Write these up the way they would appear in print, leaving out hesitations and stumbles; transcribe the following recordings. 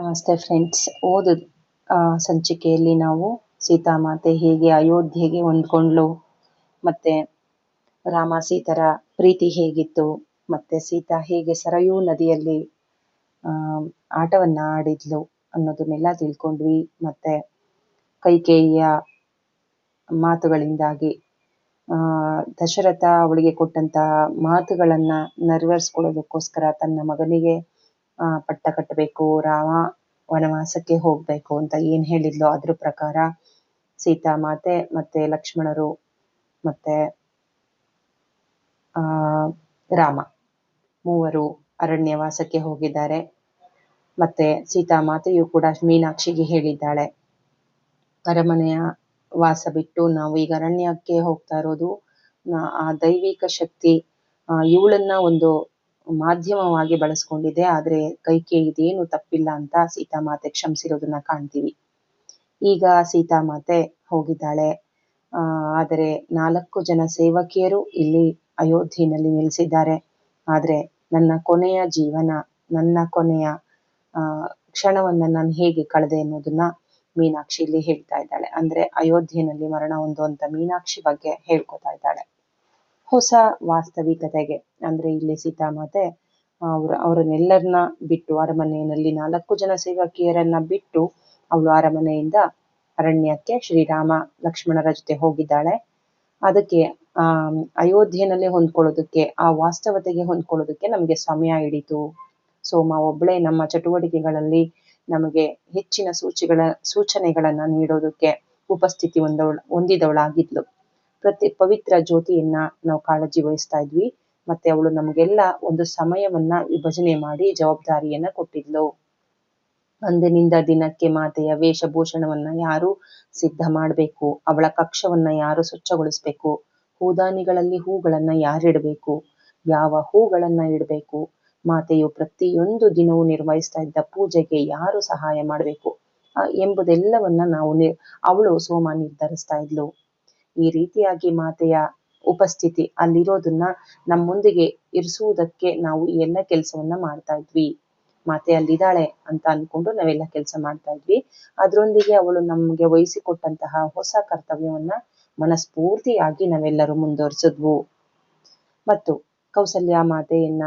ನಮಸ್ತೆ ಫ್ರೆಂಡ್ಸ್. ಓದು ಸಂಚಿಕೆಯಲ್ಲಿ ನಾವು ಸೀತಾಮಾತೆ ಹೇಗೆ ಅಯೋಧ್ಯೆಗೆ ಹೊಂದ್ಕೊಂಡ್ಲು, ಮತ್ತೆ ರಾಮ ಸೀತರ ಪ್ರೀತಿ ಹೇಗಿತ್ತು, ಮತ್ತೆ ಸೀತಾ ಹೇಗೆ ಸರಯೂ ನದಿಯಲ್ಲಿ ಆಟವನ್ನ ಆಡಿದ್ಲು ಅನ್ನೋದನ್ನೆಲ್ಲ ತಿಳ್ಕೊಂಡ್ವಿ. ಮತ್ತೆ ಕೈಕೇಯಿಯ ಮಾತುಗಳಿಂದಾಗಿ ದಶರಥ ಅವಳಿಗೆ ಕೊಟ್ಟಂತಹ ಮಾತುಗಳನ್ನ ನೆರವೇರಿಸ್ಕೊಳ್ಳೋದಕ್ಕೋಸ್ಕರ ತನ್ನ ಮಗನಿಗೆ ಪಟ್ಟ ಕಟ್ಟಬೇಕು, ರಾಮ ವನವಾಸಕ್ಕೆ ಹೋಗ್ಬೇಕು ಅಂತ ಏನ್ ಹೇಳಿದ್ಲು ಅದ್ರ ಪ್ರಕಾರ ಸೀತಾಮಾತೆ ಮತ್ತೆ ಲಕ್ಷ್ಮಣರು ಮತ್ತೆ ರಾಮ ಮೂವರು ಅರಣ್ಯವಾಸಕ್ಕೆ ಹೋಗಿದ್ದಾರೆ. ಮತ್ತೆ ಸೀತಾಮಾತೆಯು ಕೂಡ ಮೀನಾಕ್ಷಿಗೆ ಹೇಳಿದ್ದಾಳೆ, ಅರಮನೆಯ ವಾಸ ಬಿಟ್ಟು ನಾವು ಈಗ ಅರಣ್ಯಕ್ಕೆ ಹೋಗ್ತಾ ಇರೋದು ಆ ದೈವಿಕ ಶಕ್ತಿ ಇವಳನ್ನ ಒಂದು ಮಾಧ್ಯಮವಾಗಿ ಬಳಸ್ಕೊಂಡಿದೆ, ಆದ್ರೆ ಕೈಕೇಯಿ ಇದೇನು ತಪ್ಪಿಲ್ಲ ಅಂತ ಸೀತಾಮಾತೆ ಕ್ಷಮಿಸಿರೋದನ್ನ ಕಾಣ್ತೀವಿ. ಈಗ ಸೀತಾಮಾತೆ ಹೋಗಿದ್ದಾಳೆ, ಆದರೆ 4 ಜನ ಸೇವಕಿಯರು ಇಲ್ಲಿ ಅಯೋಧ್ಯೆಯಲ್ಲಿ ನೆಲೆಸಿದ್ದಾರೆ. ಆದ್ರೆ ನನ್ನ ಕೊನೆಯ ಜೀವನ, ನನ್ನ ಕೊನೆಯ ಕ್ಷಣವನ್ನ ನಾನು ಹೇಗೆ ಕಳೆದೆ ಅನ್ನೋದನ್ನ ಮೀನಾಕ್ಷಿ ಇಲ್ಲಿ ಹೇಳ್ತಾ ಇದ್ದಾಳೆ. ಅಂದ್ರೆ ಅಯೋಧ್ಯೆಯಲ್ಲಿ ಮರಣ ಹೊಂದುವಂತ ಮೀನಾಕ್ಷಿ ಬಗ್ಗೆ ಹೇಳ್ಕೊತಾ ಇದ್ದಾಳೆ. ಹೊಸ ವಾಸ್ತವಿಕತೆಗೆ ಅಂದ್ರೆ ಇಲ್ಲಿ ಸೀತಾಮಾತೆ ಅವರನ್ನೆಲ್ಲರನ್ನ ಬಿಟ್ಟು ಅರಮನೆಯಲ್ಲಿ 4 ಜನ ಸೇವಕಿಯರನ್ನ ಬಿಟ್ಟು ಅವಳು ಅರಮನೆಯಿಂದ ಅರಣ್ಯಕ್ಕೆ ಶ್ರೀರಾಮ ಲಕ್ಷ್ಮಣರ ಜೊತೆ ಹೋಗಿದ್ದಾಳೆ. ಅದಕ್ಕೆ ಅಯೋಧ್ಯೆಯಲ್ಲಿ ಹೊಂದ್ಕೊಳ್ಳೋದಕ್ಕೆ, ಆ ವಾಸ್ತವತೆಗೆ ಹೊಂದ್ಕೊಳ್ಳೋದಕ್ಕೆ ನಮ್ಗೆ ಸಮಯ ಹಿಡಿತು. ಸೋಮ ಒಬ್ಳೆ ನಮ್ಮ ಚಟುವಟಿಕೆಗಳಲ್ಲಿ ನಮಗೆ ಹೆಚ್ಚಿನ ಸೂಚನೆಗಳನ್ನ ನೀಡೋದಕ್ಕೆ ಉಪಸ್ಥಿತಿ ಹೊಂದಿದವಳಾಗಿದ್ಲು. ಪವಿತ್ರ ಜ್ಯೋತಿಯನ್ನ ನಾವು ಕಾಳಜಿ ವಹಿಸ್ತಾ ಇದ್ವಿ. ಮತ್ತೆ ಅವಳು ನಮಗೆಲ್ಲ ಒಂದು ಸಮಯವನ್ನ ವಿಭಜನೆ ಮಾಡಿ ಜವಾಬ್ದಾರಿಯನ್ನ ಕೊಟ್ಟಿದ್ಲು. ಅಂದಿನಿಂದ ದಿನಕ್ಕೆ ಮಾತೆಯ ವೇಷಭೂಷಣವನ್ನ ಯಾರು ಸಿದ್ಧ ಮಾಡ್ಬೇಕು, ಅವಳ ಕಕ್ಷವನ್ನ ಯಾರು ಸ್ವಚ್ಛಗೊಳಿಸ್ಬೇಕು, ಹೂದಾನಿಗಳಲ್ಲಿ ಹೂಗಳನ್ನ ಯಾರಿಡ್ಬೇಕು, ಯಾವ ಹೂಗಳನ್ನ ಇಡ್ಬೇಕು, ಮಾತೆಯು ಪ್ರತಿಯೊಂದು ದಿನವೂ ನಿರ್ವಹಿಸ್ತಾ ಇದ್ದ ಪೂಜೆಗೆ ಯಾರು ಸಹಾಯ ಮಾಡ್ಬೇಕು ಎಂಬುದೆಲ್ಲವನ್ನ ಅವಳು ಸೋಮ ನಿರ್ಧರಿಸ್ತಾ ಇದ್ಲು. ಈ ರೀತಿಯಾಗಿ ಮಾತೆಯ ಉಪಸ್ಥಿತಿ ಅಲ್ಲಿರೋದನ್ನ ನಮ್ಮ ಮುಂದಿಗೆ ಇರಿಸುವುದಕ್ಕೆ ನಾವು ಈ ಎಲ್ಲ ಕೆಲಸವನ್ನ ಮಾಡ್ತಾ ಇದ್ವಿ. ಮಾತೆ ಅಲ್ಲಿದ್ದಾಳೆ ಅಂತ ಅನ್ಕೊಂಡು ನಾವೆಲ್ಲ ಕೆಲಸ ಮಾಡ್ತಾ ಇದ್ವಿ. ಅದರೊಂದಿಗೆ ಅವಳು ನಮ್ಗೆ ವಹಿಸಿಕೊಟ್ಟಂತಹ ಹೊಸ ಕರ್ತವ್ಯವನ್ನ ಮನಸ್ಫೂರ್ತಿಯಾಗಿ ನಾವೆಲ್ಲರೂ ಮುಂದುವರಿಸಿದ್ವು. ಮತ್ತು ಕೌಸಲ್ಯ ಮಾತೆಯನ್ನ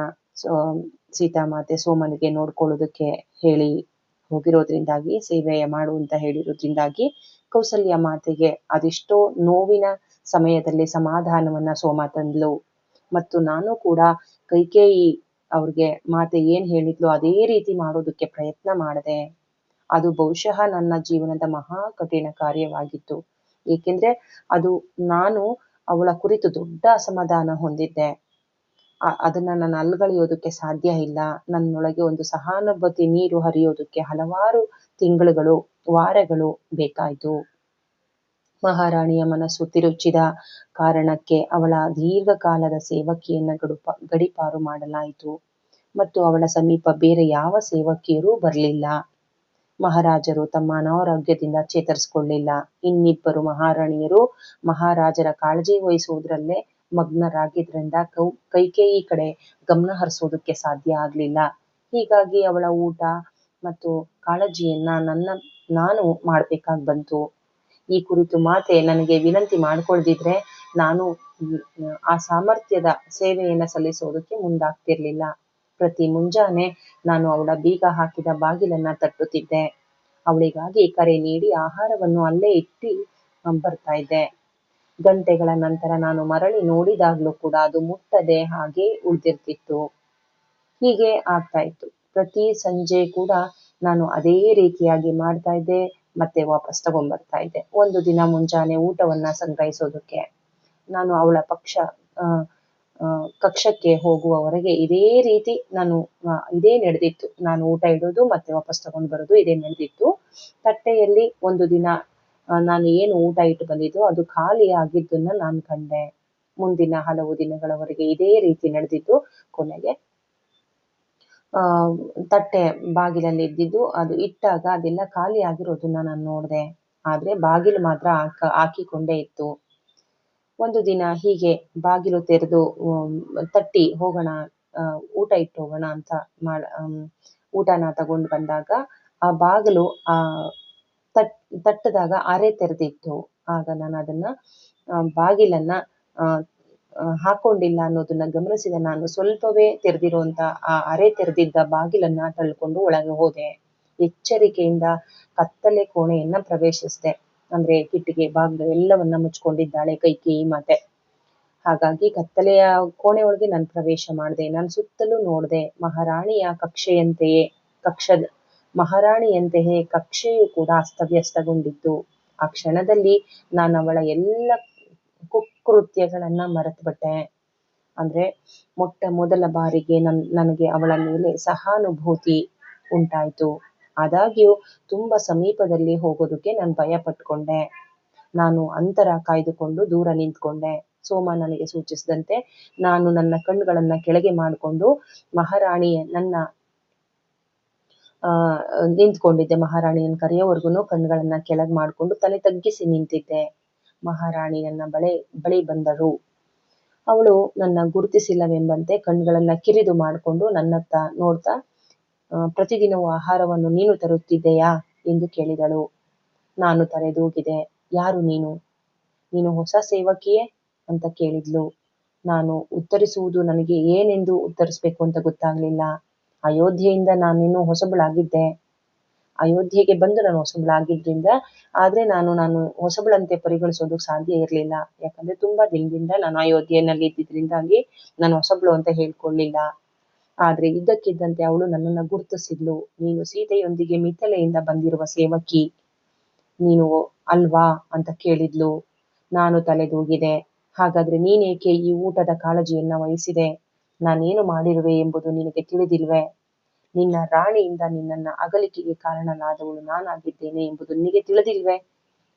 ಸೀತಾಮಾತೆ ಸೋಮನಿಗೆ ನೋಡ್ಕೊಳ್ಳೋದಕ್ಕೆ ಹೇಳಿ ಹೋಗಿರೋದ್ರಿಂದಾಗಿ, ಸೇವೆಯ ಮಾಡು ಅಂತ ಹೇಳಿರೋದ್ರಿಂದಾಗಿ ಕೌಸಲ್ಯ ಮಾತೆಗೆ ಅದೆಷ್ಟೋ ನೋವಿನ ಸಮಯದಲ್ಲಿ ಸಮಾಧಾನವನ್ನ ಸೋಮ ತಂದ್ಲು. ಮತ್ತು ನಾನು ಕೂಡ ಕೈಕೇಯಿ ಅವ್ರಿಗೆ ಮಾತೆ ಏನ್ ಹೇಳಿದ್ಲು ಅದೇ ರೀತಿ ಮಾಡೋದಕ್ಕೆ ಪ್ರಯತ್ನ ಮಾಡಿದೆ. ಅದು ಬಹುಶಃ ನನ್ನ ಜೀವನದ ಮಹಾ ಕಠಿಣ ಕಾರ್ಯವಾಗಿತ್ತು. ಏಕೆಂದ್ರೆ ಅದು ನಾನು ಅವಳ ಕುರಿತು ದೊಡ್ಡ ಅಸಮಾಧಾನ ಹೊಂದಿದ್ದೆ. ಅದನ್ನ ನಾನು ಅಲ್ಗಳೆಯೋದಕ್ಕೆ ಸಾಧ್ಯ ಇಲ್ಲ. ನನ್ನೊಳಗೆ ಒಂದು ಸಹಾನುಭೂತಿ ನೀರು ಹರಿಯೋದಕ್ಕೆ ಹಲವಾರು ತಿಂಗಳುಗಳು, ವಾರಗಳು ಬೇಕಾಯ್ತು. ಮಹಾರಾಣಿಯ ಮನಸ್ಸು ತಿರುಚಿದ ಕಾರಣಕ್ಕೆ ಅವಳ ದೀರ್ಘಕಾಲದ ಸೇವಕಿಯನ್ನ ಗಡಿಪಾರು ಮಾಡಲಾಯಿತು. ಮತ್ತು ಅವಳ ಸಮೀಪ ಬೇರೆ ಯಾವ ಸೇವಕಿಯರೂ ಬರಲಿಲ್ಲ. ಮಹಾರಾಜರು ತಮ್ಮ ಅನಾರೋಗ್ಯದಿಂದ ಚೇತರಿಸಿಕೊಳ್ಳಿಲ್ಲ. ಇನ್ನಿಬ್ಬರು ಮಹಾರಾಣಿಯರು ಮಹಾರಾಜರ ಕಾಳಜಿ ವಹಿಸುವುದರಲ್ಲೇ ಮಗ್ನರಾಗಿದ್ರಿಂದ ಕೈಕೇಯಿ ಕಡೆ ಗಮನ ಹರಿಸೋದಕ್ಕೆ ಸಾಧ್ಯ ಆಗ್ಲಿಲ್ಲ. ಹೀಗಾಗಿ ಅವಳ ಊಟ ಮತ್ತು ಕಾಳಜಿಯನ್ನ ನಾನು ಮಾಡ್ಬೇಕಾಗಿ ಬಂತು. ಈ ಕುರಿತು ಮಾತೆ ನನಗೆ ವಿನಂತಿ ಮಾಡ್ಕೊಳ್ದಿದ್ರೆ ನಾನು ಆ ಸಾಮರ್ಥ್ಯದ ಸೇವೆಯನ್ನ ಸಲ್ಲಿಸೋದಕ್ಕೆ ಮುಂದಾಗ್ತಿರ್ಲಿಲ್ಲ. ಪ್ರತಿ ಮುಂಜಾನೆ ನಾನು ಅವಳ ಬೀಗ ಹಾಕಿದ ಬಾಗಿಲನ್ನ ತಟ್ಟುತ್ತಿದ್ದೆ. ಅವಳಿಗಾಗಿ ಕರೆ ನೀಡಿ ಆಹಾರವನ್ನು ಅಲ್ಲೇ ಇಟ್ಟು ಬರ್ತಾ ಇದ್ದೆ. ಗಂಟೆಗಳ ನಂತರ ನಾನು ಮರಳಿ ನೋಡಿದಾಗ್ಲೂ ಕೂಡ ಅದು ಮುಟ್ಟದೆ ಹಾಗೆ ಉಳಿದಿರ್ತಿತ್ತು. ಹೀಗೆ ಆಗ್ತಾ ಇತ್ತು. ಪ್ರತಿ ಸಂಜೆ ಕೂಡ ನಾನು ಅದೇ ರೀತಿಯಾಗಿ ಮಾಡ್ತಾ ಇದ್ದೆ, ಮತ್ತೆ ವಾಪಸ್ ತಗೊಂಡ್ಬರ್ತಾ ಇದ್ದೆ. ಒಂದು ದಿನ ಮುಂಜಾನೆ ಊಟವನ್ನ ಸಂಗ್ರಹಿಸೋದಕ್ಕೆ ನಾನು ಅವಳ ಕಕ್ಷಕ್ಕೆ ಹೋಗುವವರೆಗೆ ಇದೇ ರೀತಿ ಇದೇ ನಡೆದಿತ್ತು. ನಾನು ಊಟ ಇಡೋದು ಮತ್ತೆ ವಾಪಸ್ ತಗೊಂಡ್ ಬರೋದು ಇದೇ ನಡೆದಿತ್ತು. ತಟ್ಟೆಯಲ್ಲಿ ಒಂದು ದಿನ ನಾನು ಏನು ಊಟ ಇಟ್ಟು ಬಂದಿದ್ದು ಅದು ಖಾಲಿ ಆಗಿದ್ದನ್ನ ನಾನು ಕಂಡೆ. ಮುಂದಿನ ಹಲವು ದಿನಗಳವರೆಗೆ ಇದೇ ರೀತಿ ನಡೆದಿದ್ದು. ಕೊನೆಗೆ ತಟ್ಟೆ ಬಾಗಿಲಲ್ಲಿ ಇದ್ದಿದ್ದು ಅದು ಇಟ್ಟಾಗ ಅದೆಲ್ಲ ಖಾಲಿ ಆಗಿರೋದನ್ನ ನಾನು ನೋಡಿದೆ. ಆದ್ರೆ ಬಾಗಿಲು ಮಾತ್ರ ಹಾಕಿಕೊಂಡೇ ಇತ್ತು. ಒಂದು ದಿನ ಹೀಗೆ ಬಾಗಿಲು ತೆರೆದು ತಟ್ಟಿ ಹೋಗೋಣ, ಊಟ ಇಟ್ಟು ಹೋಗೋಣ ಅಂತ ಊಟನ ತಗೊಂಡು ಬಂದಾಗ ಆ ಬಾಗಿಲು ತಟ್ ತಟ್ಟಿದಾಗ ಅರೆ ತೆರೆದಿತ್ತು. ಆಗ ನಾನು ಅದನ್ನ ಬಾಗಿಲನ್ನ ಆ ಹಾಕೊಂಡಿಲ್ಲ ಅನ್ನೋದನ್ನ ಗಮನಿಸಿದ ನಾನು ಸ್ವಲ್ಪವೇ ತೆರೆದಿರುವಂತ ಆ ಅರೆ ತೆರೆದಿದ್ದ ಬಾಗಿಲನ್ನ ತಳ್ಕೊಂಡು ಒಳಗೆ ಹೋದೆ. ಎಚ್ಚರಿಕೆಯಿಂದ ಕತ್ತಲೆ ಕೋಣೆಯನ್ನ ಪ್ರವೇಶಿಸಿದೆ. ಅಂದ್ರೆ ಕಿಟಿಕಿ ಬಾಗಿಲು ಎಲ್ಲವನ್ನ ಮುಚ್ಕೊಂಡಿದ್ದಾಳೆ ಕೈಕೇಯಿ ಮಾತೆ. ಹಾಗಾಗಿ ಕತ್ತಲೆಯ ಕೋಣೆ ಒಳಗೆ ನಾನು ಪ್ರವೇಶ ಮಾಡಿದೆ. ನಾನು ಸುತ್ತಲೂ ನೋಡಿದೆ. ಮಹಾರಾಣಿಯಂತೆಯೇ ಕಕ್ಷೆಯು ಕೂಡ ಅಸ್ತವ್ಯಸ್ತಗೊಂಡಿತ್ತು. ಆ ಕ್ಷಣದಲ್ಲಿ ನಾನು ಅವಳ ಎಲ್ಲ ಕುಕೃತ್ಯಗಳನ್ನ ಮರೆತುಬಿಟ್ಟೆ. ಅಂದ್ರೆ ಮೊಟ್ಟ ಮೊದಲ ಬಾರಿಗೆ ನನಗೆ ಅವಳ ಮೇಲೆ ಸಹಾನುಭೂತಿ ಉಂಟಾಯ್ತು. ಆದಾಗ್ಯೂ ತುಂಬಾ ಸಮೀಪದಲ್ಲಿ ಹೋಗೋದಕ್ಕೆ ನಾನು ಭಯ ಪಟ್ಕೊಂಡೆ. ನಾನು ಅಂತರ ಕಾಯ್ದುಕೊಂಡು ದೂರ ನಿಂತ್ಕೊಂಡೆ. ಸೋಮ ನನಗೆ ಸೂಚಿಸಿದಂತೆ ನಾನು ನನ್ನ ಕಣ್ಣುಗಳನ್ನ ಕೆಳಗೆ ಮಾಡಿಕೊಂಡು ನಿಂತ್ಕೊಂಡಿದ್ದೆ. ಮಹಾರಾಣಿಯನ್ನು ಕರೆಯೋವರೆಗೂ ಕಣ್ಣುಗಳನ್ನ ಕೆಳಗೆ ಮಾಡಿಕೊಂಡು ತಲೆ ತಗ್ಗಿಸಿ ನಿಂತಿದ್ದೆ. ಮಹಾರಾಣಿ ನನ್ನ ಬಳಿ ಬಂದಳು. ಅವಳು ನನ್ನ ಗುರುತಿಸಿಲ್ಲವೆಂಬಂತೆ ಕಣ್ಣುಗಳನ್ನ ಕಿರಿದು ಮಾಡಿಕೊಂಡು ನನ್ನತ್ತ ನೋಡ್ತಾ, ಪ್ರತಿದಿನವೂ ಆಹಾರವನ್ನು ನೀನು ತರುತ್ತಿದ್ದೆಯಾ ಎಂದು ಕೇಳಿದಳು. ನಾನು ತಲೆದೂಗಿದೆ. ಯಾರು ನೀನು? ನೀನು ಹೊಸ ಸೇವಕಿಯೇ ಅಂತ ಕೇಳಿದ್ಲು. ನಾನು ಉತ್ತರಿಸುವುದು ನನಗೆ ಏನೆಂದು ಉತ್ತರಿಸ್ಬೇಕು ಅಂತ ಗೊತ್ತಾಗ್ಲಿಲ್ಲ. ಅಯೋಧ್ಯೆಯಿಂದ ನಾನಿನ್ನೂ ಹೊಸಬಳಾಗಿದ್ದೆ. ಅಯೋಧ್ಯೆಗೆ ಬಂದು ನಾನು ಹೊಸಬಳಾಗಿದ್ರಿಂದ ಆದ್ರೆ ನಾನು ಹೊಸಬಳಂತೆ ಪರಿಗಣಿಸೋದಕ್ಕೆ ಸಾಧ್ಯ ಇರಲಿಲ್ಲ. ಯಾಕಂದ್ರೆ ತುಂಬಾ ದಿನದಿಂದ ನಾನು ಅಯೋಧ್ಯೆಯಲ್ಲಿ ಇದ್ದಿದ್ರಿಂದಾಗಿ ನಾನು ಹೊಸಬಳು ಅಂತ ಹೇಳ್ಕೊಳ್ಳಿಲ್ಲ. ಆದ್ರೆ ಇದ್ದಕ್ಕಿದ್ದಂತೆ ಅವಳು ನನ್ನನ್ನ ಗುರುತಿಸಿದ್ಲು. ನೀನು ಸೀತೆಯೊಂದಿಗೆ ಮಿಥಿಲೆಯಿಂದ ಬಂದಿರುವ ಸೇವಕಿ ನೀನು ಅಲ್ವಾ ಅಂತ ಕೇಳಿದ್ಲು. ನಾನು ತಲೆದೂಗಿದೆ. ಹಾಗಾದ್ರೆ ನೀನೇಕೆ ಈ ಊಟದ ಕಾಳಜಿಯನ್ನ ವಹಿಸಿದೆ? ನಾನೇನು ಮಾಡಿರುವೆ ಎಂಬುದು ನಿನಗೆ ತಿಳಿದಿಲ್ವೇ? ನಿನ್ನ ರಾಣಿಯಿಂದ ನಿನ್ನನ್ನ ಅಗಲಿಕೆಗೆ ಕಾರಣನಾದವಳು ನಾನಾಗಿದ್ದೇನೆ ಎಂಬುದು ನಿನಗೆ ತಿಳಿದಿಲ್ವೇ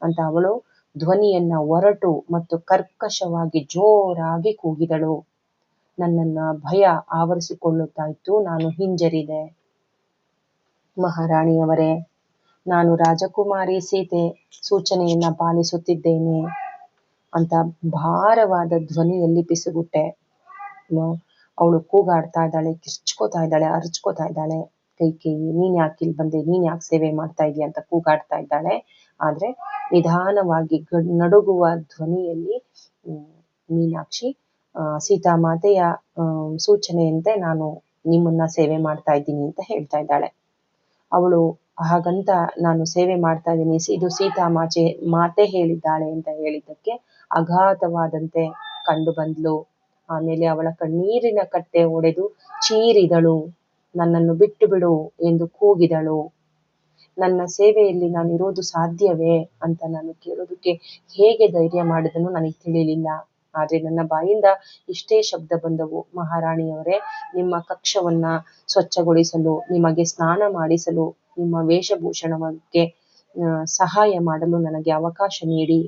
ಅಂತ ಅವಳು ಧ್ವನಿಯನ್ನ ಒರಟು ಮತ್ತು ಕರ್ಕಶವಾಗಿ ಜೋರಾಗಿ ಕೂಗಿದಳು. ನನ್ನನ್ನ ಭಯ ಆವರಿಸಿಕೊಳ್ಳುತ್ತಾ ಇತ್ತು. ನಾನು ಹಿಂಜರಿದೆ. ಮಹಾರಾಣಿಯವರೇ, ನಾನು ರಾಜಕುಮಾರಿ ಸೀತೆ ಸೂಚನೆಯನ್ನ ಪಾಲಿಸುತ್ತಿದ್ದೇನೆ ಅಂತ ಭಾರವಾದ ಧ್ವನಿಯಲ್ಲಿ ಪಿಸುಗುಟ್ಟೆ. ಅವಳು ಕೂಗಾಡ್ತಾ ಇದ್ದಾಳೆ, ಕಿರ್ಚ್ಕೋತಾ ಇದ್ದಾಳೆ, ಅರಚ್ಕೋತಾ ಇದ್ದಾಳೆ. ಕೈಕೇಯಿ, ನೀನ್ ಯಾಕೆ ಇಲ್ಲಿ ಬಂದೆ? ನೀನ್ ಯಾಕೆ ಸೇವೆ ಮಾಡ್ತಾ ಇದೀಯ ಅಂತ ಕೂಗಾಡ್ತಾ ಇದ್ದಾಳೆ. ಆದ್ರೆ ನಿಧಾನವಾಗಿ ನಡುಗುವ ಧ್ವನಿಯಲ್ಲಿ ಮೀನಾಕ್ಷಿ, ಸೀತಾಮಾತೆಯ ಸೂಚನೆಯಂತೆ ನಾನು ನಿಮ್ಮನ್ನ ಸೇವೆ ಮಾಡ್ತಾ ಇದ್ದೀನಿ ಅಂತ ಹೇಳ್ತಾ ಇದ್ದಾಳೆ. ಅವಳು ಹಾಗಂತ ನಾನು ಸೇವೆ ಮಾಡ್ತಾ ಇದ್ದೀನಿ, ಇದು ಮಾತೆ ಹೇಳಿದ್ದಾಳೆ ಅಂತ ಹೇಳಿದ್ದಕ್ಕೆ ಅಘಾತವಾದಂತೆ ಕಂಡು ಬಂದ್ಲು. ಆಮೇಲೆ ಅವಳ ಕಣ್ಣೀರಿನ ಕಟ್ಟೆ ಒಡೆದು ಚೀರಿದಳು. ನನ್ನನ್ನು ಬಿಟ್ಟು ಬಿಡು ಎಂದು ಕೂಗಿದಳು. ನನ್ನ ಸೇವೆಯಲ್ಲಿ ನಾನು ಇರೋದು ಸಾಧ್ಯವೇ ಅಂತ ನಾನು ಕೇಳೋದಕ್ಕೆ ಹೇಗೆ ಧೈರ್ಯ ಮಾಡಿದನು ನನಗೆ ತಿಳಿಲಿಲ್ಲ. ಆದ್ರೆ ನನ್ನ ಬಾಯಿಂದ ಇಷ್ಟೇ ಶಬ್ದ ಬಂದವು. ಮಹಾರಾಣಿಯವರೇ, ನಿಮ್ಮ ಕಕ್ಷವನ್ನ ಸ್ವಚ್ಛಗೊಳಿಸಲು, ನಿಮಗೆ ಸ್ನಾನ ಮಾಡಿಸಲು, ನಿಮ್ಮ ವೇಷಭೂಷಣಕ್ಕೆ ಸಹಾಯ ಮಾಡಲು ನನಗೆ ಅವಕಾಶ ನೀಡಿ.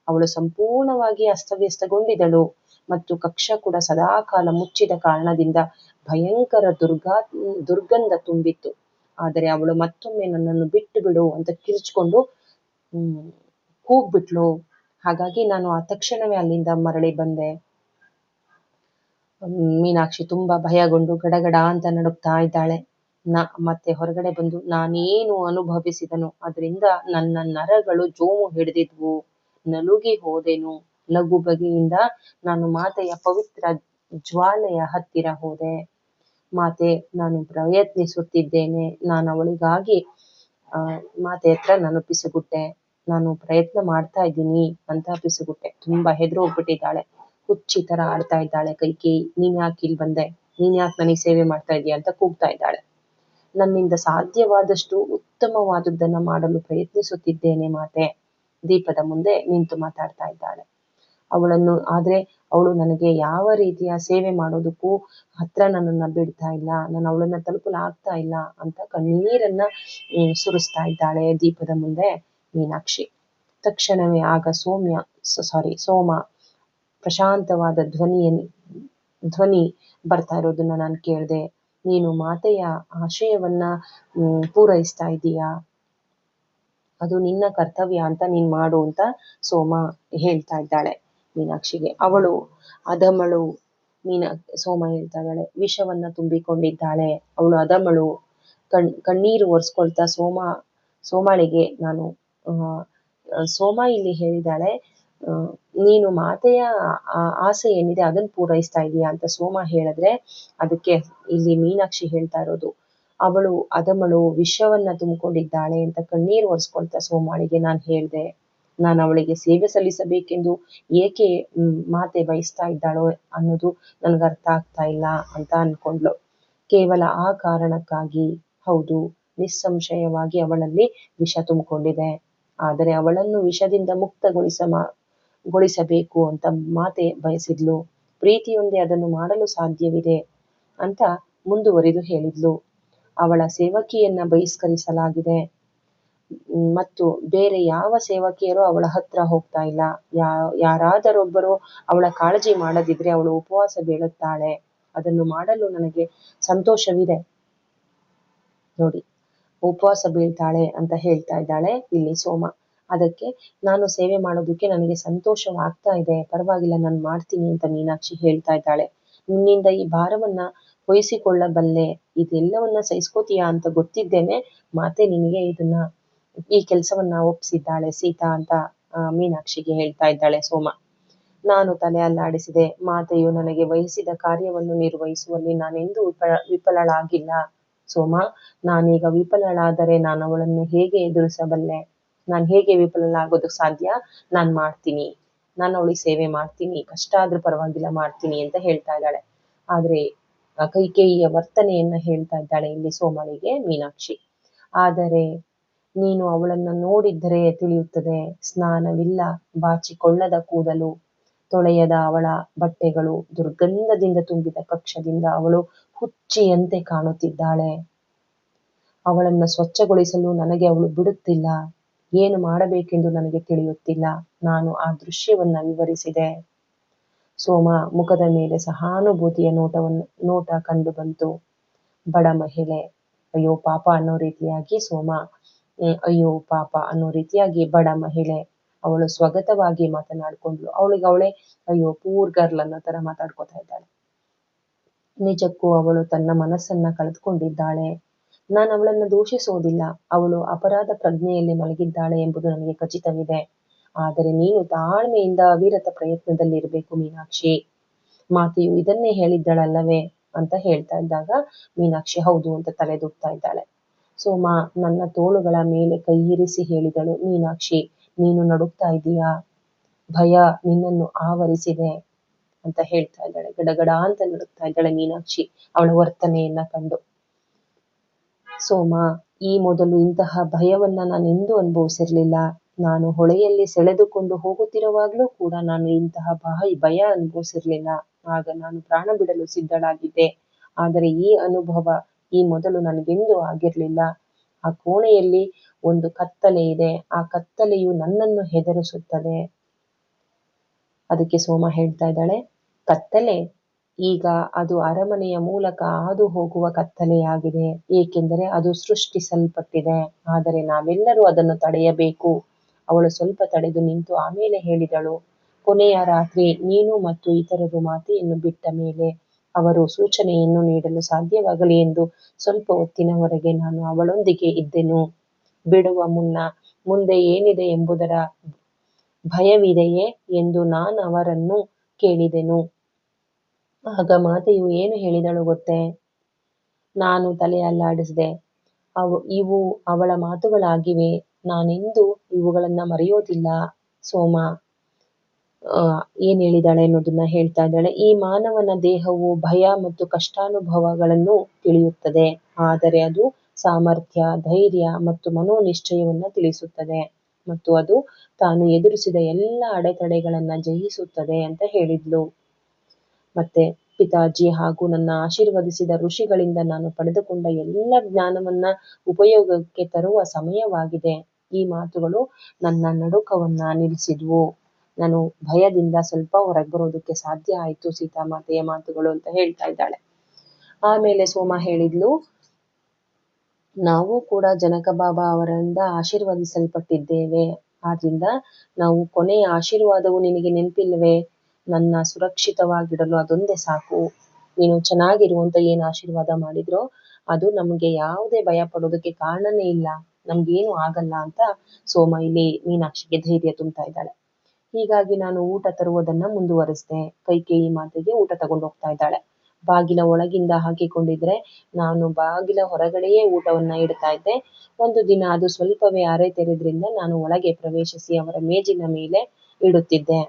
ಅವಳು ಸಂಪೂರ್ಣವಾಗಿ ಅಸ್ತವ್ಯಸ್ತಗೊಂಡಿದ್ದಳು ಮತ್ತು ಕಕ್ಷ ಕೂಡ ಸದಾಕಾಲ ಮುಚ್ಚಿದ ಕಾರಣದಿಂದ ಭಯಂಕರ ದುರ್ಗಂಧ ತುಂಬಿತ್ತು. ಆದರೆ ಅವಳು ಮತ್ತೊಮ್ಮೆ ನನ್ನನ್ನು ಬಿಟ್ಟು ಬಿಡು ಅಂತ ಕಿರ್ಚ್ಕೊಂಡು ಕೂಗ್ಬಿಟ್ಲು. ಹಾಗಾಗಿ ನಾನು ಆ ತಕ್ಷಣವೇ ಅಲ್ಲಿಂದ ಮರಳಿ ಬಂದೆ. ಮೀನಾಕ್ಷಿ ತುಂಬಾ ಭಯಗೊಂಡು ಗಡಗಡ ಅಂತ ನಡುಗ್ತಾ ಇದ್ದಾಳೆ. ಮತ್ತೆ ಹೊರಗಡೆ ಬಂದು ನಾನೇನು ಅನುಭವಿಸಿದನು ಅದರಿಂದ ನನ್ನ ನರಗಳು ಜೋಮು ಹಿಡಿದಿದ್ವು. ನಲುಗಿ ಹೋದೆನು. ಲಘು ಬಗೆಯಿಂದ ನಾನು ಮಾತೆಯ ಪವಿತ್ರ ಜ್ವಾಲೆಯ ಹತ್ತಿರ ಹೋದೆ. ಮಾತೆ, ನಾನು ಪ್ರಯತ್ನಿಸುತ್ತಿದ್ದೇನೆ. ನಾನು ಅವಳಿಗಾಗಿ ಮಾತೆ ಹತ್ರ ನಾನು ಪಿಸುಗುಟ್ಟೆ. ನಾನು ಪ್ರಯತ್ನ ಮಾಡ್ತಾ ಇದ್ದೀನಿ ಅಂತ ಪಿಸುಗುಟ್ಟೆ. ತುಂಬಾ ಹೆದರೋಗ್ಬಿಟ್ಟಿದ್ದಾಳೆ. ಹುಚ್ಚಿ ತರ ಆಡ್ತಾ ಇದ್ದಾಳೆ ಕೈಕೇಯಿ. ನೀನ್ ಯಾಕೆ ಇಲ್ಲಿ ಬಂದೆ? ನೀನ್ ಯಾಕೆ ನನಗೆ ಸೇವೆ ಮಾಡ್ತಾ ಇದೀಯ ಅಂತ ಕೂಗ್ತಾ ಇದ್ದಾಳೆ. ನನ್ನಿಂದ ಸಾಧ್ಯವಾದಷ್ಟು ಉತ್ತಮವಾದದ್ದನ್ನ ಮಾಡಲು ಪ್ರಯತ್ನಿಸುತ್ತಿದ್ದೇನೆ ಮಾತೆ. ದೀಪದ ಮುಂದೆ ನಿಂತು ಮಾತಾಡ್ತಾ ಇದ್ದಾಳೆ. ಆದ್ರೆ ಅವಳು ನನಗೆ ಯಾವ ರೀತಿಯ ಸೇವೆ ಮಾಡೋದಕ್ಕೂ ಹತ್ರ ನನ್ನನ್ನ ಬಿಡ್ತಾ ಇಲ್ಲ. ನಾನು ಅವಳನ್ನ ತಲುಪಲು ಆಗ್ತಾ ಇಲ್ಲ ಅಂತ ಕಣ್ಣೀರನ್ನ ಸುರಿಸ್ತಾ ಇದ್ದಾಳೆ ದೀಪದ ಮುಂದೆ ಮೀನಾಕ್ಷಿ. ತಕ್ಷಣವೇ ಆಗ ಸೋಮ ಪ್ರಶಾಂತವಾದ ಧ್ವನಿ ಬರ್ತಾ ಇರೋದನ್ನ ನಾನು ಕೇಳಿದೆ. ನೀನು ಮಾತೆಯ ಆಶಯವನ್ನ ಪೂರೈಸ್ತಾ ಇದೀಯಾ, ಅದು ನಿನ್ನ ಕರ್ತವ್ಯ ಅಂತ ನೀನ್ ಮಾಡು ಅಂತ ಸೋಮ ಹೇಳ್ತಾ ಇದ್ದಾಳೆ ಮೀನಾಕ್ಷಿಗೆ. ಅವಳು ಅದಮಳು. ಸೋಮ ಹೇಳ್ತಾ ಇದ್ದಾಳೆ, ವಿಷವನ್ನ ತುಂಬಿಕೊಂಡಿದ್ದಾಳೆ, ಅವಳು ಅದಮಳು, ಕಣ್ಣೀರು ಒರೆಸ್ಕೊಳ್ತಾ ಸೋಮಾಳಿಗೆ ನಾನು ಸೋಮ ಇಲ್ಲಿ ಹೇಳಿದಾಳೆ, ನೀನು ಮಾತೆಯ ಆಸೆ ಏನಿದೆ ಅದನ್ನು ಪೂರೈಸ್ತಾ ಇದೀಯಾ ಅಂತ ಸೋಮ ಹೇಳಿದ್ರೆ, ಅದಕ್ಕೆ ಇಲ್ಲಿ ಮೀನಾಕ್ಷಿ ಹೇಳ್ತಾ ಇರೋದು, ಅವಳು ಅದಮಳು ವಿಷವನ್ನ ತುಂಬಿಕೊಂಡಿದ್ದಾಳೆ ಅಂತ ಕಣ್ಣೀರು ಒರೆಸ್ಕೊಳ್ತಾ ಸೋಮಾಳಿಗೆ ನಾನು ಹೇಳ್ದೆ. ನಾನು ಅವಳಿಗೆ ಸೇವೆ ಸಲ್ಲಿಸಬೇಕೆಂದು ಏಕೆ ಮಾತೆ ಬಯಸ್ತಾ ಇದ್ದಾಳೋ ಅನ್ನೋದು ನನ್ಗೆ ಅರ್ಥ ಆಗ್ತಾ ಇಲ್ಲ ಅಂತ ಅನ್ಕೊಂಡ್ಲು. ಕೇವಲ ಆ ಕಾರಣಕ್ಕಾಗಿ, ಹೌದು, ನಿಸ್ಸಂಶಯವಾಗಿ ಅವಳಲ್ಲಿ ವಿಷ ತುಂಬಿಕೊಂಡಿದೆ. ಆದರೆ ಅವಳನ್ನು ವಿಷದಿಂದ ಮುಕ್ತಗೊಳಿಸಬೇಕು ಅಂತ ಮಾತೆ ಬಯಸಿದ್ಲು. ಪ್ರೀತಿಯೊಂದೇ ಅದನ್ನು ಮಾಡಲು ಸಾಧ್ಯವಿದೆ ಅಂತ ಮುಂದುವರಿದು ಹೇಳಿದ್ಲು. ಅವಳ ಸೇವಕಿಯನ್ನ ಬಹಿಷ್ಕರಿಸಲಾಗಿದೆ ಮತ್ತು ಬೇರೆ ಯಾವ ಸೇವಕಿಯರು ಅವಳ ಹತ್ರ ಹೋಗ್ತಾ ಇಲ್ಲ. ಯಾರಾದರೊಬ್ಬರು ಅವಳ ಕಾಳಜಿ ಮಾಡದಿದ್ರೆ ಅವಳು ಉಪವಾಸ ಬೀಳುತ್ತಾಳೆ. ಅದನ್ನು ಮಾಡಲು ನನಗೆ ಸಂತೋಷವಿದೆ. ನೋಡಿ, ಉಪವಾಸ ಬೀಳ್ತಾಳೆ ಅಂತ ಹೇಳ್ತಾ ಇದ್ದಾಳೆ ಇಲ್ಲಿ ಸೋಮ. ಅದಕ್ಕೆ ನಾನು ಸೇವೆ ಮಾಡೋದಕ್ಕೆ ನನಗೆ ಸಂತೋಷವಾಗ್ತಾ ಇದೆ, ಪರವಾಗಿಲ್ಲ ನಾನು ಮಾಡ್ತೀನಿ ಅಂತ ಮೀನಾಕ್ಷಿ ಹೇಳ್ತಾ ಇದ್ದಾಳೆ. ನಿನ್ನಿಂದ ಈ ಭಾರವನ್ನ ವಹಿಸಿಕೊಳ್ಳಬಲ್ಲೆ, ಇದೆಲ್ಲವನ್ನ ಸಹಿಸ್ಕೋತೀಯಾ ಅಂತ ಗೊತ್ತಿದ್ದೇನೆ ಮಾತೆ ನಿನಗೆ ಈ ಕೆಲಸವನ್ನ ಒಪ್ಪಿಸಿದ್ದಾಳೆ ಸೀತಾ ಅಂತ ಮೀನಾಕ್ಷಿಗೆ ಹೇಳ್ತಾ ಇದ್ದಾಳೆ ಸೋಮ. ನಾನು ತಲೆ ಅಲ್ಲಾಡಿಸಿದೆ. ಮಾತೆಯು ನನಗೆ ವಹಿಸಿದ ಕಾರ್ಯವನ್ನು ನಿರ್ವಹಿಸುವಲ್ಲಿ ನಾನೆಂದೂ ವಿಫಲಳಾಗಿಲ್ಲ ಸೋಮ. ನಾನೀಗ ವಿಫಲಳಾದರೆ ನಾನು ಅವಳನ್ನು ಹೇಗೆ ಎದುರಿಸಬಲ್ಲೆ? ನಾನು ಹೇಗೆ ವಿಫಲಳಾಗೋದಕ್ಕೆ ಸಾಧ್ಯ? ನಾನು ಮಾಡ್ತೀನಿ, ನಾನು ಅವಳಿಗೆ ಸೇವೆ ಮಾಡ್ತೀನಿ, ಕಷ್ಟ ಆದ್ರೂ ಪರವಾಗಿಲ್ಲ ಮಾಡ್ತೀನಿ ಅಂತ ಹೇಳ್ತಾ ಇದ್ದಾಳೆ. ಆದ್ರೆ ಕೈಕೇಯಿಯ ವರ್ತನೆಯನ್ನ ಹೇಳ್ತಾ ಇದ್ದಾಳೆ ಇಲ್ಲಿ ಸೋಮಳಿಗೆ ಮೀನಾಕ್ಷಿ. ಆದರೆ ನೀನು ಅವಳನ್ನ ನೋಡಿದ್ರೆ ತಿಳಿಯುತ್ತದೆ. ಸ್ನಾನವಿಲ್ಲ, ಬಾಚಿಕೊಳ್ಳದ ಕೂದಲು, ತೊಳೆಯದ ಅವಳ ಬಟ್ಟೆಗಳು, ದುರ್ಗಂಧದಿಂದ ತುಂಬಿದ ಕಕ್ಷದಿಂದ ಅವಳು ಹುಚ್ಚಿಯಂತೆ ಕಾಣುತ್ತಿದ್ದಾಳೆ. ಅವಳನ್ನ ಸ್ವಚ್ಛಗೊಳಿಸಲು ನನಗೆ ಅವಳು ಬಿಡುತ್ತಿಲ್ಲ. ಏನು ಮಾಡಬೇಕೆಂದು ನನಗೆ ತಿಳಿಯುತ್ತಿಲ್ಲ. ನಾನು ಆ ದೃಶ್ಯವನ್ನ ವಿವರಿಸಿದೆ. ಸೋಮ ಮುಖದ ಮೇಲೆ ಸಹಾನುಭೂತಿಯ ನೋಟ ಕಂಡು ಬಂತು. ಬಡ ಮಹಿಳೆ, ಅಯ್ಯೋ ಪಾಪ ಅನ್ನೋ ರೀತಿಯಾಗಿ ಸೋಮ, ಅಯ್ಯೋ ಪಾಪ ಅನ್ನೋ ರೀತಿಯಾಗಿ ಬಡ ಮಹಿಳೆ ಅವಳು ಸ್ವಗತವಾಗಿ ಮಾತನಾಡ್ಕೊಂಡ್ಲು. ಅವಳೇ ಅಯ್ಯೋ ಪೂರ್ ಗರ್ಲ್ ಅನ್ನೋ ತರ ಮಾತಾಡ್ಕೊತಾ ಇದ್ದಾಳೆ. ನಿಜಕ್ಕೂ ಅವಳು ತನ್ನ ಮನಸ್ಸನ್ನ ಕಳೆದುಕೊಂಡಿದ್ದಾಳೆ. ನಾನು ಅವಳನ್ನು ದೂಷಿಸೋದಿಲ್ಲ. ಅವಳು ಅಪರಾಧ ಪ್ರಜ್ಞೆಯಲ್ಲಿ ಮಲಗಿದ್ದಾಳೆ ಎಂಬುದು ನನಗೆ ಖಚಿತವಿದೆ. ಆದರೆ ನೀನು ತಾಳ್ಮೆಯಿಂದ ಅವಿರತ ಪ್ರಯತ್ನದಲ್ಲಿರ್ಬೇಕು ಮೀನಾಕ್ಷಿ. ಮಾತೆಯು ಇದನ್ನೇ ಹೇಳಿದ್ದಳಲ್ಲವೇ ಅಂತ ಹೇಳ್ತಾ ಇದ್ದಾಗ ಮೀನಾಕ್ಷಿ ಹೌದು ಅಂತ ತಲೆದೂಗ್ತಾ ಇದ್ದಾಳೆ. ಸೋಮ ನನ್ನ ತೋಳುಗಳ ಮೇಲೆ ಕೈ ಇರಿಸಿ ಹೇಳಿದಳು, ಮೀನಾಕ್ಷಿ ನೀನು ನಡುಗ್ತಾ ಇದೀಯಾ? ಭಯ ನಿನ್ನನ್ನು ಆವರಿಸಿದೆ ಅಂತ ಹೇಳ್ತಾ ಇದ್ದಾಳೆ. ಗಡಗಡ ಅಂತ ನಡುಗ್ತಾ ಇದ್ದಾಳೆ ಮೀನಾಕ್ಷಿ ಅವಳ ವರ್ತನೆಯನ್ನ ಕಂಡು. ಸೋಮ, ಈ ಮೊದಲು ಇಂತಹ ಭಯವನ್ನ ನಾನೆಂದೂ ಅನುಭವಿಸಿರ್ಲಿಲ್ಲ. ನಾನು ಹೊಳೆಯಲ್ಲಿ ಸೆಳೆದುಕೊಂಡು ಹೋಗುತ್ತಿರುವಾಗ್ಲೂ ಕೂಡ ನಾನು ಇಂತಹ ಭಯ ಅನುಭವಿಸಿರ್ಲಿಲ್ಲ. ಆಗ ನಾನು ಪ್ರಾಣ ಬಿಡಲು ಸಿದ್ಧಳಾಗಿದ್ದೆ. ಆದರೆ ಈ ಅನುಭವ ಈ ಮೊದಲು ನನಗೆಂದೂ ಆಗಿರ್ಲಿಲ್ಲ. ಆ ಕೋಣೆಯಲ್ಲಿ ಒಂದು ಕತ್ತಲೆ ಇದೆ. ಆ ಕತ್ತಲೆಯು ನನ್ನನ್ನು ಹೆದರಿಸುತ್ತದೆ. ಅದಕ್ಕೆ ಸೋಮ ಹೇಳ್ತಾ ಇದ್ದಾಳೆ, ಕತ್ತಲೆ ಈಗ ಅದು ಅರಮನೆಯ ಮೂಲಕ ಹಾದು ಹೋಗುವ ಕತ್ತಲೆಯಾಗಿದೆ. ಏಕೆಂದರೆ ಅದು ಸೃಷ್ಟಿಸಲ್ಪಟ್ಟಿದೆ. ಆದರೆ ನಾವೆಲ್ಲರೂ ಅದನ್ನು ತಡೆಯಬೇಕು. ಅವಳು ಸ್ವಲ್ಪ ತಡೆದು ನಿಂತು ಆಮೇಲೆ ಹೇಳಿದಳು, ಕೊನೆಯ ರಾತ್ರಿ ನೀನು ಮತ್ತು ಇತರರು ಮಾತೆಯನ್ನು ಬಿಟ್ಟ ಮೇಲೆ ಅವರು ಸೂಚನೆಯನ್ನು ನೀಡಲು ಸಾಧ್ಯವಾಗಲಿ ಎಂದು ಸ್ವಲ್ಪ ಹೊತ್ತಿನವರೆಗೆ ನಾನು ಅವಳೊಂದಿಗೆ ಇದ್ದೆನು. ಬಿಡುವ ಮುನ್ನ ಮುಂದೆ ಏನಿದೆ ಎಂಬುದರ ಭಯವಿದೆಯೇ ಎಂದು ನಾನು ಅವರನ್ನು ಕೇಳಿದೆನು. ಆಗ ಮಾತೆಯು ಏನು ಹೇಳಿದಳು ಗೊತ್ತೇ? ನಾನು ತಲೆ ಅಲ್ಲಾಡಿಸಿದೆ. ಇವು ಅವಳ ಮಾತುಗಳಾಗಿವೆ. ನಾನೆಂದೂ ಇವುಗಳನ್ನ ಮರೆಯೋದಿಲ್ಲ. ಸೋಮ ಏನ್ ಹೇಳಿದಾಳೆ ಅನ್ನೋದನ್ನ ಹೇಳ್ತಾ ಇದ್ದಾಳೆ. ಈ ಮಾನವನ ದೇಹವು ಭಯ ಮತ್ತು ಕಷ್ಟಾನುಭವಗಳನ್ನು ತಿಳಿಯುತ್ತದೆ. ಆದರೆ ಅದು ಸಾಮರ್ಥ್ಯ, ಧೈರ್ಯ ಮತ್ತು ಮನೋನಿಶ್ಚಯವನ್ನ ತಿಳಿಸುತ್ತದೆ ಮತ್ತು ಅದು ತಾನು ಎದುರಿಸಿದ ಎಲ್ಲ ಅಡೆತಡೆಗಳನ್ನ ಜಯಿಸುತ್ತದೆ ಅಂತ ಹೇಳಿದ್ಲು. ಮತ್ತೆ ಪಿತಾಜಿ ಹಾಗೂ ನನ್ನ ಆಶೀರ್ವದಿಸಿದ ಋಷಿಗಳಿಂದ ನಾನು ಪಡೆದುಕೊಂಡ ಎಲ್ಲ ಜ್ಞಾನವನ್ನ ಉಪಯೋಗಕ್ಕೆ ತರುವ ಸಮಯವಾಗಿದೆ. ಈ ಮಾತುಗಳು ನನ್ನ ನಡುಕವನ್ನ ನಿಲ್ಲಿಸಿದ್ವು. ನಾನು ಭಯದಿಂದ ಸ್ವಲ್ಪ ಹೊರಗೆ ಬರೋದಕ್ಕೆ ಸಾಧ್ಯ ಆಯ್ತು ಸೀತಾಮಾತೆಯ ಮಾತುಗಳು ಅಂತ ಹೇಳ್ತಾ ಇದ್ದಾಳೆ. ಆಮೇಲೆ ಸೋಮ ಹೇಳಿದ್ಲು, ನಾವು ಕೂಡ ಜನಕ ಬಾಬಾ ಅವರಿಂದ ಆಶೀರ್ವದಿಸಲ್ಪಟ್ಟಿದ್ದೇವೆ. ಆದ್ರಿಂದ ನಾವು ಕೊನೆಯ ಆಶೀರ್ವಾದವು ನಿನಗೆ ನೆನಪಿಲ್ವೇ? ನನ್ನ ಸುರಕ್ಷಿತವಾಗಿಡಲು ಅದೊಂದೇ ಸಾಕು. ನೀನು ಚೆನ್ನಾಗಿರುವಂತ ಏನು ಆಶೀರ್ವಾದ ಮಾಡಿದ್ರೋ ಅದು ನಮ್ಗೆ ಯಾವುದೇ ಭಯ ಪಡೋದಕ್ಕೆ ಕಾರಣನೇ ಇಲ್ಲ, ನಮ್ಗೇನು ಆಗಲ್ಲ ಅಂತ ಸೋಮ ಇಲ್ಲಿ ಮೀನಾಕ್ಷಿಗೆ ಧೈರ್ಯ ತುಂಬ್ತಾ ಇದ್ದಾಳೆ. ಹೀಗಾಗಿ ನಾನು ಊಟ ತರುವುದನ್ನ ಮುಂದುವರಿಸಿದೆ. ಕೈಕೇಯಿ ಮಾತೆಗೆ ಊಟ ತಗೊಂಡು ಹೋಗ್ತಾ ಇದ್ದಾಳೆ. ಬಾಗಿಲ ಒಳಗಿಂದ ಹಾಕಿಕೊಂಡಿದ್ರೆ ನಾನು ಬಾಗಿಲ ಹೊರಗಡೆಯೇ ಊಟವನ್ನ ಇಡ್ತಾ ಇದ್ದೆ. ಒಂದು ದಿನ ಅದು ಸ್ವಲ್ಪವೇ ಅರೆ ತೆರೆದ್ರಿಂದ ನಾನು ಒಳಗೆ ಪ್ರವೇಶಿಸಿ ಅವರ ಮೇಜಿನ ಮೇಲೆ ಇಡುತ್ತಿದ್ದೆ.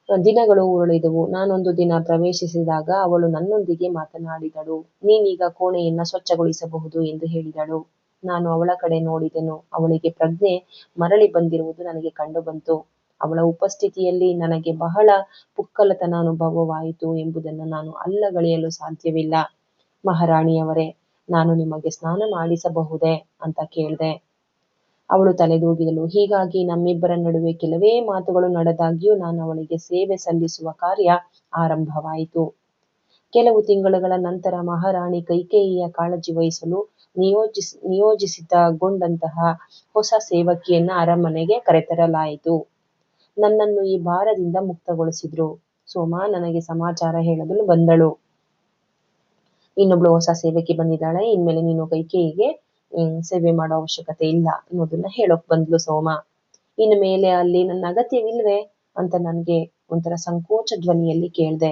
ದಿನಗಳು ಉರುಳಿದವು. ನಾನೊಂದು ದಿನ ಪ್ರವೇಶಿಸಿದಾಗ ಅವಳು ನನ್ನೊಂದಿಗೆ ಮಾತನಾಡಿದಳು. ನೀನೀಗ ಕೋಣೆಯನ್ನ ಸ್ವಚ್ಛಗೊಳಿಸಬಹುದು ಎಂದು ಹೇಳಿದಳು. ನಾನು ಅವಳ ಕಡೆ ನೋಡಿದೆನು. ಅವಳಿಗೆ ಪ್ರಜ್ಞೆ ಮರಳಿ ಬಂದಿರುವುದು ನನಗೆ ಕಂಡು ಬಂತು. ಅವಳ ಉಪಸ್ಥಿತಿಯಲ್ಲಿ ನನಗೆ ಬಹಳ ಪುಕ್ಕಲತನ ಅನುಭವವಾಯಿತು ಎಂಬುದನ್ನು ನಾನು ಅಲ್ಲಗಳೆಯಲು ಸಾಧ್ಯವಿಲ್ಲ. ಮಹಾರಾಣಿಯವರೇ, ನಾನು ನಿಮಗೆ ಸ್ನಾನ ಮಾಡಿಸಬಹುದೇ ಅಂತ ಕೇಳಿದೆ. ಅವಳು ತಲೆದೂಗಿದಳು. ಹೀಗಾಗಿ ನಮ್ಮಿಬ್ಬರ ನಡುವೆ ಕೆಲವೇ ಮಾತುಗಳು ನಡೆದಾಗ್ಯೂ ನಾನು ಅವಳಿಗೆ ಸೇವೆ ಸಲ್ಲಿಸುವ ಕಾರ್ಯ ಆರಂಭವಾಯಿತು. ಕೆಲವು ತಿಂಗಳುಗಳ ನಂತರ ಮಹಾರಾಣಿ ಕೈಕೇಯಿಯ ಕಾಳಜಿ ವಹಿಸಲು ನಿಯೋಜಿಸಿತಗೊಂಡಂತಹ ಹೊಸ ಸೇವಕಿಯನ್ನ ಅರಮನೆಗೆ ಕರೆತರಲಾಯಿತು. ನನ್ನನ್ನು ಈ ಭಾರದಿಂದ ಮುಕ್ತಗೊಳಿಸಿದ್ರು. ಸೋಮ ನನಗೆ ಸಮಾಚಾರ ಹೇಳಲು ಬಂದಳು. ಇನ್ನೊಬ್ಳು ಹೊಸ ಸೇವಕಿ ಬಂದಿದ್ದಾಳೆ, ಇನ್ಮೇಲೆ ನೀನು ಕೈಕೇಯಿಗೆ ಸೇವೆ ಮಾಡೋ ಅವಶ್ಯಕತೆ ಇಲ್ಲ ಅನ್ನೋದನ್ನ ಹೇಳೋಕ್ ಬಂದ್ಲು ಸೋಮ. ಇನ್ನು ಮೇಲೆ ಅಲ್ಲಿ ನನ್ನ ಅಗತ್ಯವಿಲ್ವೇ ಅಂತ ನನಗೆ ಒಂಥರ ಸಂಕೋಚ ಧ್ವನಿಯಲ್ಲಿ ಕೇಳ್ದೆ.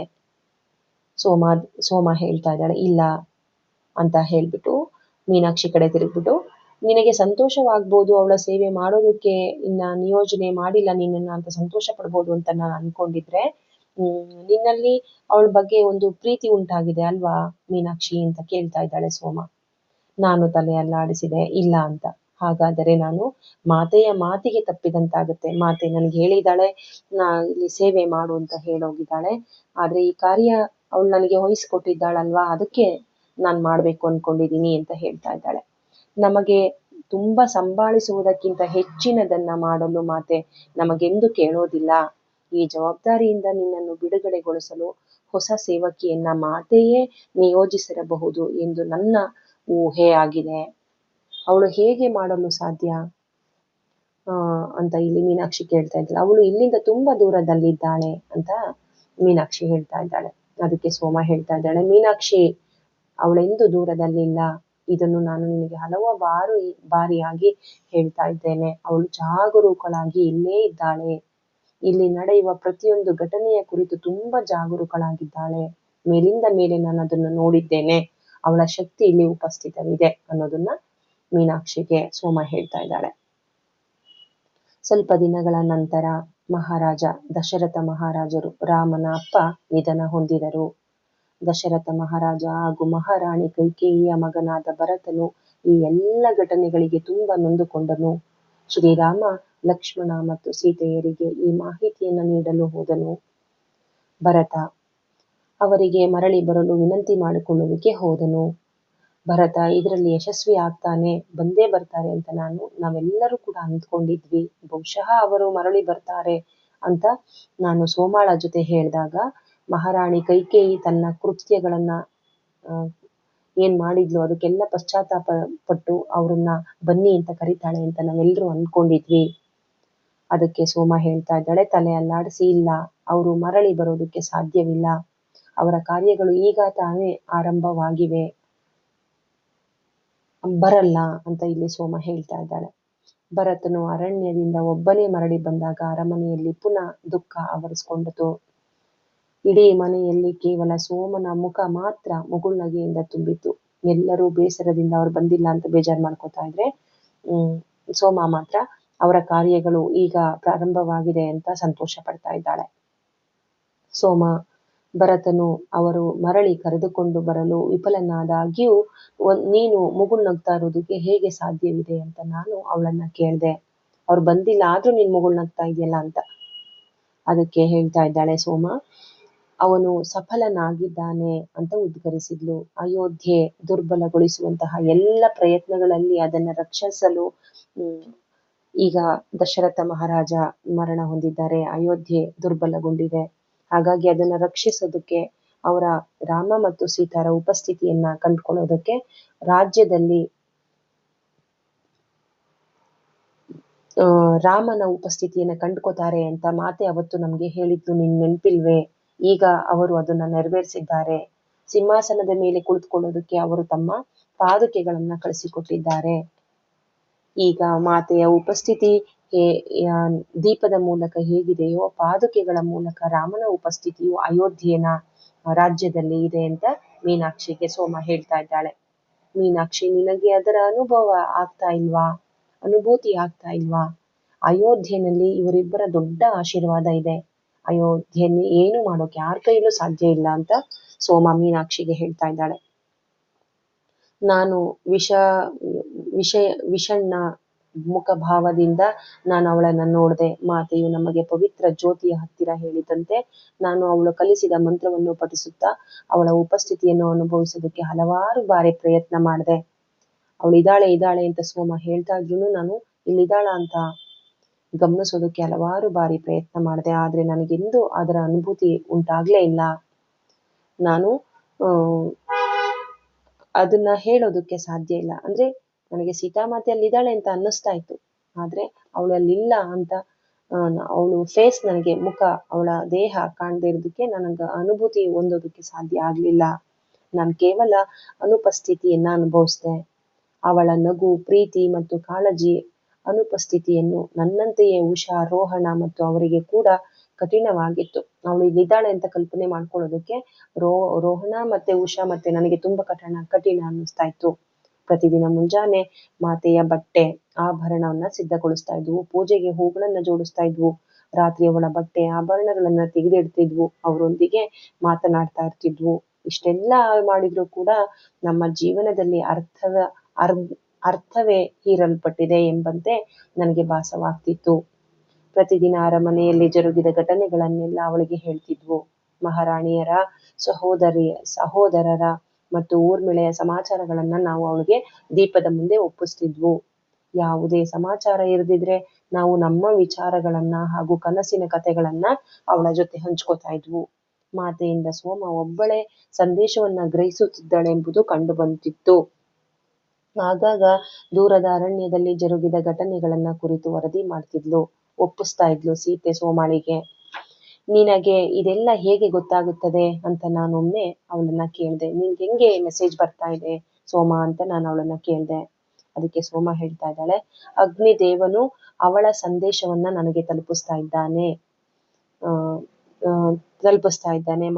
ಸೋಮ ಹೇಳ್ತಾ ಇದ್ದಾಳೆ, ಇಲ್ಲ ಅಂತ ಹೇಳ್ಬಿಟ್ಟು ಮೀನಾಕ್ಷಿ ಕಡೆ ತಿರುಗ್ಬಿಟ್ಟು, ನಿನಗೆ ಸಂತೋಷವಾಗ್ಬೋದು ಅವಳ ಸೇವೆ ಮಾಡೋದಕ್ಕೆ, ಇನ್ನ ನಿಯೋಜನೆ ಮಾಡಿಲ್ಲ ನಿನ್ನನ್ನ ಅಂತ ಸಂತೋಷ ಪಡ್ಬೋದು ಅಂತ ನಾನು ಅನ್ಕೊಂಡಿದ್ರೆ, ನಿನ್ನಲ್ಲಿ ಅವಳ ಬಗ್ಗೆ ಒಂದು ಪ್ರೀತಿ ಉಂಟಾಗಿದೆ ಅಲ್ವಾ ಮೀನಾಕ್ಷಿ ಅಂತ ಕೇಳ್ತಾ ಇದ್ದಾಳೆ ಸೋಮ. ನಾನು ತಲೆ ಅಲ್ಲಾಡಿಸಿದೆ, ಇಲ್ಲ ಅಂತ. ಹಾಗಾದರೆ ನಾನು ಮಾತೆಯ ಮಾತಿಗೆ ತಪ್ಪಿದಂತಾಗುತ್ತೆ. ಮಾತೆ ನನಗೆ ಹೇಳಿದ್ದಾಳೆ ಇಲ್ಲಿ ಸೇವೆ ಮಾಡು ಅಂತ ಹೇಳೋಗಿದ್ದಾಳೆ, ಆದ್ರೆ ಈ ಕಾರ್ಯ ಅವಳು ನನಗೆ ವಹಿಸ್ಕೊಟ್ಟಿದ್ದಾಳಲ್ವಾ, ಅದಕ್ಕೆ ನಾನ್ ಮಾಡ್ಬೇಕು ಅನ್ಕೊಂಡಿದೀನಿ ಅಂತ ಹೇಳ್ತಾ ಇದ್ದಾಳೆ. ನಮಗೆ ತುಂಬಾ ಸಂಭಾಳಿಸುವುದಕ್ಕಿಂತ ಹೆಚ್ಚಿನದನ್ನ ಮಾಡಲು ಮಾತೆ ನಮಗೆಂದು ಕೇಳೋದಿಲ್ಲ. ಈ ಜವಾಬ್ದಾರಿಯಿಂದ ನಿನ್ನನ್ನು ಬಿಡುಗಡೆಗೊಳಿಸಲು ಹೊಸ ಸೇವಕಿಯನ್ನ ಮಾತೆಯೇ ನಿಯೋಜಿಸಿರಬಹುದು ಎಂದು ನನ್ನ ಊಹೆ ಆಗಿದೆ. ಅವಳು ಹೇಗೆ ಮಾಡಲು ಸಾಧ್ಯ ಅಂತ ಇಲ್ಲಿ ಮೀನಾಕ್ಷಿ ಕೇಳ್ತಾ ಇದ್ದಾಳೆ. ಅವಳು ಇಲ್ಲಿಂದ ತುಂಬಾ ದೂರದಲ್ಲಿದ್ದಾಳೆ ಅಂತ ಮೀನಾಕ್ಷಿ ಹೇಳ್ತಾ ಇದ್ದಾಳೆ. ಅದಕ್ಕೆ ಸೋಮ ಹೇಳ್ತಾ ಇದ್ದಾಳೆ, ಮೀನಾಕ್ಷಿ ಅವಳೆಂದು ದೂರದಲ್ಲಿಲ್ಲ. ಇದನ್ನು ನಾನು ನಿನಗೆ ಹಲವು ಬಾರಿಯಾಗಿ ಹೇಳ್ತಾ ಇದ್ದೇನೆ. ಅವಳು ಜಾಗರೂಕಳಾಗಿ ಇಲ್ಲೇ ಇದ್ದಾಳೆ. ಇಲ್ಲಿ ನಡೆಯುವ ಪ್ರತಿಯೊಂದು ಘಟನೆಯ ಕುರಿತು ತುಂಬಾ ಜಾಗರೂಕಳಾಗಿದ್ದಾಳೆ. ಮೇಲಿಂದ ಮೇಲೆ ನಾನು ಅದನ್ನು ನೋಡಿದ್ದೇನೆ. ಅವಳ ಶಕ್ತಿ ಇಲ್ಲಿ ಉಪಸ್ಥಿತವಿದೆ ಅನ್ನೋದನ್ನ ಮೀನಾಕ್ಷಿಗೆ ಸೋಮ ಹೇಳ್ತಾ ಇದ್ದಾಳೆ. ಸ್ವಲ್ಪ ದಿನಗಳ ನಂತರ ಮಹಾರಾಜ ದಶರಥ ಮಹಾರಾಜರು, ರಾಮನ ಅಪ್ಪ, ನಿಧನ ಹೊಂದಿದರು. ದಶರಥ ಮಹಾರಾಜ ಹಾಗೂ ಮಹಾರಾಣಿ ಕೈಕೇಯಿಯ ಮಗನಾದ ಭರತನು ಈ ಎಲ್ಲ ಘಟನೆಗಳಿಗೆ ತುಂಬಾ ನೊಂದುಕೊಂಡನು. ಶ್ರೀರಾಮ, ಲಕ್ಷ್ಮಣ ಮತ್ತು ಸೀತೆಯರಿಗೆ ಈ ಮಾಹಿತಿಯನ್ನು ನೀಡಲು ಹೋದನು. ಭರತ ಅವರಿಗೆ ಮರಳಿ ಬರಲು ವಿನಂತಿ ಮಾಡಿಕೊಳ್ಳುವಿಕೆ ಹೋದನು. ಭರತ ಇದರಲ್ಲಿ ಯಶಸ್ವಿ ಆಗ್ತಾನೆ, ಬಂದೇ ಬರ್ತಾರೆ ಅಂತ ನಾವೆಲ್ಲರೂ ಕೂಡ ಅಂದ್ಕೊಂಡಿದ್ವಿ. ಬಹುಶಃ ಅವರು ಮರಳಿ ಬರ್ತಾರೆ ಅಂತ ನಾನು ಸೋಮಾಳ ಜೊತೆ ಹೇಳಿದಾಗ, ಮಹಾರಾಣಿ ಕೈಕೇಯಿ ತನ್ನ ಕೃತ್ಯಗಳನ್ನ ಏನ್ ಮಾಡಿದ್ಲು ಅದಕ್ಕೆಲ್ಲ ಪಶ್ಚಾತ್ತಾಪ ಪಟ್ಟು ಅವ್ರನ್ನ ಬನ್ನಿ ಅಂತ ಕರೀತಾಳೆ ಅಂತ ನಾವೆಲ್ಲರೂ ಅಂದ್ಕೊಂಡಿದ್ವಿ. ಅದಕ್ಕೆ ಸೋಮ ಹೇಳ್ತಾ ಇದ್ದಾಳೆ ತಲೆ ಅಲ್ಲಾಡಿಸಿ, ಇಲ್ಲ, ಅವರು ಮರಳಿ ಬರೋದಕ್ಕೆ ಸಾಧ್ಯವಿಲ್ಲ. ಅವರ ಕಾರ್ಯಗಳು ಈಗ ತಾನೇ ಆರಂಭವಾಗಿವೆ, ಬರಲ್ಲ ಅಂತ ಇಲ್ಲಿ ಸೋಮ ಹೇಳ್ತಾ ಇದ್ದಾಳೆ. ಭರತನು ಅರಣ್ಯದಿಂದ ಒಬ್ಬನೇ ಮರಳಿ ಬಂದಾಗ ಅರಮನೆಯಲ್ಲಿ ಪುನಃ ದುಃಖ ಆವರಿಸಿಕೊಂಡಿತು. ಇಡೀ ಮನೆಯಲ್ಲಿ ಕೇವಲ ಸೋಮನ ಮುಖ ಮಾತ್ರ ಮುಗುಳ್ನಗೆಯಿಂದ ತುಂಬಿತು. ಎಲ್ಲರೂ ಬೇಸರದಿಂದ ಅವ್ರು ಬಂದಿಲ್ಲ ಅಂತ ಬೇಜಾರು ಮಾಡ್ಕೋತಾ ಇದ್ರೆ, ಸೋಮ ಮಾತ್ರ ಅವರ ಕಾರ್ಯಗಳು ಈಗ ಪ್ರಾರಂಭವಾಗಿದೆ ಅಂತ ಸಂತೋಷ ಪಡ್ತಾ ಇದ್ದಾಳೆ. ಸೋಮ ಭರತನು ಅವರು ಮರಳಿ ಕರೆದುಕೊಂಡು ಬರಲು ವಿಫಲನಾದಾಗ್ಯೂ ನೀನು ಮುಗುಳ್ನಗ್ತಾ ಇರೋದಕ್ಕೆ ಹೇಗೆ ಸಾಧ್ಯವಿದೆ ಅಂತ ನಾನು ಅವಳನ್ನ ಕೇಳ್ದೆ. ಅವ್ರು ಬಂದಿಲ್ಲ ಆದ್ರೂ ನೀನ್ ಮುಗುಳ್ನಗ್ತಾ ಇದೆಯಲ್ಲ ಅಂತ. ಅದಕ್ಕೆ ಹೇಳ್ತಾ ಇದ್ದಾಳೆ ಸೋಮ, ಅವನು ಸಫಲನಾಗಿದ್ದಾನೆ ಅಂತ ಉದ್ಗರಿಸಿದ್ಲು. ಅಯೋಧ್ಯೆ ದುರ್ಬಲಗೊಳಿಸುವಂತಹ ಎಲ್ಲ ಪ್ರಯತ್ನಗಳಲ್ಲಿ ಅದನ್ನ ರಕ್ಷಿಸಲು ಈಗ ದಶರಥ ಮಹಾರಾಜ ಮರಣ ಹೊಂದಿದ್ದಾರೆ. ಅಯೋಧ್ಯೆ ದುರ್ಬಲಗೊಂಡಿದೆ. ಹಾಗಾಗಿ ಅದನ್ನ ರಕ್ಷಿಸೋದಕ್ಕೆ, ಅವರ ರಾಮ ಮತ್ತು ಸೀತಾರ ಉಪಸ್ಥಿತಿಯನ್ನ ಕಂಡುಕೊಳ್ಳೋದಕ್ಕೆ ರಾಜ್ಯದಲ್ಲಿ ರಾಮನ ಉಪಸ್ಥಿತಿಯನ್ನ ಕಂಡುಕೋತಾರೆ ಅಂತ ಮಾತೆ ಅವತ್ತು ನಮ್ಗೆ ಹೇಳಿದ್ದು ನಿನ್ ನೆನ್ಪಿಲ್ವೇ? ಈಗ ಅವರು ಅದನ್ನ ನೆರವೇರಿಸಿದ್ದಾರೆ. ಸಿಂಹಾಸನದ ಮೇಲೆ ಕುಳಿತುಕೊಳ್ಳೋದಕ್ಕೆ ಅವರು ತಮ್ಮ ಪಾದುಕೆಗಳನ್ನ ಕಳಿಸಿಕೊಟ್ಟಿದ್ದಾರೆ. ಈಗ ಮಾತೆಯ ಉಪಸ್ಥಿತಿ ದೀಪದ ಮೂಲಕ ಹೇಗಿದೆಯೋ, ಪಾದುಕೆಗಳ ಮೂಲಕ ರಾಮನ ಉಪಸ್ಥಿತಿಯು ಅಯೋಧ್ಯೆಯ ರಾಜ್ಯದಲ್ಲಿ ಇದೆ ಅಂತ ಮೀನಾಕ್ಷಿಗೆ ಸೋಮ ಹೇಳ್ತಾ ಇದ್ದಾಳೆ. ಮೀನಾಕ್ಷಿ, ನಿನಗೆ ಅದರ ಅನುಭೂತಿ ಆಗ್ತಾ ಇಲ್ವಾ? ಅಯೋಧ್ಯೆಯಲ್ಲಿ ಇವರಿಬ್ಬರ ದೊಡ್ಡ ಆಶೀರ್ವಾದ ಇದೆ. ಅಯೋಧ್ಯೆಯಲ್ಲಿ ಏನು ಮಾಡೋಕೆ ಯಾರ ಕೈಲೂ ಸಾಧ್ಯ ಇಲ್ಲ ಅಂತ ಸೋಮ ಮೀನಾಕ್ಷಿಗೆ ಹೇಳ್ತಾ ಇದ್ದಾಳೆ. ನಾನು ವಿಷಣ್ಣ ಮುಖಭಾವದಿಂದ ನಾನು ಅವಳನ್ನ ನೋಡಿದೆ. ಮಾತೆಯು ನಮಗೆ ಪವಿತ್ರ ಜ್ಯೋತಿಯ ಹತ್ತಿರ ಹೇಳಿದಂತೆ ನಾನು ಅವಳು ಕಲಿಸಿದ ಮಂತ್ರವನ್ನು ಪಠಿಸುತ್ತಾ ಅವಳ ಉಪಸ್ಥಿತಿಯನ್ನು ಅನುಭವಿಸೋದಕ್ಕೆ ಹಲವಾರು ಬಾರಿ ಪ್ರಯತ್ನ ಮಾಡಿದೆ. ಅವಳು ಇದ್ದಾಳೆ ಅಂತ ಸೋಮ ಹೇಳ್ತಾ ಇದ್ರು ನಾನು ಇಲ್ಲಿದ್ದಾಳ ಅಂತ ಗಮನಿಸೋದಕ್ಕೆ ಹಲವಾರು ಬಾರಿ ಪ್ರಯತ್ನ ಮಾಡಿದೆ. ಆದ್ರೆ ನನಗೆಂದೂ ಅದರ ಅನುಭೂತಿ ಉಂಟಾಗ್ಲೇ ಇಲ್ಲ. ನಾನು ಅದನ್ನ ಹೇಳೋದಕ್ಕೆ ಸಾಧ್ಯ ಇಲ್ಲ. ಅಂದ್ರೆ ನನಗೆ ಸೀತಾಮಾತೆ ಅಲ್ಲಿದ್ದಾಳೆ ಅಂತ ಅನ್ನಿಸ್ತಾ ಇತ್ತು, ಆದ್ರೆ ಅವಳಲ್ಲಿಲ್ಲ ಅಂತ ಅವಳು ಫೇಸ್, ನನಗೆ ಮುಖ, ಅವಳ ದೇಹ ಕಾಣದೇ ಇರೋದಕ್ಕೆ ನನಗೆ ಅನುಭೂತಿ ಹೊಂದೋದಕ್ಕೆ ಸಾಧ್ಯ ಆಗ್ಲಿಲ್ಲ. ನಾನು ಕೇವಲ ಅನುಪಸ್ಥಿತಿಯನ್ನ ಅನುಭವಿಸಿದೆ. ಅವಳ ನಗು, ಪ್ರೀತಿ ಮತ್ತು ಕಾಳಜಿ ಅನುಪಸ್ಥಿತಿಯನ್ನು ನನ್ನಂತೆಯೇ ಉಷಾ, ರೋಹಣ ಮತ್ತು ಅವರಿಗೆ ಕೂಡ ಕಠಿಣವಾಗಿತ್ತು. ಅವಳು ಇಲ್ಲಿದ್ದಾಳೆ ಅಂತ ಕಲ್ಪನೆ ಮಾಡ್ಕೊಳ್ಳೋದಕ್ಕೆ ರೋಹಣ ಮತ್ತೆ ಉಷಾ ಮತ್ತೆ ನನಗೆ ತುಂಬಾ ಕಠಿಣ ಅನ್ನಿಸ್ತಾ ಇತ್ತು. ಪ್ರತಿದಿನ ಮುಂಜಾನೆ ಮಾತೆಯ ಬಟ್ಟೆ ಆಭರಣವನ್ನ ಸಿದ್ಧಗೊಳಿಸ್ತಾ ಇದ್ವು, ಪೂಜೆಗೆ ಹೂಗಳನ್ನ ಜೋಡಿಸ್ತಾ ಇದ್ವು, ರಾತ್ರಿ ಅವಳ ಬಟ್ಟೆ ಆಭರಣಗಳನ್ನ ತೆಗೆದಿಡ್ತಿದ್ವು, ಅವರೊಂದಿಗೆ ಮಾತನಾಡ್ತಾ ಇರ್ತಿದ್ವು. ಇಷ್ಟೆಲ್ಲ ಮಾಡಿದ್ರು ಕೂಡ ನಮ್ಮ ಜೀವನದಲ್ಲಿ ಅರ್ಥವೇ ಹೀರಲ್ಪಟ್ಟಿದೆ ಎಂಬಂತೆ ನನಗೆ ಭಾಸವಾಗ್ತಿತ್ತು. ಪ್ರತಿದಿನ ಅರಮನೆಯಲ್ಲಿ ಜರುಗಿದ ಘಟನೆಗಳನ್ನೆಲ್ಲ ಅವಳಿಗೆ ಹೇಳ್ತಿದ್ವು. ಮಹಾರಾಣಿಯರ ಸಹೋದರರ ಮತ್ತು ಊರ್ಮಿಳೆಯ ಸಮಾಚಾರಗಳನ್ನ ನಾವು ಅವಳಿಗೆ ದೀಪದ ಮುಂದೆ ಒಪ್ಪಿಸ್ತಿದ್ವು. ಯಾವುದೇ ಸಮಾಚಾರ ಇರದಿದ್ರೆ ನಾವು ನಮ್ಮ ವಿಚಾರಗಳನ್ನ ಹಾಗೂ ಕನಸಿನ ಕಥೆಗಳನ್ನ ಅವಳ ಜೊತೆ ಹಂಚ್ಕೋತಾ ಇದ್ವು. ಮಾತೆಯಿಂದ ಸೋಮ ಒಬ್ಬಳೇ ಸಂದೇಶವನ್ನ ಗ್ರಹಿಸುತ್ತಿದ್ದಳೆಂಬುದು ಕಂಡು ಬಂದಿತ್ತು. ಆಗಾಗ ದೂರದ ಅರಣ್ಯದಲ್ಲಿ ಜರುಗಿದ ಘಟನೆಗಳನ್ನ ಕುರಿತು ವರದಿ ಮಾಡ್ತಿದ್ಲು, ಒಪ್ಪಿಸ್ತಾ ಇದ್ಲು ಸೀತೆ ಸೋಮಾಳಿಗೆ. ನಿನಗೆ ಇದೆಲ್ಲ ಹೇಗೆ ಗೊತ್ತಾಗುತ್ತದೆ ಅಂತ ನಾನೊಮ್ಮೆ ಅವಳನ್ನ ಕೇಳ್ದೆ. ನಿನ್ಗೆ ಹೆಂಗೆ ಮೆಸೇಜ್ ಬರ್ತಾ ಇದೆ ಸೋಮ ಅಂತ ನಾನು ಅವಳನ್ನ ಕೇಳ್ದೆ. ಅದಕ್ಕೆ ಸೋಮ ಹೇಳ್ತಾ ಇದ್ದಾಳೆ, ಅಗ್ನಿದೇವನು ಅವಳ ಸಂದೇಶವನ್ನ ನನಗೆ ತಲುಪಿಸ್ತಾ ಇದ್ದಾನೆ.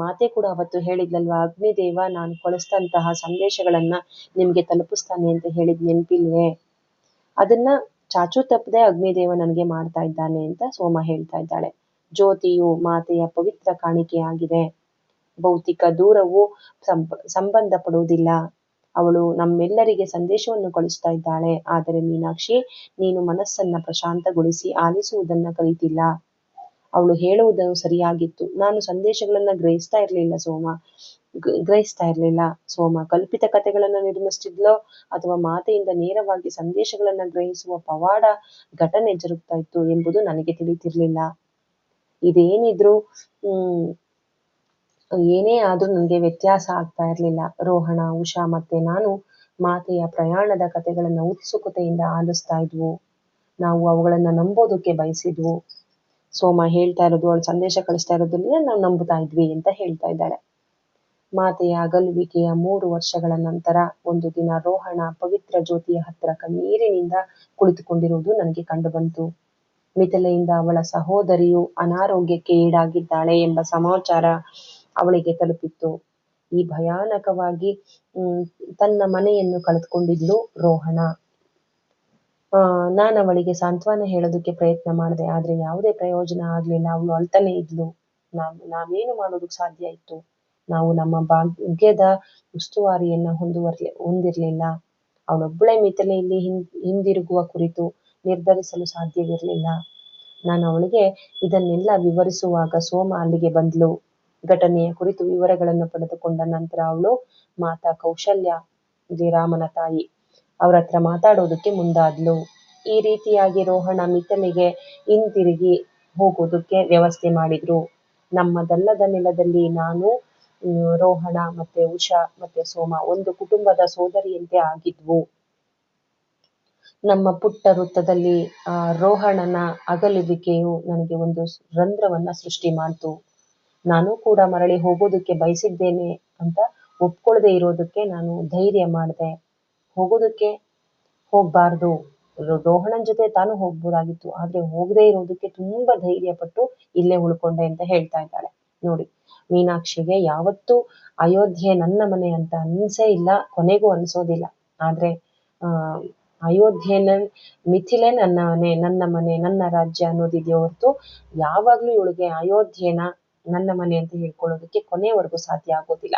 ಮಾತೆ ಕೂಡ ಅವತ್ತು ಹೇಳಿದ್ಲಲ್ವಾ, ಅಗ್ನಿದೇವ ನಾನು ಕಳಿಸಿದಂತಹ ಸಂದೇಶಗಳನ್ನ ನಿಮ್ಗೆ ತಲುಪಿಸ್ತಾನೆ ಅಂತ ಹೇಳಿದ್ ನೆನ್ಪಿಲ್ವೇ? ಅದನ್ನ ಚಾಚು ತಪ್ಪದೆ ಅಗ್ನಿದೇವ ನನಗೆ ಮಾಡ್ತಾ ಇದ್ದಾನೆ ಅಂತ ಸೋಮ ಹೇಳ್ತಾ ಇದ್ದಾಳೆ. ಜ್ಯೋತಿಯು ಮಾತೆಯ ಪವಿತ್ರ ಕಾಣಿಕೆಯಾಗಿದೆ. ಭೌತಿಕ ದೂರವು ಸಂಬಂಧ ಪಡುವುದಿಲ್ಲ. ಅವಳು ನಮ್ಮೆಲ್ಲರಿಗೆ ಸಂದೇಶವನ್ನು ಕಳಿಸ್ತಾ ಇದ್ದಾಳೆ. ಆದರೆ ಮೀನಾಕ್ಷಿ, ನೀನು ಮನಸ್ಸನ್ನ ಪ್ರಶಾಂತಗೊಳಿಸಿ ಆಲಿಸುವುದನ್ನ ಕಲಿತಿಲ್ಲ. ಅವಳು ಹೇಳುವುದು ಸರಿಯಾಗಿತ್ತು, ನಾನು ಸಂದೇಶಗಳನ್ನ ಗ್ರಹಿಸ್ತಾ ಇರ್ಲಿಲ್ಲ ಸೋಮ. ಕಲ್ಪಿತ ಕಥೆಗಳನ್ನ ನಿರ್ಮಿಸ್ತಿದ್ಲೋ ಅಥವಾ ಮಾತೆಯಿಂದ ನೇರವಾಗಿ ಸಂದೇಶಗಳನ್ನ ಗ್ರಹಿಸುವ ಪವಾಡ ಘಟನೆ ಜರುಗ್ತಾ ಇತ್ತು ಎಂಬುದು ನನಗೆ ತಿಳಿತಿರ್ಲಿಲ್ಲ. ಏನೇ ಆದ್ರೂ ನನಗೆ ವ್ಯತ್ಯಾಸ ಆಗ್ತಾ ಇರ್ಲಿಲ್ಲ. ರೋಹಣ, ಉಷಾ ಮತ್ತೆ ನಾನು ಮಾತೆಯ ಪ್ರಯಾಣದ ಕಥೆಗಳನ್ನ ಉತ್ಸುಕತೆಯಿಂದ ಆಲಿಸ್ತಾ ಇದ್ವು. ನಾವು ಅವುಗಳನ್ನ ನಂಬೋದಕ್ಕೆ ಬಯಸಿದ್ವು. ಸೋಮ ಹೇಳ್ತಾ ಇರೋದು, ಅವಳು ಸಂದೇಶ ಕಳಿಸ್ತಾ ಇರೋದನ್ನ ನಾವು ನಂಬುತ್ತಾ ಇದ್ವಿ ಅಂತ ಹೇಳ್ತಾ ಇದ್ದಾಳೆ. ಮಾತೆಯ ಅಗಲುವಿಕೆಯ 3 ವರ್ಷಗಳ ನಂತರ ಒಂದು ದಿನ ರೋಹಣ ಪವಿತ್ರ ಜ್ಯೋತಿಯ ಹತ್ತಿರ ಕಣ್ಣೀರಿನಿಂದ ಕುಳಿತುಕೊಂಡಿರುವುದು ನನಗೆ ಕಂಡು ಬಂತು. ಮಿಥಿಲೆಯಿಂದ ಅವಳ ಸಹೋದರಿಯು ಅನಾರೋಗ್ಯಕ್ಕೆ ಈಡಾಗಿದ್ದಾಳೆ ಎಂಬ ಸಮಾಚಾರ ಅವಳಿಗೆ ತಲುಪಿತ್ತು. ಈ ಭಯಾನಕವಾಗಿ ತನ್ನ ಮನೆಯನ್ನು ಕಳೆದುಕೊಂಡಿದ್ಲು ರೋಹಣ. ನಾನು ಅವಳಿಗೆ ಸಾಂತ್ವನ ಹೇಳೋದಕ್ಕೆ ಪ್ರಯತ್ನ ಮಾಡಿದೆ, ಆದ್ರೆ ಯಾವುದೇ ಪ್ರಯೋಜನ ಆಗ್ಲಿಲ್ಲ. ಅವಳು ಅಳ್ತಾನೆ ಇದ್ಲು. ನಾವೇನು ಮಾಡೋದಕ್ಕೆ ಸಾಧ್ಯ ಇತ್ತು? ನಾವು ನಮ್ಮ ಭಾಗ್ಯದ ಉಸ್ತುವಾರಿಯನ್ನ ಹೊಂದಿರ್ಲಿಲ್ಲ. ಅವಳೊಬ್ಬಳೇ ಮಿಥಿಲೆಯಲ್ಲಿ ಹಿಂದಿರುಗುವ ಕುರಿತು ನಿರ್ಧರಿಸಲು ಸಾಧ್ಯವಿರಲಿಲ್ಲ. ನಾನು ಅವಳಿಗೆ ಇದನ್ನೆಲ್ಲ ವಿವರಿಸುವಾಗ ಸೋಮ ಅಲ್ಲಿಗೆ ಬಂದ್ಲು. ಘಟನೆಯ ಕುರಿತು ವಿವರಗಳನ್ನು ಪಡೆದುಕೊಂಡ ನಂತರ ಅವಳು ಮಾತಾ ಕೌಶಲ್ಯ, ರಾಮನ ತಾಯಿ, ಅವ್ರ ಹತ್ರ ಮಾತಾಡೋದಕ್ಕೆ ಮುಂದಾದ್ಲು. ಈ ರೀತಿಯಾಗಿ ರೋಹಣ ಮಿಥಿಲೆಗೆ ಹಿಂತಿರುಗಿ ಹೋಗೋದಕ್ಕೆ ವ್ಯವಸ್ಥೆ ಮಾಡಿದ್ರು. ನಮ್ಮದಲ್ಲದ ನೆಲದಲ್ಲಿ ನಾನು, ರೋಹಣ ಮತ್ತೆ ಉಷಾ ಮತ್ತೆ ಸೋಮ ಒಂದು ಕುಟುಂಬದ ಸೋದರಿಯಂತೆ ಆಗಿದ್ವು. ನಮ್ಮ ಪುಟ್ಟ ವೃತ್ತದಲ್ಲಿ ರೋಹಣನ ಅಗಲುವಿಕೆಯು ನನಗೆ ಒಂದು ರಂಧ್ರವನ್ನ ಸೃಷ್ಟಿ ಮಾಡ್ತು. ನಾನು ಕೂಡ ಮರಳಿ ಹೋಗೋದಕ್ಕೆ ಬಯಸಿದ್ದೇನೆ ಅಂತ ಒಪ್ಕೊಳ್ಳದೆ ಇರೋದಕ್ಕೆ ನಾನು ಧೈರ್ಯ ಮಾಡಿದೆ. ಹೋಗೋದಕ್ಕೆ ಹೋಗ್ಬಾರ್ದು, ರೋಹಣನ್ ಜೊತೆ ತಾನು ಹೋಗ್ಬೋದಾಗಿತ್ತು, ಆದ್ರೆ ಹೋಗದೆ ಇರೋದಕ್ಕೆ ತುಂಬಾ ಧೈರ್ಯ ಪಟ್ಟು ಇಲ್ಲೇ ಉಳ್ಕೊಂಡೆ ಅಂತ ಹೇಳ್ತಾ ಇದ್ದಾಳೆ. ನೋಡಿ, ಮೀನಾಕ್ಷಿಗೆ ಯಾವತ್ತೂ ಅಯೋಧ್ಯೆ ನನ್ನ ಮನೆ ಅಂತ ಅನ್ಸೇ ಇಲ್ಲ, ಕೊನೆಗೂ ಅನ್ಸೋದಿಲ್ಲ. ಆದ್ರೆ ಆ ಅಯೋಧ್ಯೆನ ಮಿಥಿಲೆ ನನ್ನ ಮನೆ ನನ್ನ ರಾಜ್ಯ ಅನ್ನೋದಿದೆಯೋ ಹೊರತು ಯಾವಾಗ್ಲೂ ಇವಳಿಗೆ ಅಯೋಧ್ಯೆನ ನನ್ನ ಮನೆ ಅಂತ ಹೇಳ್ಕೊಳ್ಳೋದಕ್ಕೆ ಕೊನೆವರೆಗೂ ಸಾಧ್ಯ ಆಗೋದಿಲ್ಲ.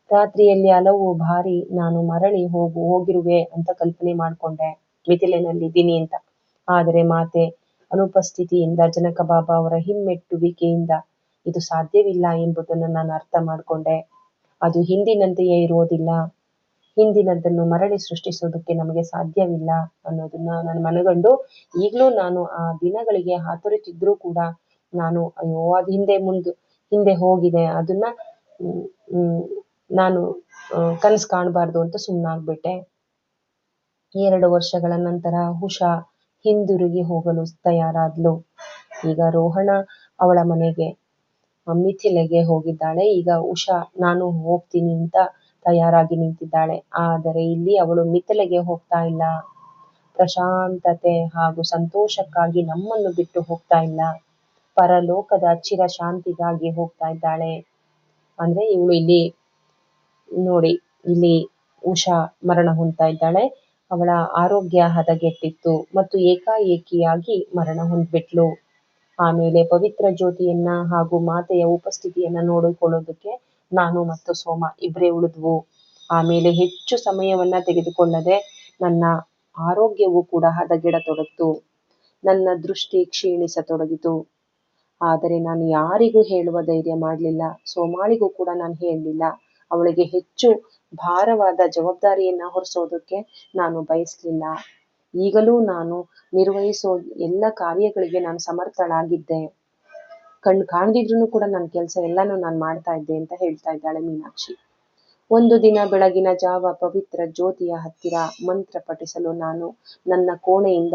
ರಾತ್ರಿಯಲ್ಲಿ ಹಲವು ಬಾರಿ ನಾನು ಮರಳಿ ಹೋಗಿರುವೆ ಅಂತ ಕಲ್ಪನೆ ಮಾಡ್ಕೊಂಡೆ, ಮಿಥಿಲೆನಲ್ಲಿದ್ದೀನಿ ಅಂತ. ಆದರೆ ಮಾತೆ ಅನುಪಸ್ಥಿತಿಯಿಂದ, ಜನಕ ಬಾಬಾ ಅವರ ಹಿಮ್ಮೆಟ್ಟುವಿಕೆಯಿಂದ ಇದು ಸಾಧ್ಯವಿಲ್ಲ ಎಂಬುದನ್ನು ನಾನು ಅರ್ಥ ಮಾಡ್ಕೊಂಡೆ. ಅದು ಹಿಂದಿನಂತೆಯೇ ಇರುವುದಿಲ್ಲ, ಹಿಂದಿನದನ್ನು ಮರಳಿ ಸೃಷ್ಟಿಸೋದಕ್ಕೆ ನಮಗೆ ಸಾಧ್ಯವಿಲ್ಲ ಅನ್ನೋದನ್ನ ನಾನು ಮನಗಂಡು, ಈಗಲೂ ನಾನು ಆ ದಿನಗಳಿಗೆ ಹಾತೊರೆತಿದ್ರೂ ಕೂಡ ನಾನು ಅಯ್ಯೋ ಅದು ಹಿಂದೆ ಹೋಗಿದೆ, ಅದನ್ನ ನಾನು ಕನಸು ಕಾಣಬಾರ್ದು ಅಂತ ಸುಮ್ಮನಾಗ್ಬಿಟ್ಟೆ. 2 ವರ್ಷಗಳ ನಂತರ ಉಷಾ ಹಿಂದಿರುಗಿ ಹೋಗಲು ತಯಾರಾದ್ಲು. ಈಗ ರೋಹಣ ಅವಳ ಮನೆಗೆ ಮಿಥಿಲೆಗೆ ಹೋಗಿದ್ದಾಳೆ. ಈಗ ಉಷಾ ನಾನು ಹೋಗ್ತೀನಿ ಅಂತ ತಯಾರಾಗಿ ನಿಂತಿದ್ದಾಳೆ. ಆದರೆ ಇಲ್ಲಿ ಅವಳು ಮಿಥಿಲೆಗೆ ಹೋಗ್ತಾ ಇಲ್ಲ, ಪ್ರಶಾಂತತೆ ಹಾಗೂ ಸಂತೋಷಕ್ಕಾಗಿ ನಮ್ಮನ್ನು ಬಿಟ್ಟು ಹೋಗ್ತಾ ಇಲ್ಲ, ಪರಲೋಕದ ಚಿರ ಶಾಂತಿಗಾಗಿ ಹೋಗ್ತಾ ಇದ್ದಾಳೆ. ಅಂದ್ರೆ ಇವಳು ಇಲ್ಲಿ ನೋಡಿ, ಇಲ್ಲಿ ಉಷಾ ಮರಣ ಹೊಂದ್ತಾ ಇದ್ದಾಳೆ. ಅವಳ ಆರೋಗ್ಯ ಹದಗೆಟ್ಟಿತ್ತು ಮತ್ತು ಏಕಾಏಕಿಯಾಗಿ ಮರಣ ಹೊಂದ್ಬಿಟ್ಲು. ಆಮೇಲೆ ಪವಿತ್ರ ಜ್ಯೋತಿಯನ್ನ ಹಾಗೂ ಮಾತೆಯ ಉಪಸ್ಥಿತಿಯನ್ನ ನೋಡಿಕೊಳ್ಳೋದಕ್ಕೆ ನಾನು ಮತ್ತು ಸೋಮ ಇಬ್ಬರೇ ಉಳಿದ್ವು. ಆಮೇಲೆ ಹೆಚ್ಚು ಸಮಯವನ್ನ ತೆಗೆದುಕೊಳ್ಳದೆ ನನ್ನ ಆರೋಗ್ಯವು ಕೂಡ ಹದಗೆಡತೊಡಗಿತು, ನನ್ನ ದೃಷ್ಟಿ ಕ್ಷೀಣಿಸತೊಡಗಿತು. ಆದರೆ ನಾನು ಯಾರಿಗೂ ಹೇಳುವ ಧೈರ್ಯ ಮಾಡಲಿಲ್ಲ, ಸೋಮಾಳಿಗೂ ಕೂಡ ನಾನು ಹೇಳಲಿಲ್ಲ. ಅವಳಿಗೆ ಹೆಚ್ಚು ಭಾರವಾದ ಜವಾಬ್ದಾರಿಯನ್ನ ಹೊರಿಸೋದಕ್ಕೆ ನಾನು ಬಯಸಲಿಲ್ಲ. ಈಗಲೂ ನಾನು ನಿರ್ವಹಿಸೋ ಎಲ್ಲ ಕಾರ್ಯಗಳಿಗೆ ನಾನು ಸಮರ್ಥಳಾಗಿದ್ದೆ, ಕಣ್ಣು ಕಾಣದಿದ್ರು ಕೂಡ ನನ್ನ ಕೆಲಸ ಎಲ್ಲಾನು ನಾನು ಮಾಡ್ತಾ ಇದ್ದೆ ಅಂತ ಹೇಳ್ತಾ ಇದ್ದಾಳೆ ಮೀನಾಕ್ಷಿ. ಒಂದು ದಿನ ಬೆಳಗಿನ ಜಾವ ಪವಿತ್ರ ಜ್ಯೋತಿಯ ಹತ್ತಿರ ಮಂತ್ರ ಪಠಿಸಲು ನಾನು ನನ್ನ ಕೋಣೆಯಿಂದ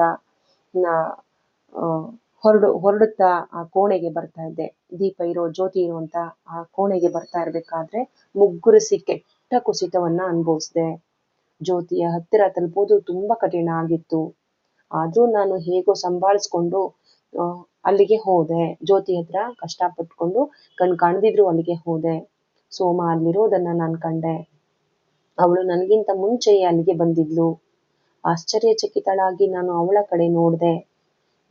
ಹೊರಡುತ್ತಾ ಆ ಕೋಣೆಗೆ ಬರ್ತಾ ಇದ್ದೆ. ದೀಪ ಇರೋ, ಜ್ಯೋತಿ ಇರುವಂತ ಆ ಕೋಣೆಗೆ ಬರ್ತಾ ಇರ್ಬೇಕಾದ್ರೆ ಮುಗ್ಗುರಿಸಿ ಕೆಟ್ಟ ಕುಸಿತವನ್ನ ಅನುಭವಿಸಿದೆ. ಜ್ಯೋತಿಯ ಹತ್ತಿರ ತಲುಪೋದು ತುಂಬಾ ಕಠಿಣ ಆಗಿತ್ತು. ಆದ್ರೂ ನಾನು ಹೇಗೋ ಸಂಭಾಳಿಸ್ಕೊಂಡು ಅಲ್ಲಿಗೆ ಹೋದೆ. ಜ್ಯೋತಿ ಹತ್ರ ಕಷ್ಟಪಟ್ಕೊಂಡು ಕಣ್ ಕಾಣದಿದ್ರು ಅಲ್ಲಿಗೆ ಹೋದೆ. ಸೋಮ ಅಲ್ಲಿರೋದನ್ನ ನಾನು ಕಂಡೆ. ಅವಳು ನನಗಿಂತ ಮುಂಚೆಯೇ ಅಲ್ಲಿಗೆ ಬಂದಿದ್ಲು. ಆಶ್ಚರ್ಯಚಕಿತಳಾಗಿ ನಾನು ಅವಳ ಕಡೆ ನೋಡ್ದೆ.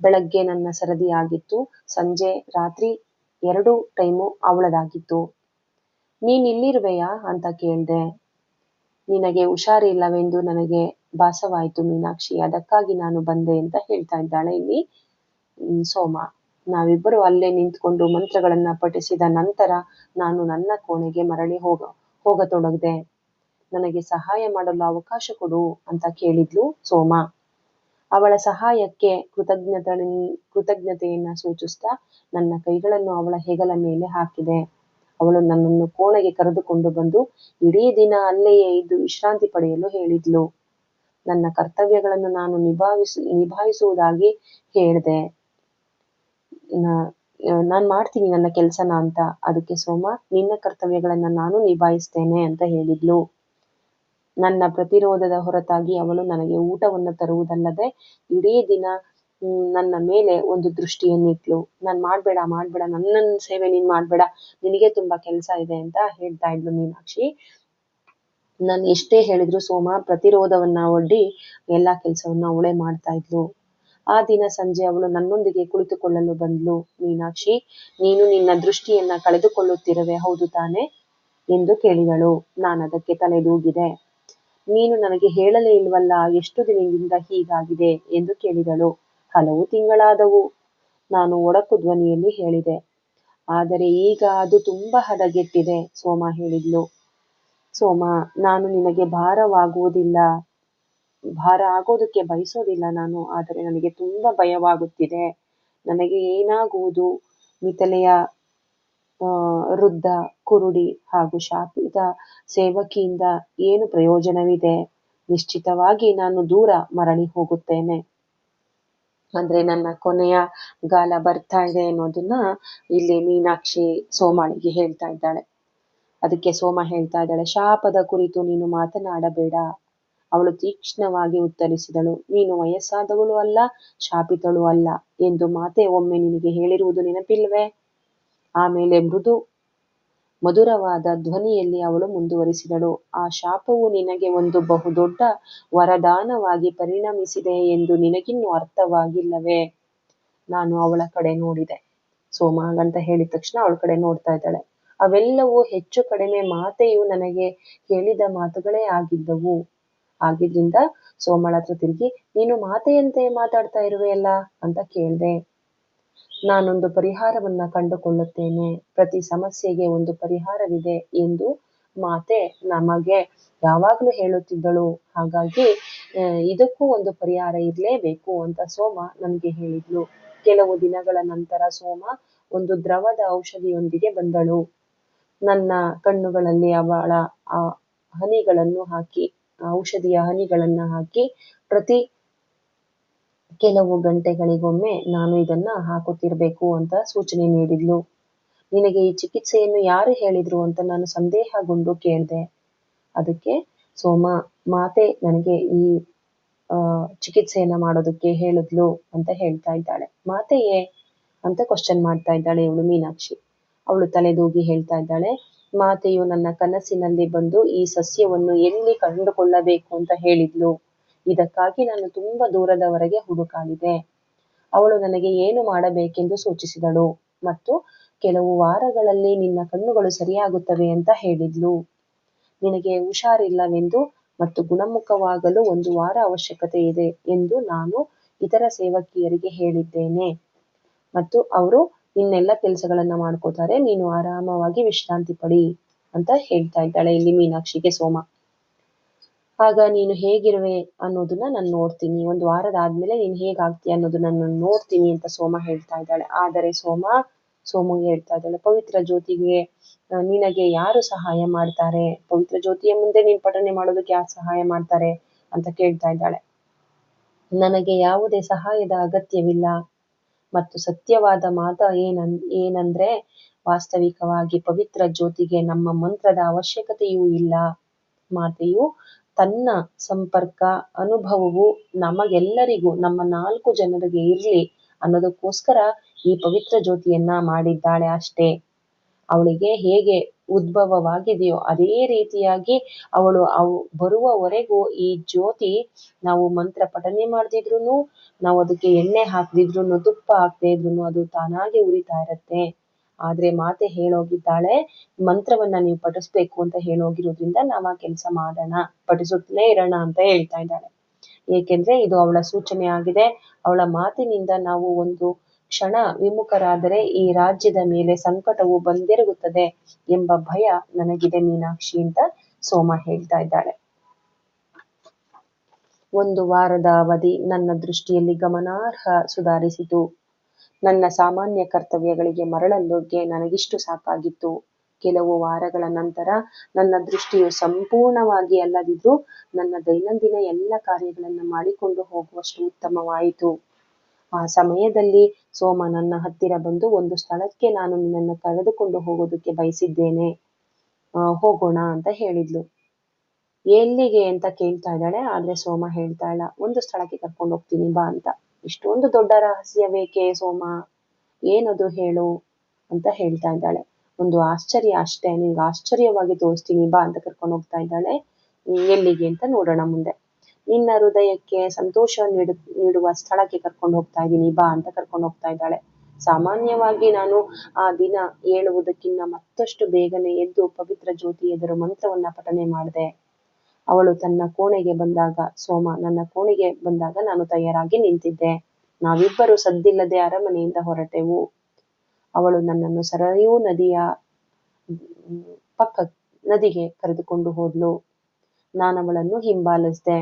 ಬೆಳಗ್ಗೆ ನನ್ನ ಸರದಿ ಆಗಿತ್ತು, ಸಂಜೆ ರಾತ್ರಿ 2 ಟೈಮು ಅವಳದಾಗಿತ್ತು. ನೀನ್ ಇಲ್ಲಿರುವೆಯಾ ಅಂತ ಕೇಳ್ದೆ. ನಿನಗೆ ಹುಷಾರಿಲ್ಲವೆಂದು ನನಗೆ ಭಾಸವಾಯಿತು ಮೀನಾಕ್ಷಿ, ಅದಕ್ಕಾಗಿ ನಾನು ಬಂದೆ ಅಂತ ಹೇಳ್ತಾ ಇದ್ದಾಳೆ ಇಲ್ಲಿ ಸೋಮ. ನಾವಿಬ್ಬರು ಅಲ್ಲೇ ನಿಂತ್ಕೊಂಡು ಮಂತ್ರಗಳನ್ನ ಪಠಿಸಿದ ನಂತರ ನಾನು ನನ್ನ ಕೋಣೆಗೆ ಮರಳಿ ಹೋಗತೊಡಗ್ದೆ. ನನಗೆ ಸಹಾಯ ಮಾಡಲು ಅವಕಾಶ ಕೊಡು ಅಂತ ಕೇಳಿದ್ಲು ಸೋಮ. ಅವಳ ಸಹಾಯಕ್ಕೆ ಕೃತಜ್ಞತೆಯನ್ನ ಸೂಚಿಸ್ತಾ ನನ್ನ ಕೈಗಳನ್ನು ಅವಳ ಹೆಗಲ ಮೇಲೆ ಹಾಕಿದೆ. ಅವಳು ನನ್ನನ್ನು ಕೋಣೆಗೆ ಕರೆದುಕೊಂಡು ಬಂದು ಇಡೀ ದಿನ ಅಲ್ಲೆಯೇ ಇದ್ದು ವಿಶ್ರಾಂತಿ ಪಡೆಯಲು ಹೇಳಿದ್ಲು. ನನ್ನ ಕರ್ತವ್ಯಗಳನ್ನು ನಾನು ನಿಭಾಯಿಸುವುದಾಗಿ ಹೇಳ್ದೆ. ನಾನ್ ಮಾಡ್ತೀನಿ ನನ್ನ ಕೆಲ್ಸನ ಅಂತ. ಅದಕ್ಕೆ ಸೋಮ ನಿನ್ನ ಕರ್ತವ್ಯಗಳನ್ನ ನಾನು ನಿಭಾಯಿಸ್ತೇನೆ ಅಂತ ಹೇಳಿದ್ಲು. ನನ್ನ ಪ್ರತಿರೋಧದ ಹೊರತಾಗಿ ಅವಳು ನನಗೆ ಊಟವನ್ನು ತರುವುದಲ್ಲದೆ ಇಡೀ ದಿನ ನನ್ನ ಮೇಲೆ ಒಂದು ದೃಷ್ಟಿಯನ್ನಿಟ್ಲು. ನಾನ್ ಮಾಡ್ಬೇಡ ನನ್ನ ಸೇವೆ ನೀನ್ ಮಾಡ್ಬೇಡ, ನಿನಗೆ ತುಂಬಾ ಕೆಲಸ ಇದೆ ಅಂತ ಹೇಳ್ತಾ ಇದ್ಲು ಮೀನಾಕ್ಷಿ. ನಾನು ಎಷ್ಟೇ ಹೇಳಿದ್ರು ಸೋಮ ಪ್ರತಿರೋಧವನ್ನ ಒಡ್ಡಿ ಎಲ್ಲಾ ಕೆಲ್ಸವನ್ನ ಅವಳೇ ಮಾಡ್ತಾ ಇದ್ಲು. ಆ ದಿನ ಸಂಜೆ ಅವಳು ನನ್ನೊಂದಿಗೆ ಕುಳಿತುಕೊಳ್ಳಲು ಬಂದ್ಲು. ಮೀನಾಕ್ಷಿ, ನೀನು ನಿನ್ನ ದೃಷ್ಟಿಯನ್ನ ಕಳೆದುಕೊಳ್ಳುತ್ತಿರುವೆ ಹೌದು ತಾನೆ ಎಂದು ಕೇಳಿದಳು. ನಾನದಕ್ಕೆ ತಲೆದೂಗಿದೆ. ನೀನು ನನಗೆ ಹೇಳಲೇ ಇಲ್ವಲ್ಲ ಎಷ್ಟು ದಿನದಿಂದ ಹೀಗಾಗಿದೆ ಎಂದು ಕೇಳಿದಳು. ಹಲವು ತಿಂಗಳಾದವು, ನಾನು ಒಡಕು ಧ್ವನಿಯಲ್ಲಿ ಹೇಳಿದೆ. ಆದರೆ ಈಗ ಅದು ತುಂಬಾ ಹದಗೆಟ್ಟಿದೆ ಸೋಮ ಹೇಳಿದ್ಲು. ಸೋಮ, ನಾನು ನಿನಗೆ ಭಾರ ಆಗೋದಕ್ಕೆ ಬಯಸೋದಿಲ್ಲ ನಾನು, ಆದರೆ ನನಗೆ ತುಂಬಾ ಭಯವಾಗುತ್ತಿದೆ. ನನಗೆ ಏನಾಗುವುದು? ಮಿಥಿಲೆಯ ವೃದ್ಧ, ಕುರುಡಿ ಹಾಗೂ ಶಾಪಿತ ಸೇವಕಿಯಿಂದ ಏನು ಪ್ರಯೋಜನವಿದೆ? ನಿಶ್ಚಿತವಾಗಿ ನಾನು ದೂರ ಮರಳಿ ಹೋಗುತ್ತೇನೆ. ಅಂದ್ರೆ ನನ್ನ ಕೊನೆಯ ಗಾಲ ಬರ್ತಾ ಇದೆ ಅನ್ನೋದನ್ನ ಇಲ್ಲಿ ಮೀನಾಕ್ಷಿ ಸೋಮಾಳಿಗೆ ಹೇಳ್ತಾ ಇದ್ದಾಳೆ. ಅದಕ್ಕೆ ಸೋಮ ಹೇಳ್ತಾ ಇದ್ದಾಳೆ, ಶಾಪದ ಕುರಿತು ನೀನು ಮಾತನಾಡಬೇಡ. ಅವಳು ತೀಕ್ಷ್ಣವಾಗಿ ಉತ್ತರಿಸಿದಳು, ನೀನು ವಯಸ್ಸಾದವಳು ಅಲ್ಲ, ಶಾಪಿತಳು ಅಲ್ಲ ಎಂದು ಮಾತೆ ಒಮ್ಮೆ ನಿನಗೆ ಹೇಳಿರುವುದು ನೆನಪಿಲ್ವೇ? ಆಮೇಲೆ ಮಧುರವಾದ ಧ್ವನಿಯಲ್ಲಿ ಅವಳು ಮುಂದುವರಿಸಿದಳು, ಆ ಶಾಪವು ನಿನಗೆ ಒಂದು ಬಹುದೊಡ್ಡ ವರದಾನವಾಗಿ ಪರಿಣಮಿಸಿದೆ ಎಂದು ನಿನಗಿನ್ನೂ ಅರ್ಥವಾಗಿಲ್ಲವೇ? ನಾನು ಅವಳ ಕಡೆ ನೋಡಿದೆ. ಸೋಮ ಹಾಗಂತ ಹೇಳಿದ ತಕ್ಷಣ ಅವಳ ಕಡೆ ನೋಡ್ತಾ ಇದ್ದಾಳೆ. ಅವೆಲ್ಲವೂ ಹೆಚ್ಚು ಕಡಿಮೆ ಮಾತೆಯು ನನಗೆ ಹೇಳಿದ ಮಾತುಗಳೇ ಆಗಿದ್ದವು. ಆಗಿದ್ರಿಂದ ಸೋಮಳ ಹತ್ರ ತಿರುಗಿ, ನೀನು ಮಾತೆಯಂತೆ ಮಾತಾಡ್ತಾ ಇರುವೆಯಲ್ಲ ಅಂತ ಕೇಳಿದೆ. ನಾನೊಂದು ಪರಿಹಾರವನ್ನ ಕಂಡುಕೊಳ್ಳುತ್ತೇನೆ. ಪ್ರತಿ ಸಮಸ್ಯೆಗೆ ಒಂದು ಪರಿಹಾರವಿದೆ ಎಂದು ಮಾತೆ ನಮಗೆ ಯಾವಾಗಲೂ ಹೇಳುತ್ತಿದ್ದಳು. ಹಾಗಾಗಿ ಇದಕ್ಕೂ ಒಂದು ಪರಿಹಾರ ಇರಲೇಬೇಕು ಅಂತ ಸೋಮ ನನಗೆ ಹೇಳಿದ್ಲು. ಕೆಲವು ದಿನಗಳ ನಂತರ ಸೋಮ ಒಂದು ದ್ರವದ ಔಷಧಿಯೊಂದಿಗೆ ಬಂದಳು. ನನ್ನ ಕಣ್ಣುಗಳಲ್ಲಿ ಅವಳ ಆ ಹನಿಗಳನ್ನು ಹಾಕಿ, ಔಷಧಿಯ ಹನಿಗಳನ್ನ ಹಾಕಿ, ಪ್ರತಿ ಕೆಲವು ಗಂಟೆಗಳಿಗೊಮ್ಮೆ ನಾನು ಇದನ್ನ ಹಾಕುತ್ತಿರ್ಬೇಕು ಅಂತ ಸೂಚನೆ ನೀಡಿದ್ಲು. ನಿನಗೆ ಈ ಚಿಕಿತ್ಸೆಯನ್ನು ಯಾರು ಹೇಳಿದ್ರು ಅಂತ ನಾನು ಸಂದೇಹಗೊಂಡು ಕೇಳಿದೆ. ಅದಕ್ಕೆ ಸೋಮ, ಮಾತೆ ನನಗೆ ಈ ಚಿಕಿತ್ಸೆಯನ್ನ ಮಾಡೋದಕ್ಕೆ ಹೇಳಿದ್ಲು ಅಂತ ಹೇಳ್ತಾ ಇದ್ದಾಳೆ. ಮಾತೆಯೇ ಅಂತ ಕ್ವಶನ್ ಮಾಡ್ತಾ ಇದ್ದಾಳೆ ಇವಳು ಮೀನಾಕ್ಷಿ. ಅವಳು ತಲೆದೂಗಿ ಹೇಳ್ತಾ ಇದ್ದಾಳೆ, ಮಾತೆಯು ನನ್ನ ಕನಸಿನಲ್ಲಿ ಬಂದು ಈ ಸಸ್ಯವನ್ನು ಎಲ್ಲಿ ಕಂಡುಕೊಳ್ಳಬೇಕು ಅಂತ ಹೇಳಿದ್ಲು. ಇದಕ್ಕಾಗಿ ನಾನು ತುಂಬಾ ದೂರದವರೆಗೆ ಹುಡುಕಾಡಿದೆ. ಅವಳು ನನಗೆ ಏನು ಮಾಡಬೇಕೆಂದು ಸೂಚಿಸಿದಳು ಮತ್ತು ಕೆಲವು ವಾರಗಳಲ್ಲಿ ನಿನ್ನ ಕಣ್ಣುಗಳು ಸರಿಯಾಗುತ್ತವೆ ಅಂತ ಹೇಳಿದ್ಲು. ನಿನಗೆ ಹುಷಾರಿಲ್ಲವೆಂದು ಮತ್ತು ಗುಣಮುಖವಾಗಲು 1 ವಾರ ಅವಶ್ಯಕತೆ ಇದೆ ಎಂದು ನಾನು ಇತರ ಸೇವಕಿಯರಿಗೆ ಹೇಳಿದ್ದೇನೆ ಮತ್ತು ಅವರು ಇನ್ನೆಲ್ಲ ಕೆಲಸಗಳನ್ನ ಮಾಡ್ಕೋತಾರೆ. ನೀನು ಆರಾಮವಾಗಿ ವಿಶ್ರಾಂತಿ ಪಡಿ ಅಂತ ಹೇಳ್ತಾ ಇದ್ದಾಳೆ ಇಲ್ಲಿ ಮೀನಾಕ್ಷಿಗೆ ಸೋಮ. ಆಗ ನೀನು ಹೇಗಿರುವೆ ಅನ್ನೋದನ್ನ ನಾನು ನೋಡ್ತೀನಿ, 1 ವಾರದಾದ್ಮೇಲೆ ನೀನು ಹೇಗಾಗ್ತೀಯ ಅನ್ನೋದನ್ನ ನಾನು ನೋಡ್ತೀನಿ ಅಂತ ಸೋಮ ಹೇಳ್ತಾ ಇದ್ದಾಳೆ. ಆದರೆ ಸೋಮಗೆ ಹೇಳ್ತಾ ಇದ್ದಾಳೆ, ಪವಿತ್ರ ಜ್ಯೋತಿಗೆ ನಿನಗೆ ಯಾರು ಸಹಾಯ ಮಾಡ್ತಾರೆ? ಪವಿತ್ರ ಜ್ಯೋತಿಯ ಮುಂದೆ ನೀನು ಪಠನೆ ಮಾಡೋದಕ್ಕೆ ಯಾರು ಸಹಾಯ ಮಾಡ್ತಾರೆ ಅಂತ ಕೇಳ್ತಾ ಇದ್ದಾಳೆ. ನನಗೆ ಯಾವುದೇ ಸಹಾಯದ ಅಗತ್ಯವಿಲ್ಲ ಮತ್ತು ಸತ್ಯವಾದ ಮಾತ ಏನಂದ್ರೆ ವಾಸ್ತವಿಕವಾಗಿ ಪವಿತ್ರ ಜ್ಯೋತಿಗೆ ನಮ್ಮ ಮಂತ್ರದ ಅವಶ್ಯಕತೆಯೂ ಇಲ್ಲ. ಮಾತೆಯು ತನ್ನ ಸಂಪರ್ಕ ಅನುಭವವು ನಮಗೆಲ್ಲರಿಗೂ, ನಮ್ಮ 4 ಜನರಿಗೆ ಇರ್ಲಿ ಅನ್ನೋದಕ್ಕೋಸ್ಕರ ಈ ಪವಿತ್ರ ಜ್ಯೋತಿಯನ್ನ ಮಾಡಿದ್ದಾಳೆ ಅಷ್ಟೇ. ಅವಳಿಗೆ ಹೇಗೆ ಉದ್ಭವವಾಗಿದೆಯೋ ಅದೇ ರೀತಿಯಾಗಿ ಅವಳು ಬರುವವರೆಗೂ ಈ ಜ್ಯೋತಿ, ನಾವು ಮಂತ್ರ ಪಠನೆ ಮಾಡ್ದಿದ್ರು, ನಾವು ಅದಕ್ಕೆ ಎಣ್ಣೆ ಹಾಕ್ದಿದ್ರು, ತುಪ್ಪ ಹಾಕದೇ ಇದ್ರು ಅದು ತಾನಾಗೆ ಉರಿತಾ ಇರತ್ತೆ. ಆದ್ರೆ ಮಾತೆ ಹೇಳೋಗಿದ್ದಾಳೆ, ಮಂತ್ರವನ್ನ ನೀವು ಪಠಿಸ್ಬೇಕು ಅಂತ ಹೇಳೋಗಿರೋದ್ರಿಂದ ನಾವ್ ಆ ಕೆಲಸ ಮಾಡೋಣ, ಪಠಿಸುತ್ತಲೇ ಇರೋಣ ಅಂತ ಹೇಳ್ತಾ ಇದ್ದಾಳೆ. ಏಕೆಂದ್ರೆ ಇದು ಅವಳ ಸೂಚನೆ ಆಗಿದೆ. ಅವಳ ಮಾತಿನಿಂದ ನಾವು ಒಂದು ಕ್ಷಣ ವಿಮುಖರಾದರೆ ಈ ರಾಜ್ಯದ ಮೇಲೆ ಸಂಕಟವು ಬಂದೆರಗುತ್ತದೆ ಎಂಬ ಭಯ ನನಗಿದೆ ಮೀನಾಕ್ಷಿ ಅಂತ ಸೋಮ ಹೇಳ್ತಾ ಇದ್ದಾಳೆ. 1 ವಾರದ ಅವಧಿ ನನ್ನ ದೃಷ್ಟಿಯಲ್ಲಿ ಗಮನಾರ್ಹ ಸುಧಾರಿಸಿತು. ನನ್ನ ಸಾಮಾನ್ಯ ಕರ್ತವ್ಯಗಳಿಗೆ ಮರಳಲ್ಲೋಕೆ ನನಗಿಷ್ಟು ಸಾಕಾಗಿತ್ತು. ಕೆಲವು ವಾರಗಳ ನಂತರ ನನ್ನ ದೃಷ್ಟಿಯು ಸಂಪೂರ್ಣವಾಗಿ ಅಲ್ಲದಿದ್ರೂ ನನ್ನ ದೈನಂದಿನ ಎಲ್ಲ ಕಾರ್ಯಗಳನ್ನ ಮಾಡಿಕೊಂಡು ಹೋಗುವಷ್ಟು ಉತ್ತಮವಾಯಿತು. ಆ ಸಮಯದಲ್ಲಿ ಸೋಮ ನನ್ನ ಹತ್ತಿರ ಬಂದು, ಒಂದು ಸ್ಥಳಕ್ಕೆ ನಾನು ನಿನ್ನನ್ನು ಕರೆದುಕೊಂಡು ಹೋಗೋದಕ್ಕೆ ಬಯಸಿದ್ದೇನೆ, ಹೋಗೋಣ ಅಂತ ಹೇಳಿದ್ಲು. ಎಲ್ಲಿಗೆ ಅಂತ ಕೇಳ್ತಾ ಇದ್ದಾಳೆ. ಆದ್ರೆ ಸೋಮ ಹೇಳ್ತಾ ಇಲ್ಲ, ಒಂದು ಸ್ಥಳಕ್ಕೆ ಕರ್ಕೊಂಡು ಹೋಗ್ತೀನಿ ಬಾ ಅಂತ. ಇಷ್ಟೊಂದು ದೊಡ್ಡ ರಹಸ್ಯವೇಕೆ ಸೋಮ, ಏನದು ಹೇಳು ಅಂತ ಹೇಳ್ತಾ ಇದ್ದಾಳೆ. ಒಂದು ಆಶ್ಚರ್ಯ ಅಷ್ಟೇ, ನಿನ್ಗೆ ಆಶ್ಚರ್ಯವಾಗಿ ತೋರಿಸ್ತೀನಿ ಬಾ ಅಂತ ಕರ್ಕೊಂಡು ಹೋಗ್ತಾ ಇದ್ದಾಳೆ. ಎಲ್ಲಿಗೆ ಅಂತ ನೋಡೋಣ ಮುಂದೆ. ನಿನ್ನ ಹೃದಯಕ್ಕೆ ಸಂತೋಷ ನೀಡುವ ಸ್ಥಳಕ್ಕೆ ಕರ್ಕೊಂಡು ಹೋಗ್ತಾ ಇದ್ದೀನಿ ಬಾ ಅಂತ ಕರ್ಕೊಂಡು ಹೋಗ್ತಾ ಇದ್ದಾಳೆ. ಸಾಮಾನ್ಯವಾಗಿ ನಾನು ಆ ದಿನ ಹೇಳುವುದಕ್ಕಿಂತ ಮತ್ತಷ್ಟು ಬೇಗನೆ ಎದ್ದು ಪವಿತ್ರ ಜ್ಯೋತಿ ಎದುರು ಮಂತ್ರವನ್ನ ಪಠನೆ ಮಾಡಿದೆ. ಅವಳು ತನ್ನ ಕೋಣೆಗೆ ಬಂದಾಗ, ಸೋಮ ನನ್ನ ಕೋಣೆಗೆ ಬಂದಾಗ ನಾನು ತಯಾರಾಗಿ ನಿಂತಿದ್ದೆ. ನಾವಿಬ್ಬರು ಸದ್ದಿಲ್ಲದೆ ಅರಮನೆಯಿಂದ ಹೊರಟೆವು. ಅವಳು ನನ್ನನ್ನು ಸರಯೂ ನದಿಯ ನದಿಗೆ ಕರೆದುಕೊಂಡು ಹೋದ್ಲು. ನಾನವಳನ್ನು ಹಿಂಬಾಲಿಸಿದೆ.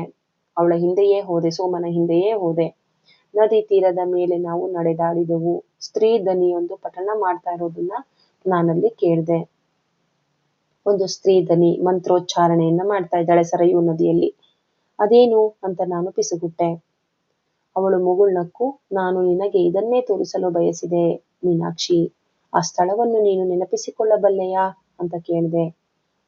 ಅವಳ ಹಿಂದೆಯೇ ಹೋದೆ, ಸೋಮನ ಹಿಂದೆಯೇ ಹೋದೆ. ನದಿ ತೀರದ ಮೇಲೆ ನಾವು ನಡೆದಾಡಿದೆವು. ಸ್ತ್ರೀ ದನಿಯೊಂದು ಪಠಣ ಮಾಡ್ತಾ ಇರೋದನ್ನ ನಾನಲ್ಲಿ ಕೇಳಿದೆ. ಒಂದು ಸ್ತ್ರೀ ದನಿ ಮಂತ್ರೋಚ್ಚಾರಣೆಯನ್ನ ಮಾಡ್ತಾ ಇದ್ದಾಳೆ ಸರಯೂ ನದಿಯಲ್ಲಿ. ಅದೇನು ಅಂತ ನಾನು ಪಿಸುಗುಟ್ಟೆ. ಅವಳು ಮುಗುಳ್ನಕ್ಕು, ನಾನು ನಿನಗೆ ಇದನ್ನೇ ತೋರಿಸಲು ಬಯಸಿದೆ ಮೀನಾಕ್ಷಿ. ಆ ಸ್ಥಳವನ್ನು ನೀನು ನೆನಪಿಸಿಕೊಳ್ಳಬಲ್ಲೆಯಾ ಅಂತ ಕೇಳಿದೆ.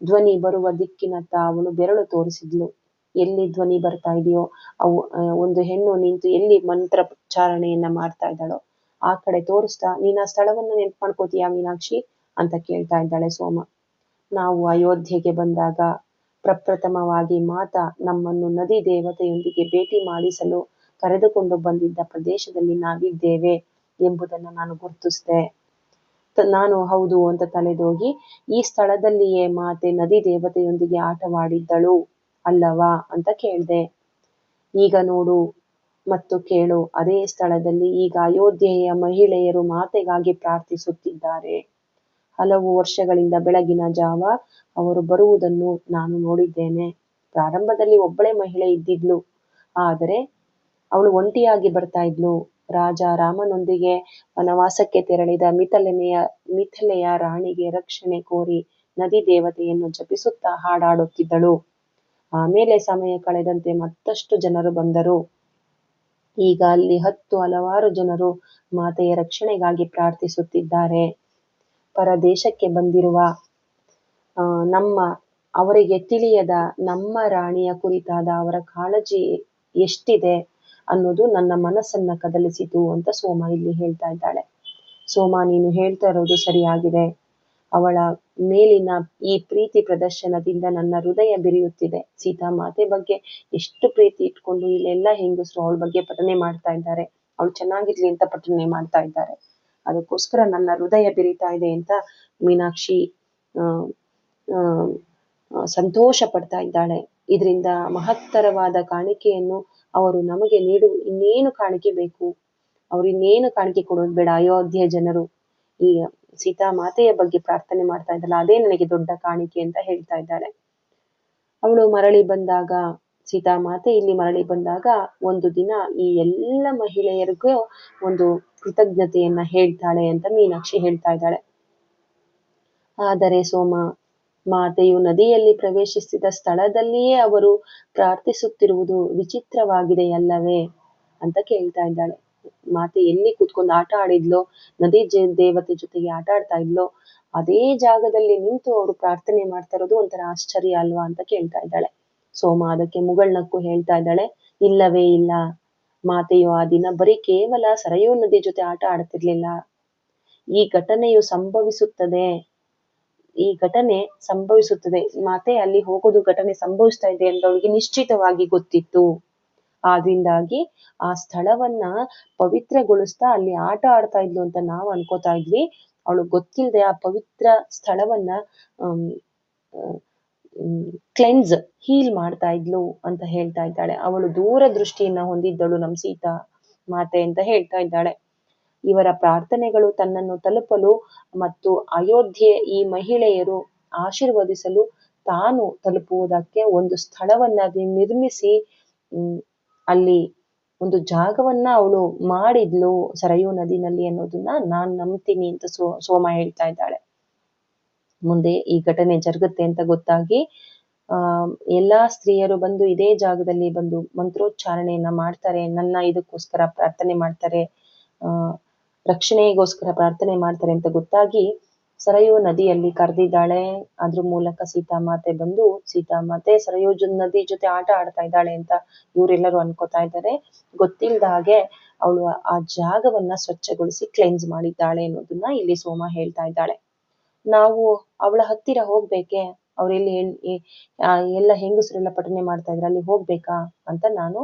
ಧ್ವನಿ ಬರುವ ದಿಕ್ಕಿನತ್ತ ಅವಳು ಬೆರಳು ತೋರಿಸಿದ್ಲು. ಎಲ್ಲಿ ಧ್ವನಿ ಬರ್ತಾ ಇದೆಯೋ ಅವು ಒಂದು ಹೆಣ್ಣು ನಿಂತು ಎಲ್ಲಿ ಮಂತ್ರೋಚ್ಚಾರಣೆಯನ್ನ ಮಾಡ್ತಾ ಇದ್ದಾಳೋ ಆ ಕಡೆ ತೋರಿಸ್ತಾ, ನೀನ್ ಆ ಸ್ಥಳವನ್ನ ನೆನ್ಪು ಮಾಡ್ಕೋತೀಯಾ ಮೀನಾಕ್ಷಿ ಅಂತ ಕೇಳ್ತಾ ಇದ್ದಾಳೆ ಸೋಮ. ನಾವು ಅಯೋಧ್ಯೆಗೆ ಬಂದಾಗ ಪ್ರಪ್ರಥಮವಾಗಿ ಮಾತಾ ನಮ್ಮನ್ನು ನದಿ ದೇವತೆಯೊಂದಿಗೆ ಭೇಟಿ ಮಾಡಿಸಲು ಕರೆದುಕೊಂಡು ಬಂದಿದ್ದ ಪ್ರದೇಶದಲ್ಲಿ ನಾವಿದ್ದೇವೆ ಎಂಬುದನ್ನು ನಾನು ಗುರ್ತಿಸಿದೆ. ನಾನು ಹೌದು ಅಂತ ತಲೆದೋಗಿ, ಈ ಸ್ಥಳದಲ್ಲಿಯೇ ಮಾತೆ ನದಿ ದೇವತೆಯೊಂದಿಗೆ ಆಟವಾಡಿದ್ದಳು ಅಲ್ಲವಾ ಅಂತ ಕೇಳ್ದೆ. ಈಗ ನೋಡು ಮತ್ತು ಕೇಳು, ಅದೇ ಸ್ಥಳದಲ್ಲಿ ಈಗ ಅಯೋಧ್ಯೆಯ ಮಹಿಳೆಯರು ಮಾತೆಗಾಗಿ ಪ್ರಾರ್ಥಿಸುತ್ತಿದ್ದಾರೆ. ಹಲವು ವರ್ಷಗಳಿಂದ ಬೆಳಗಿನ ಜಾವ ಅವರು ಬರುವುದನ್ನು ನಾನು ನೋಡಿದ್ದೇನೆ. ಪ್ರಾರಂಭದಲ್ಲಿ ಒಬ್ಬಳೇ ಮಹಿಳೆ ಇದ್ದಿದ್ಲು, ಆದರೆ ಅವಳು ಒಂಟಿಯಾಗಿ ಬರ್ತಾ ಇದ್ಲು. ರಾಜ ರಾಮನೊಂದಿಗೆ ವನವಾಸಕ್ಕೆ ತೆರಳಿದ ಮಿಥಿಲೆಯ ರಾಣಿಗೆ ರಕ್ಷಣೆ ಕೋರಿ ನದಿ ದೇವತೆಯನ್ನು ಜಪಿಸುತ್ತಾ ಹಾಡಾಡುತ್ತಿದ್ದಳು. ಆಮೇಲೆ ಸಮಯ ಕಳೆದಂತೆ ಮತ್ತಷ್ಟು ಜನರು ಬಂದರು. ಈಗ ಅಲ್ಲಿ ಹಲವಾರು ಜನರು ಮಾತೆಯ ರಕ್ಷಣೆಗಾಗಿ ಪ್ರಾರ್ಥಿಸುತ್ತಿದ್ದಾರೆ. ಪರದೇಶಕ್ಕೆ ಬಂದಿರುವ ಅವರಿಗೆ ತಿಳಿಯದ ನಮ್ಮ ರಾಣಿಯ ಕುರಿತಾದ ಅವರ ಕಾಳಜಿ ಎಷ್ಟಿದೆ ಅನ್ನೋದು ನನ್ನ ಮನಸ್ಸನ್ನ ಕದಲಿಸಿತು ಅಂತ ಸೋಮ ಇಲ್ಲಿ ಹೇಳ್ತಾ ಇದ್ದಾಳೆ. ಸೋಮ, ನೀನು ಹೇಳ್ತಾ ಇರೋದು ಸರಿಯಾಗಿದೆ. ಅವಳ ಮೇಲಿನ ಈ ಪ್ರೀತಿ ಪ್ರದರ್ಶನದಿಂದ ನನ್ನ ಹೃದಯ ಬಿರಿಯುತ್ತಿದೆ. ಸೀತಾಮಾತೆ ಬಗ್ಗೆ ಎಷ್ಟು ಪ್ರೀತಿ ಇಟ್ಕೊಂಡು ಇಲ್ಲೆಲ್ಲ ಹೆಂಗಸರು ಅವಳ ಬಗ್ಗೆ ಪಠನೆ ಮಾಡ್ತಾ ಇದ್ದಾರೆ, ಅವಳು ಚೆನ್ನಾಗಿರ್ಲಿ ಅಂತ ಪಠನೆ ಮಾಡ್ತಾ ಇದ್ದಾರೆ. ಅದಕ್ಕೋಸ್ಕರ ನನ್ನ ಹೃದಯ ಬಿರಿತಾ ಇದೆ ಅಂತ ಮೀನಾಕ್ಷಿ ಸಂತೋಷ ಪಡ್ತಾ ಇದ್ದಾಳೆ. ಇದರಿಂದ ಮಹತ್ತರವಾದ ಕಾಣಿಕೆಯನ್ನು ಅವರು ನಮಗೆ ಇನ್ನೇನು ಕಾಣಿಕೆ ಬೇಕು, ಅವ್ರು ಇನ್ನೇನು ಕಾಣಿಕೆ ಕೊಡೋದು ಬೇಡ. ಅಯೋಧ್ಯೆ ಜನರು ಈ ಸೀತಾಮಾತೆಯ ಬಗ್ಗೆ ಪ್ರಾರ್ಥನೆ ಮಾಡ್ತಾ ಇದ್ದಲ್ಲ, ಅದೇ ನನಗೆ ದೊಡ್ಡ ಕಾಣಿಕೆ ಅಂತ ಹೇಳ್ತಾ ಇದ್ದಾಳೆ. ಅವಳು ಮರಳಿ ಬಂದಾಗ, ಸೀತಾಮಾತೆ ಇಲ್ಲಿ ಮರಳಿ ಬಂದಾಗ ಒಂದು ದಿನ ಈ ಎಲ್ಲ ಮಹಿಳೆಯರಿಗೂ ಒಂದು ಕೃತಜ್ಞತೆಯನ್ನ ಹೇಳ್ತಾಳೆ ಅಂತ ಮೀನಾಕ್ಷಿ ಹೇಳ್ತಾ ಇದ್ದಾಳೆ. ಆದರೆ ಸೋಮ, ಮಾತೆಯು ನದಿಯಲ್ಲಿ ಪ್ರವೇಶಿಸಿದ ಸ್ಥಳದಲ್ಲಿಯೇ ಅವರು ಪ್ರಾರ್ಥಿಸುತ್ತಿರುವುದು ವಿಚಿತ್ರವಾಗಿದೆಯಲ್ಲವೇ ಅಂತ ಕೇಳ್ತಾ ಇದ್ದಾಳೆ. ಮಾತೆ ಎಲ್ಲಿ ಕೂತ್ಕೊಂಡು ಆಟ ಆಡಿದ್ಲೋ, ನದಿ ದೇವತೆ ಜೊತೆಗೆ ಆಟ ಆಡ್ತಾ ಇದ್ಲೋ, ಅದೇ ಜಾಗದಲ್ಲಿ ನಿಂತು ಅವರು ಪ್ರಾರ್ಥನೆ ಮಾಡ್ತಾ ಇರೋದು ಒಂಥರ ಆಶ್ಚರ್ಯ ಅಲ್ವಾ ಅಂತ ಕೇಳ್ತಾ ಇದ್ದಾಳೆ. ಸೋಮ ಅದಕ್ಕೆ ಮುಗಳ್ನಕ್ಕು ಹೇಳ್ತಾ ಇದ್ದಾಳೆ, ಇಲ್ಲವೇ ಇಲ್ಲ, ಮಾತೆಯು ಆ ದಿನ ಬರೀ ಕೇವಲ ಸರಯೂ ನದಿ ಜೊತೆ ಆಟ ಆಡ್ತಿರ್ಲಿಲ್ಲ. ಈ ಘಟನೆ ಸಂಭವಿಸುತ್ತದೆ, ಮಾತೆ ಅಲ್ಲಿ ಹೋಗೋದು ಘಟನೆ ಸಂಭವಿಸ್ತಾ ಇದೆ ಅಂತ ಅವಳಿಗೆ ನಿಶ್ಚಿತವಾಗಿ ಗೊತ್ತಿತ್ತು. ಆದ್ರಿಂದಾಗಿ ಆ ಸ್ಥಳವನ್ನ ಪವಿತ್ರಗೊಳಿಸ್ತಾ ಅಲ್ಲಿ ಆಟ ಆಡ್ತಾ ಇದ್ಲು ಅಂತ ನಾವು ಅನ್ಕೋತಾ ಇದ್ವಿ. ಅವಳು ಗೊತ್ತಿಲ್ಲದೆ ಆ ಪವಿತ್ರ ಸ್ಥಳವನ್ನ ಹೀಲ್ ಮಾಡ್ತಾ ಇದ್ಲು ಅಂತ ಹೇಳ್ತಾ ಇದ್ದಾಳೆ. ಅವಳು ದೂರದೃಷ್ಟಿಯನ್ನ ಹೊಂದಿದ್ದಳು ನಮ್ ಸೀತಾ ಮಾತೆ ಅಂತ ಹೇಳ್ತಾ ಇದ್ದಾಳೆ. ಇವರ ಪ್ರಾರ್ಥನೆಗಳು ತನ್ನನ್ನು ತಲುಪಲು ಮತ್ತು ಅಯೋಧ್ಯೆ ಈ ಮಹಿಳೆಯರು ಆಶೀರ್ವದಿಸಲು ತಾನು ತಲುಪುವುದಕ್ಕೆ ಒಂದು ಸ್ಥಳವನ್ನ ನಿರ್ಮಿಸಿ ಅಲ್ಲಿ ಒಂದು ಜಾಗವನ್ನ ಅವಳು ಮಾಡಿದ್ಲು ಸರಯೂ ನದಿನಲ್ಲಿ ಅನ್ನೋದನ್ನ ನಾನ್ ನಂಬ್ತೀನಿ ಅಂತ ಸೋಮ ಹೇಳ್ತಾ ಇದ್ದಾಳೆ. ಮುಂದೆ ಈ ಘಟನೆ ಜರುಗುತ್ತೆ ಅಂತ ಗೊತ್ತಾಗಿ ಎಲ್ಲಾ ಸ್ತ್ರೀಯರು ಬಂದು ಇದೇ ಜಾಗದಲ್ಲಿ ಬಂದು ಮಂತ್ರೋಚ್ಚಾರಣೆಯನ್ನ ಮಾಡ್ತಾರೆ, ನನ್ನ ಇದಕ್ಕೋಸ್ಕರ ಪ್ರಾರ್ಥನೆ ಮಾಡ್ತಾರೆ, ರಕ್ಷಣೆಗೋಸ್ಕರ ಪ್ರಾರ್ಥನೆ ಮಾಡ್ತಾರೆ ಅಂತ ಗೊತ್ತಾಗಿ ಸರಯೂ ನದಿಯಲ್ಲಿ ಕರೆದಿದ್ದಾಳೆ. ಅದ್ರ ಮೂಲಕ ಸೀತಾಮಾತೆ ಬಂದು, ಸೀತಾಮಾತೆ ಸರಯೂ ನದಿ ಜೊತೆ ಆಟ ಆಡ್ತಾ ಇದ್ದಾಳೆ ಅಂತ ಇವರೆಲ್ಲರೂ ಅನ್ಕೋತಾ ಇದ್ದಾರೆ. ಗೊತ್ತಿಲ್ಲದ ಹಾಗೆ ಅವಳು ಆ ಜಾಗವನ್ನ ಸ್ವಚ್ಛಗೊಳಿಸಿ ಕ್ಲೆನ್ಸ್ ಮಾಡಿದ್ದಾಳೆ ಅನ್ನೋದನ್ನ ಇಲ್ಲಿ ಸೋಮ ಹೇಳ್ತಾ ಇದ್ದಾಳೆ. ನಾವು ಅವಳ ಹತ್ತಿರ ಹೋಗ್ಬೇಕೆ, ಅವ್ರೆಲ್ಲಿ ಎಲ್ಲ ಹೆಂಗಸರೆಲ್ಲ ಪಠನೆ ಮಾಡ್ತಾ ಇದ್ರೆ ಅಲ್ಲಿ ಹೋಗ್ಬೇಕಾ ಅಂತ ನಾನು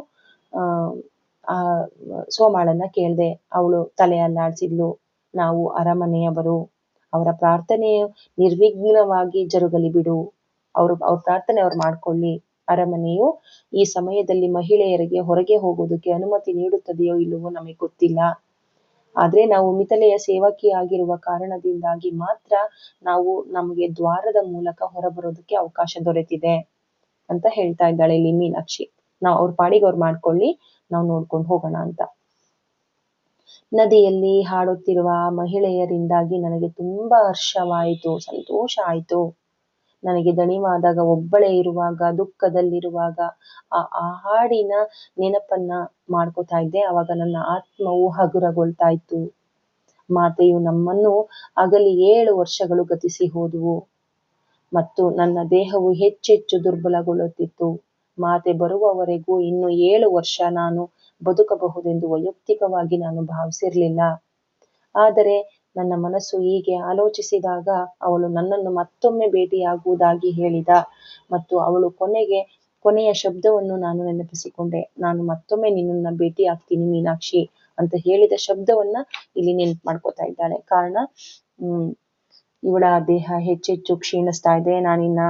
ಸೋಮಾಳನ್ನ ಕೇಳ್ದೆ. ಅವಳು ತಲೆ ಅಲ್ಲಾಡ್ಸಿದ್ಲು. ನಾವು ಅರಮನೆಯವರು, ಅವರ ಪ್ರಾರ್ಥನೆ ನಿರ್ವಿಘ್ನವಾಗಿ ಜರುಗಲಿ ಬಿಡು, ಅವ್ರ ಪ್ರಾರ್ಥನೆ ಅವ್ರು ಮಾಡ್ಕೊಳ್ಳಿ. ಅರಮನೆಯು ಈ ಸಮಯದಲ್ಲಿ ಮಹಿಳೆಯರಿಗೆ ಹೊರಗೆ ಹೋಗೋದಕ್ಕೆ ಅನುಮತಿ ನೀಡುತ್ತದೆಯೋ ಇಲ್ಲವೋ ನಮಗೆ ಗೊತ್ತಿಲ್ಲ. ಆದ್ರೆ ನಾವು ಮಿಥಿಲೆಯ ಸೇವಕಿಯಾಗಿರುವ ಕಾರಣದಿಂದಾಗಿ ಮಾತ್ರ ನಮಗೆ ದ್ವಾರದ ಮೂಲಕ ಹೊರಬರೋದಕ್ಕೆ ಅವಕಾಶ ದೊರೆತಿದೆ ಅಂತ ಹೇಳ್ತಾ ಇದ್ದಾಳೆ ಇಲ್ಲಿ ಮೀನಾಕ್ಷಿ. ಅವ್ರ ಪಾಡಿಗೆ ಅವ್ರು ಮಾಡ್ಕೊಳ್ಳಿ, ನಾವು ನೋಡ್ಕೊಂಡು ಹೋಗೋಣ ಅಂತ. ನದಿಯಲ್ಲಿ ಹಾಡುತ್ತಿರುವ ಮಹಿಳೆಯರಿಂದಾಗಿ ನನಗೆ ತುಂಬಾ ಹರ್ಷವಾಯಿತು, ಸಂತೋಷ ಆಯ್ತು. ನನಗೆ ದಣಿವಾದಾಗ, ಒಬ್ಬಳೇ ಇರುವಾಗ, ದುಃಖದಲ್ಲಿರುವಾಗ ಆ ಹಾಡಿನ ನೆನಪನ್ನ ಮಾಡ್ಕೋತಾ ಇದ್ದೆ. ಅವಾಗ ನನ್ನ ಆತ್ಮವು ಹಗುರಗೊಳ್ತಾ ಇತ್ತು. ಮಾತೆಯು ನಮ್ಮನ್ನು ಅಗಲಿ 7 ವರ್ಷಗಳು ಗತಿಸಿ ಹೋದವು. ಮತ್ತು ನನ್ನ ದೇಹವು ಹೆಚ್ಚೆಚ್ಚು ದುರ್ಬಲಗೊಳ್ಳುತ್ತಿತ್ತು. ಮಾತೆ ಬರುವವರೆಗೂ ಇನ್ನು 7 ವರ್ಷ ನಾನು ಬದುಕಬಹುದೆಂದು ವೈಯಕ್ತಿಕವಾಗಿ ನಾನು ಭಾವಿಸಿರಲಿಲ್ಲ. ಆದರೆ ನನ್ನ ಮನಸ್ಸು ಹೀಗೆ ಆಲೋಚಿಸಿದಾಗ ಅವಳು ನನ್ನನ್ನು ಮತ್ತೊಮ್ಮೆ ಭೇಟಿಯಾಗುವುದಾಗಿ ಹೇಳಿದ ಮತ್ತು ಅವಳು ಕೊನೆಯ ಶಬ್ದವನ್ನು ನಾನು ನೆನಪಿಸಿಕೊಂಡೆ. ನಾನು ಮತ್ತೊಮ್ಮೆ ನಿನ್ನನ್ನು ಭೇಟಿಯಾಗ್ತೀನಿ ಮೀನಾಕ್ಷಿ ಅಂತ ಹೇಳಿದ ಶಬ್ದವನ್ನ ಇಲ್ಲಿ ನೆನಪು ಮಾಡ್ಕೋತಾ ಇದ್ದಾಳೆ. ಕಾರಣ ಇವಳ ದೇಹ ಹೆಚ್ಚೆಚ್ಚು ಕ್ಷೀಣಿಸ್ತಾ ಇದೆ, ನಾನಿನ್ನ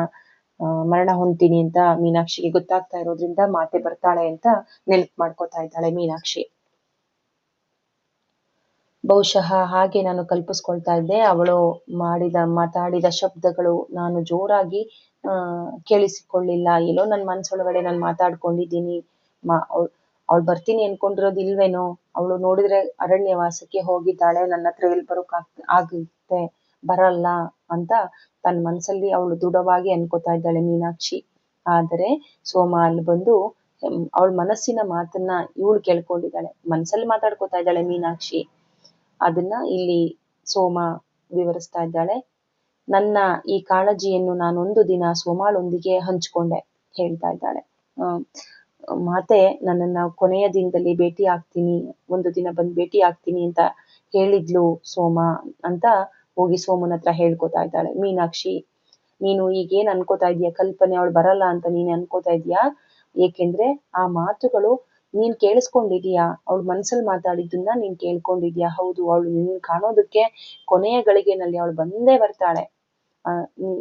ಮರಣ ಹೊಂತೀನಿ ಅಂತ ಮೀನಾಕ್ಷಿಗೆ ಗೊತ್ತಾಗ್ತಾ ಇರೋದ್ರಿಂದ ಮಾತೆ ಬರ್ತಾಳೆ ಅಂತ ನೆನಪು ಮಾಡ್ಕೋತಾ ಇದ್ದಾಳೆ ಮೀನಾಕ್ಷಿ. ಬಹುಶಃ ಹಾಗೆ ನಾನು ಕಲ್ಪಿಸ್ಕೊಳ್ತಾ ಇದ್ದೆ. ಅವಳು ಮಾತಾಡಿದ ಶಬ್ದಗಳು ನಾನು ಜೋರಾಗಿ ಕೇಳಿಸಿಕೊಳ್ಳಿಲ್ಲ. ಎಲ್ಲೋ ನನ್ನ ಮನಸ್ಸೊಳಗಡೆ ನಾನು ಮಾತಾಡ್ಕೊಂಡಿದ್ದೀನಿ. ಅವಳು ಬರ್ತೀನಿ ಅನ್ಕೊಂಡಿರೋದು ಇಲ್ವೇನೋ, ಅವಳು ನೋಡಿದ್ರೆ ಅರಣ್ಯವಾಸಕ್ಕೆ ಹೋಗಿದ್ದಾಳೆ, ನನ್ನ ಹತ್ರ ಎಲ್ಲಿ ಬರೋಕ್ ಆಗುತ್ತೆ, ಬರಲ್ಲ ಅಂತ ತನ್ನ ಮನಸ್ಸಲ್ಲಿ ಅವಳು ದೃಢವಾಗಿ ಅನ್ಕೋತಾ ಇದ್ದಾಳೆ ಮೀನಾಕ್ಷಿ. ಆದರೆ ಸೋಮ ಅಲ್ಲಿ ಬಂದು ಅವಳ ಮನಸ್ಸಿನ ಮಾತನ್ನ ಇವಳು ಕೇಳ್ಕೊಂಡಿದ್ದಾಳೆ. ಮನಸ್ಸಲ್ಲಿ ಮಾತಾಡ್ಕೋತಾ ಇದ್ದಾಳೆ ಮೀನಾಕ್ಷಿ. ಅದನ್ನ ಇಲ್ಲಿ ಸೋಮ ವಿವರಿಸ್ತಾ ಇದ್ದಾಳೆ. ನನ್ನ ಈ ಕಾಳಜಿಯನ್ನು ನಾನೊಂದು ದಿನ ಸೋಮಾಳೊಂದಿಗೆ ಹಂಚ್ಕೊಂಡೆ, ಹೇಳ್ತಾ ಇದ್ದಾಳೆ. ಮಾತೆ ನನ್ನನ್ನ ಕೊನೆಯ ದಿನದಲ್ಲಿ ಭೇಟಿ ಆಗ್ತೀನಿ, ಒಂದು ದಿನ ಬಂದು ಭೇಟಿ ಆಗ್ತೀನಿ ಅಂತ ಹೇಳಿದ್ಲು ಸೋಮ ಅಂತ ಹೋಗಿ ಸೋಮನ ಹತ್ರ ಹೇಳ್ಕೊತಾ ಇದ್ದಾಳೆ ಮೀನಾಕ್ಷಿ. ನೀನು ಈಗೇನ್ ಅನ್ಕೋತಾ ಇದೀಯ, ಕಲ್ಪನೆ ಅವಳು ಬರಲ್ಲ ಅಂತ ನೀನ್ ಅನ್ಕೋತಾ ಇದೀಯಾ, ಏಕೆಂದ್ರೆ ಆ ಮಾತುಗಳು ನೀನ್ ಕೇಳಿಸ್ಕೊಂಡಿದೀಯಾ, ಅವಳು ಮನ್ಸಲ್ಲಿ ಮಾತಾಡಿದ್ದನ್ನ ನೀನ್ ಕೇಳ್ಕೊಂಡಿದ್ಯಾ. ಹೌದು, ಅವಳು ನಿನ್ ಕಾಣೋದಕ್ಕೆ ಕೊನೆಯ ಗಳಿಗೆನಲ್ಲಿ ಅವಳು ಬಂದೇ ಬರ್ತಾಳೆ.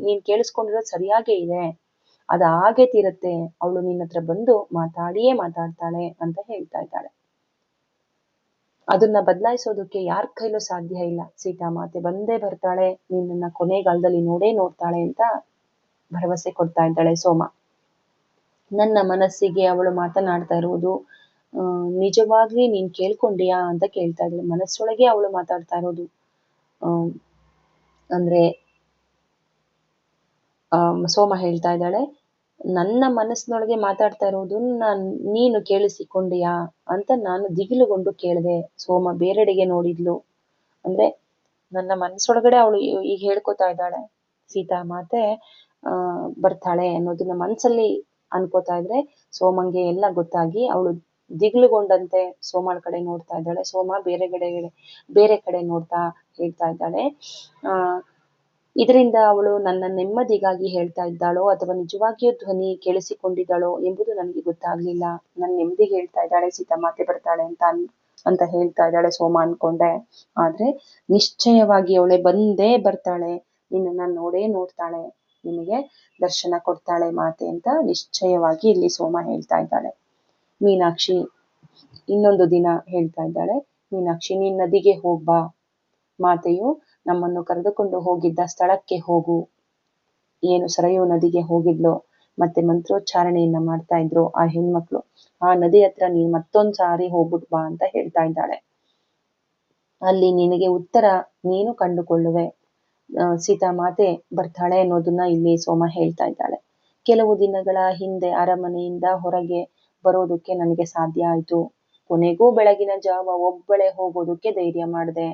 ನೀನ್ ಕೇಳಿಸ್ಕೊಂಡಿರೋದು ಸರಿಯಾಗೇ ಇದೆ, ಅದ ಹಾಗೆ ತೀರತ್ತೆ, ಅವಳು ನಿನ್ನ ಹತ್ರ ಬಂದು ಮಾತಾಡಿಯೇ ಮಾತಾಡ್ತಾಳೆ ಅಂತ ಹೇಳ್ತಾ ಇದ್ದಾಳೆ. ಅದನ್ನ ಬದಲಾಯಿಸೋದಕ್ಕೆ ಯಾರ ಕೈಲೂ ಸಾಧ್ಯ ಇಲ್ಲ. ಸೀತಾಮಾತೆ ಬಂದೇ ಬರ್ತಾಳೆ, ನಿನ್ನನ್ನ ಕೊನೆಗಾಲದಲ್ಲಿ ನೋಡ್ತಾಳೆ ಅಂತ ಭರವಸೆ ಕೊಡ್ತಾ ಇದ್ದಾಳೆ ಸೋಮ. ನನ್ನ ಮನಸ್ಸಿಗೆ ಅವಳು ಮಾತನಾಡ್ತಾ ಇರುವುದು ನಿಜವಾಗ್ಲಿ ನೀನ್ ಕೇಳ್ಕೊಂಡಿಯಾ ಅಂತ ಕೇಳ್ತಾ ಇದ್ದಾಳೆ. ಮನಸ್ಸೊಳಗೆ ಅವಳು ಮಾತಾಡ್ತಾ ಇರೋದು. ಅಂದ್ರೆ ಸೋಮ ಹೇಳ್ತಾ ಇದ್ದಾಳೆ, ನನ್ನ ಮನಸ್ಸಿನೊಳಗೆ ಮಾತಾಡ್ತಾ ಇರೋದು ನೀನು ಕೇಳಿಸಿಕೊಂಡಿಯಾ ಅಂತ ನಾನು ದಿಗಿಲುಗೊಂಡು ಕೇಳಿದೆ. ಸೋಮ ಬೇರೆಡೆಗೆ ನೋಡಿದ್ಲು. ಅಂದ್ರೆ ನನ್ನ ಮನಸ್ಸೊಳಗಡೆ ಅವಳು ಈಗ ಹೇಳ್ಕೊತಾ ಇದ್ದಾಳೆ, ಸೀತಾ ಮಾತೆ ಬರ್ತಾಳೆ ಅನ್ನೋದನ್ನ ಮನ್ಸಲ್ಲಿ ಅನ್ಕೋತಾ ಇದ್ರೆ ಸೋಮಂಗೆ ಎಲ್ಲ ಗೊತ್ತಾಗಿ ಅವಳು ದಿಗ್ಲುಗೊಂಡಂತೆ ಸೋಮಳ ಕಡೆ ನೋಡ್ತಾ ಇದ್ದಾಳೆ. ಸೋಮ ಬೇರೆ ಕಡೆ ನೋಡ್ತಾ ಹೇಳ್ತಾ ಇದ್ದಾಳೆ. ಇದರಿಂದ ಅವಳು ನನ್ನ ನೆಮ್ಮದಿಗಾಗಿ ಹೇಳ್ತಾ ಇದ್ದಾಳೋ ಅಥವಾ ನಿಜವಾಗಿಯೂ ಧ್ವನಿ ಕೇಳಿಸಿಕೊಂಡಿದ್ದಾಳೋ ಎಂಬುದು ನನಗೆ ಗೊತ್ತಾಗ್ಲಿಲ್ಲ. ನನ್ನ ನೆಮ್ಮದಿಗೆ ಹೇಳ್ತಾ ಇದ್ದಾಳೆ ಸೀತಾಮಾತೆ ಬರ್ತಾಳೆ ಅಂತ ಹೇಳ್ತಾ ಇದ್ದಾಳೆ ಸೋಮ ಅನ್ಕೊಂಡೆ. ಆದ್ರೆ ನಿಶ್ಚಯವಾಗಿ ಅವಳೆ ಬಂದೇ ಬರ್ತಾಳೆ, ನಿನ್ನನ್ನ ನೋಡ್ತಾಳೆ, ನಿನಗೆ ದರ್ಶನ ಕೊಡ್ತಾಳೆ ಮಾತೆ ಅಂತ ನಿಶ್ಚಯವಾಗಿ ಇಲ್ಲಿ ಸೋಮ ಹೇಳ್ತಾ ಇದ್ದಾಳೆ. ಮೀನಾಕ್ಷಿ ಇನ್ನೊಂದು ದಿನ ಹೇಳ್ತಾ ಇದ್ದಾಳೆ, ಮೀನಾಕ್ಷಿ ನೀನ್ ನದಿಗೆ ಹೋಗ್ಬಾ, ಮಾತೆಯು ನಮ್ಮನ್ನು ಕರೆದುಕೊಂಡು ಹೋಗಿದ್ದ ಸ್ಥಳಕ್ಕೆ ಹೋಗು. ಏನು ಸರಯೂ ನದಿಗೆ ಹೋಗಿದ್ಲು ಮತ್ತೆ ಮಂತ್ರೋಚ್ಚಾರಣೆಯನ್ನ ಮಾಡ್ತಾ ಇದ್ರು ಆ ಹೆಣ್ಮಕ್ಳು, ಆ ನದಿ ಹತ್ರ ನೀನ್ ಮತ್ತೊಂದ್ ಸಾರಿ ಹೋಗ್ಬಿಟ್ ಬಾ ಅಂತ ಹೇಳ್ತಾ ಇದ್ದಾಳೆ. ಅಲ್ಲಿ ನಿನಗೆ ಉತ್ತರ ನೀನು ಕಂಡುಕೊಳ್ಳುವೆ. ಸೀತಾಮಾತೆ ಬರ್ತಾಳೆ ಅನ್ನೋದನ್ನ ಇಲ್ಲಿ ಸೋಮ ಹೇಳ್ತಾ ಇದ್ದಾಳೆ. ಕೆಲವು ದಿನಗಳ ಹಿಂದೆ ಅರಮನೆಯಿಂದ ಹೊರಗೆ ಬರೋದಕ್ಕೆ ನನಗೆ ಸಾಧ್ಯ ಆಯ್ತು. ಕೊನೆಗೂ ಬೆಳಗಿನ ಜಾವ ಒಬ್ಬಳೇ ಹೋಗೋದಕ್ಕೆ ಧೈರ್ಯ ಮಾಡಿದೆ.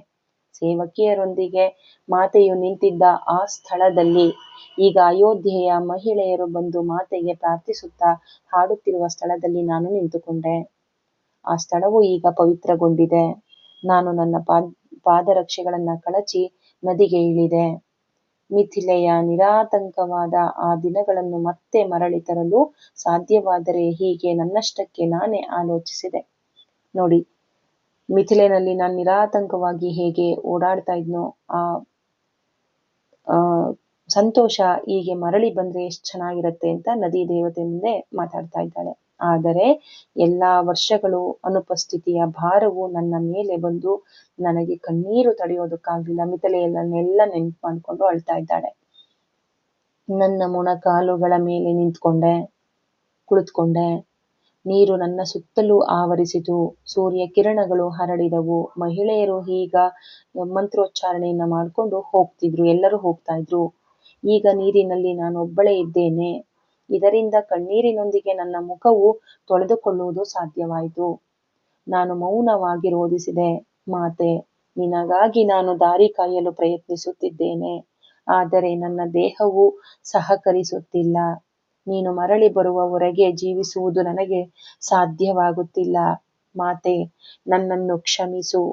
ಸೇವಕಿಯರೊಂದಿಗೆ ಮಾತೆಯು ನಿಂತಿದ್ದ ಆ ಸ್ಥಳದಲ್ಲಿ ಈಗ ಅಯೋಧ್ಯೆಯ ಮಹಿಳೆಯರು ಬಂದು ಮಾತೆಗೆ ಪ್ರಾರ್ಥಿಸುತ್ತಾ ಹಾಡುತ್ತಿರುವ ಸ್ಥಳದಲ್ಲಿ ನಾನು ನಿಂತುಕೊಂಡೆ. ಆ ಸ್ಥಳವು ಈಗ ಪವಿತ್ರಗೊಂಡಿದೆ. ನಾನು ನನ್ನ ಪಾದರಕ್ಷೆಗಳನ್ನ ಕಳಚಿ ನದಿಗೆ ಇಳಿದೆ. ಮಿಥಿಲೆಯ ನಿರಾತಂಕವಾದ ಆ ದಿನಗಳನ್ನು ಮತ್ತೆ ಮರಳಿ ತರಲು ಸಾಧ್ಯವಾದರೆ ಹೀಗೆ ನನ್ನಷ್ಟಕ್ಕೆ ನಾನೇ ಆಲೋಚಿಸಿದೆ. ನೋಡಿ, ಮಿಥಿಲೆನಲ್ಲಿ ನಾನು ನಿರಾತಂಕವಾಗಿ ಹೇಗೆ ಓಡಾಡ್ತಾ ಇದ್ನೋ ಆ ಸಂತೋಷ ಹೀಗೆ ಮರಳಿ ಬಂದ್ರೆ ಎಷ್ಟು ಚೆನ್ನಾಗಿರತ್ತೆ ಅಂತ ನದಿ ದೇವತೆ ಮುಂದೆ ಮಾತಾಡ್ತಾ ಇದ್ದಾಳೆ. ಆದರೆ ಎಲ್ಲಾ ವರ್ಷಗಳು ಅನುಪಸ್ಥಿತಿಯ ಭಾರವು ನನ್ನ ಮೇಲೆ ಬಂದು ನನಗೆ ಕಣ್ಣೀರು ತಡೆಯೋದಕ್ಕಾಗ್ಲಿಲ್ಲ. ಮಿಥಿಲೆಯನ್ನೆಲ್ಲ ನೆನ್ಪು ಮಾಡ್ಕೊಂಡು ಅಳ್ತಾ ಇದ್ದಾಳೆ. ನನ್ನ ಮೊಣಕಾಲುಗಳ ಮೇಲೆ ಕುಳಿತುಕೊಂಡೆ. ನೀರು ನನ್ನ ಸುತ್ತಲೂ ಆವರಿಸಿತು. ಸೂರ್ಯ ಕಿರಣಗಳು ಹರಡಿದವು. ಮಹಿಳೆಯರು ಈಗ ಮಂತ್ರೋಚ್ಚಾರಣೆಯನ್ನ ಮಾಡ್ಕೊಂಡು ಹೋಗ್ತಿದ್ರು, ಎಲ್ಲರೂ ಹೋಗ್ತಾ ಇದ್ರು. ಈಗ ನೀರಿನಲ್ಲಿ ನಾನೊಬ್ಬಳೇ ಇದ್ದೇನೆ. ಇದರಿಂದ ಕಣ್ಣೀರಿನೊಂದಿಗೆ ನನ್ನ ಮುಖವು ತೊಳೆದುಕೊಳ್ಳುವುದು ಸಾಧ್ಯವಾಯಿತು. ನಾನು ಮೌನವಾಗಿ ರೋಧಿಸಿದೆ, ಮಾತೆ, ನಿನಗಾಗಿ ನಾನು ದಾರಿ ಕಾಯಲು ಪ್ರಯತ್ನಿಸುತ್ತಿದ್ದೇನೆ. ಆದರೆ ನನ್ನ ದೇಹವು ಸಹಕರಿಸುತ್ತಿಲ್ಲ. ನೀನು ಮರಳಿ ಬರುವವರೆಗೆ ಜೀವಿಸುವುದು ನನಗೆ ಸಾಧ್ಯವಾಗುತ್ತಿಲ್ಲ. ಮಾತೆ, ನನ್ನನ್ನು ಕ್ಷಮಿಸು.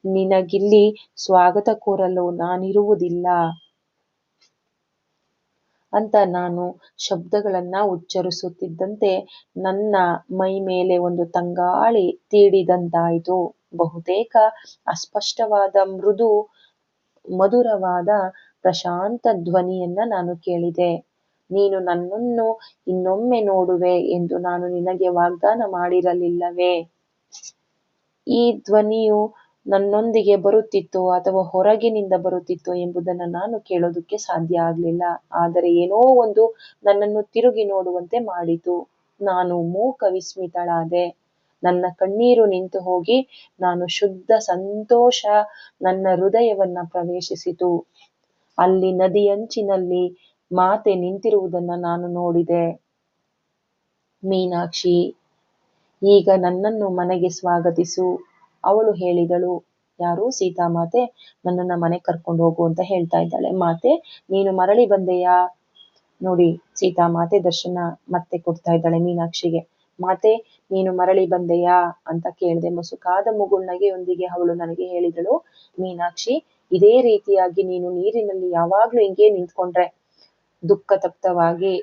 ನಿನಗಿಲ್ಲಿ ಸ್ವಾಗತ ಕೋರಲು ನಾನಿರುವುದಿಲ್ಲ ಅಂತ ನಾನು ಶಬ್ದಗಳನ್ನ ಉಚ್ಚರಿಸುತ್ತಿದ್ದಂತೆ ನನ್ನ ಮೈ ಮೇಲೆ ಒಂದು ತಂಗಾಳಿ ತೀಡಿದಂತಾಯಿತು. ಬಹುತೇಕ ಅಸ್ಪಷ್ಟವಾದ ಮೃದು ಮಧುರವಾದ ಪ್ರಶಾಂತ ಧ್ವನಿಯನ್ನ ನಾನು ಕೇಳಿದೆ. ನೀನು ನನ್ನನ್ನು ಇನ್ನೊಮ್ಮೆ ನೋಡುವೆ ಎಂದು ನಾನು ನಿನಗೆ ವಾಗ್ದಾನ ಮಾಡಿರಲಿಲ್ಲವೇ? ಈ ಧ್ವನಿಯು ನನ್ನೊಂದಿಗೆ ಬರುತ್ತಿತ್ತೋ ಅಥವಾ ಹೊರಗಿನಿಂದ ಬರುತ್ತಿತ್ತೋ ಎಂಬುದನ್ನು ನಾನು ಕೇಳೋದಕ್ಕೆ ಸಾಧ್ಯ ಆಗಲಿಲ್ಲ. ಆದರೆ ಏನೋ ಒಂದು ನನ್ನನ್ನು ತಿರುಗಿ ನೋಡುವಂತೆ ಮಾಡಿತು. ನಾನು ಮೂಕ ವಿಸ್ಮಿತಳಾದೆ. ನನ್ನ ಕಣ್ಣೀರು ನಿಂತು ಹೋಗಿ ನಾನು ಶುದ್ಧ ಸಂತೋಷ ನನ್ನ ಹೃದಯವನ್ನ ಪ್ರವೇಶಿಸಿತು. ಅಲ್ಲಿ ನದಿಯಂಚಿನಲ್ಲಿ ಮಾತೆ ನಿಂತಿರುವುದನ್ನ ನಾನು ನೋಡಿದೆ. ಮೀನಾಕ್ಷಿ, ಈಗ ನನ್ನನ್ನು ಮನೆಗೆ ಸ್ವಾಗತಿಸು, ಅವಳು ಹೇಳಿದಳು. ಯಾರು? ಸೀತಾಮಾತೆ ನನ್ನನ್ನ ಮನೆಗೆ ಕರ್ಕೊಂಡು ಹೋಗು ಅಂತ ಹೇಳ್ತಾ ಇದ್ದಾಳೆ. ಮಾತೆ, ನೀನು ಮರಳಿ ಬಂದೆಯಾ? ನೋಡಿ, ಸೀತಾಮಾತೆ ದರ್ಶನ ಮತ್ತೆ ಕೊಡ್ತಾ ಇದ್ದಾಳೆ ಮೀನಾಕ್ಷಿಗೆ. ಮಾತೆ, ನೀನು ಮರಳಿ ಬಂದೆಯಾ ಅಂತ ಕೇಳಿದೆ. ಮಸುಕಾದ ಮುಗುಳ್ನಗೆಯೊಂದಿಗೆ ಅವಳು ನನಗೆ ಹೇಳಿದಳು, ಮೀನಾಕ್ಷಿ, ಇದೇ ರೀತಿಯಾಗಿ ನೀನು ನೀರಿನಲ್ಲಿ ಯಾವಾಗ್ಲೂ ಹಿಂಗೆ ನಿಂತ್ಕೊಂಡ್ರೆ, ದುಃಖ ತಪ್ತವಾಗಿ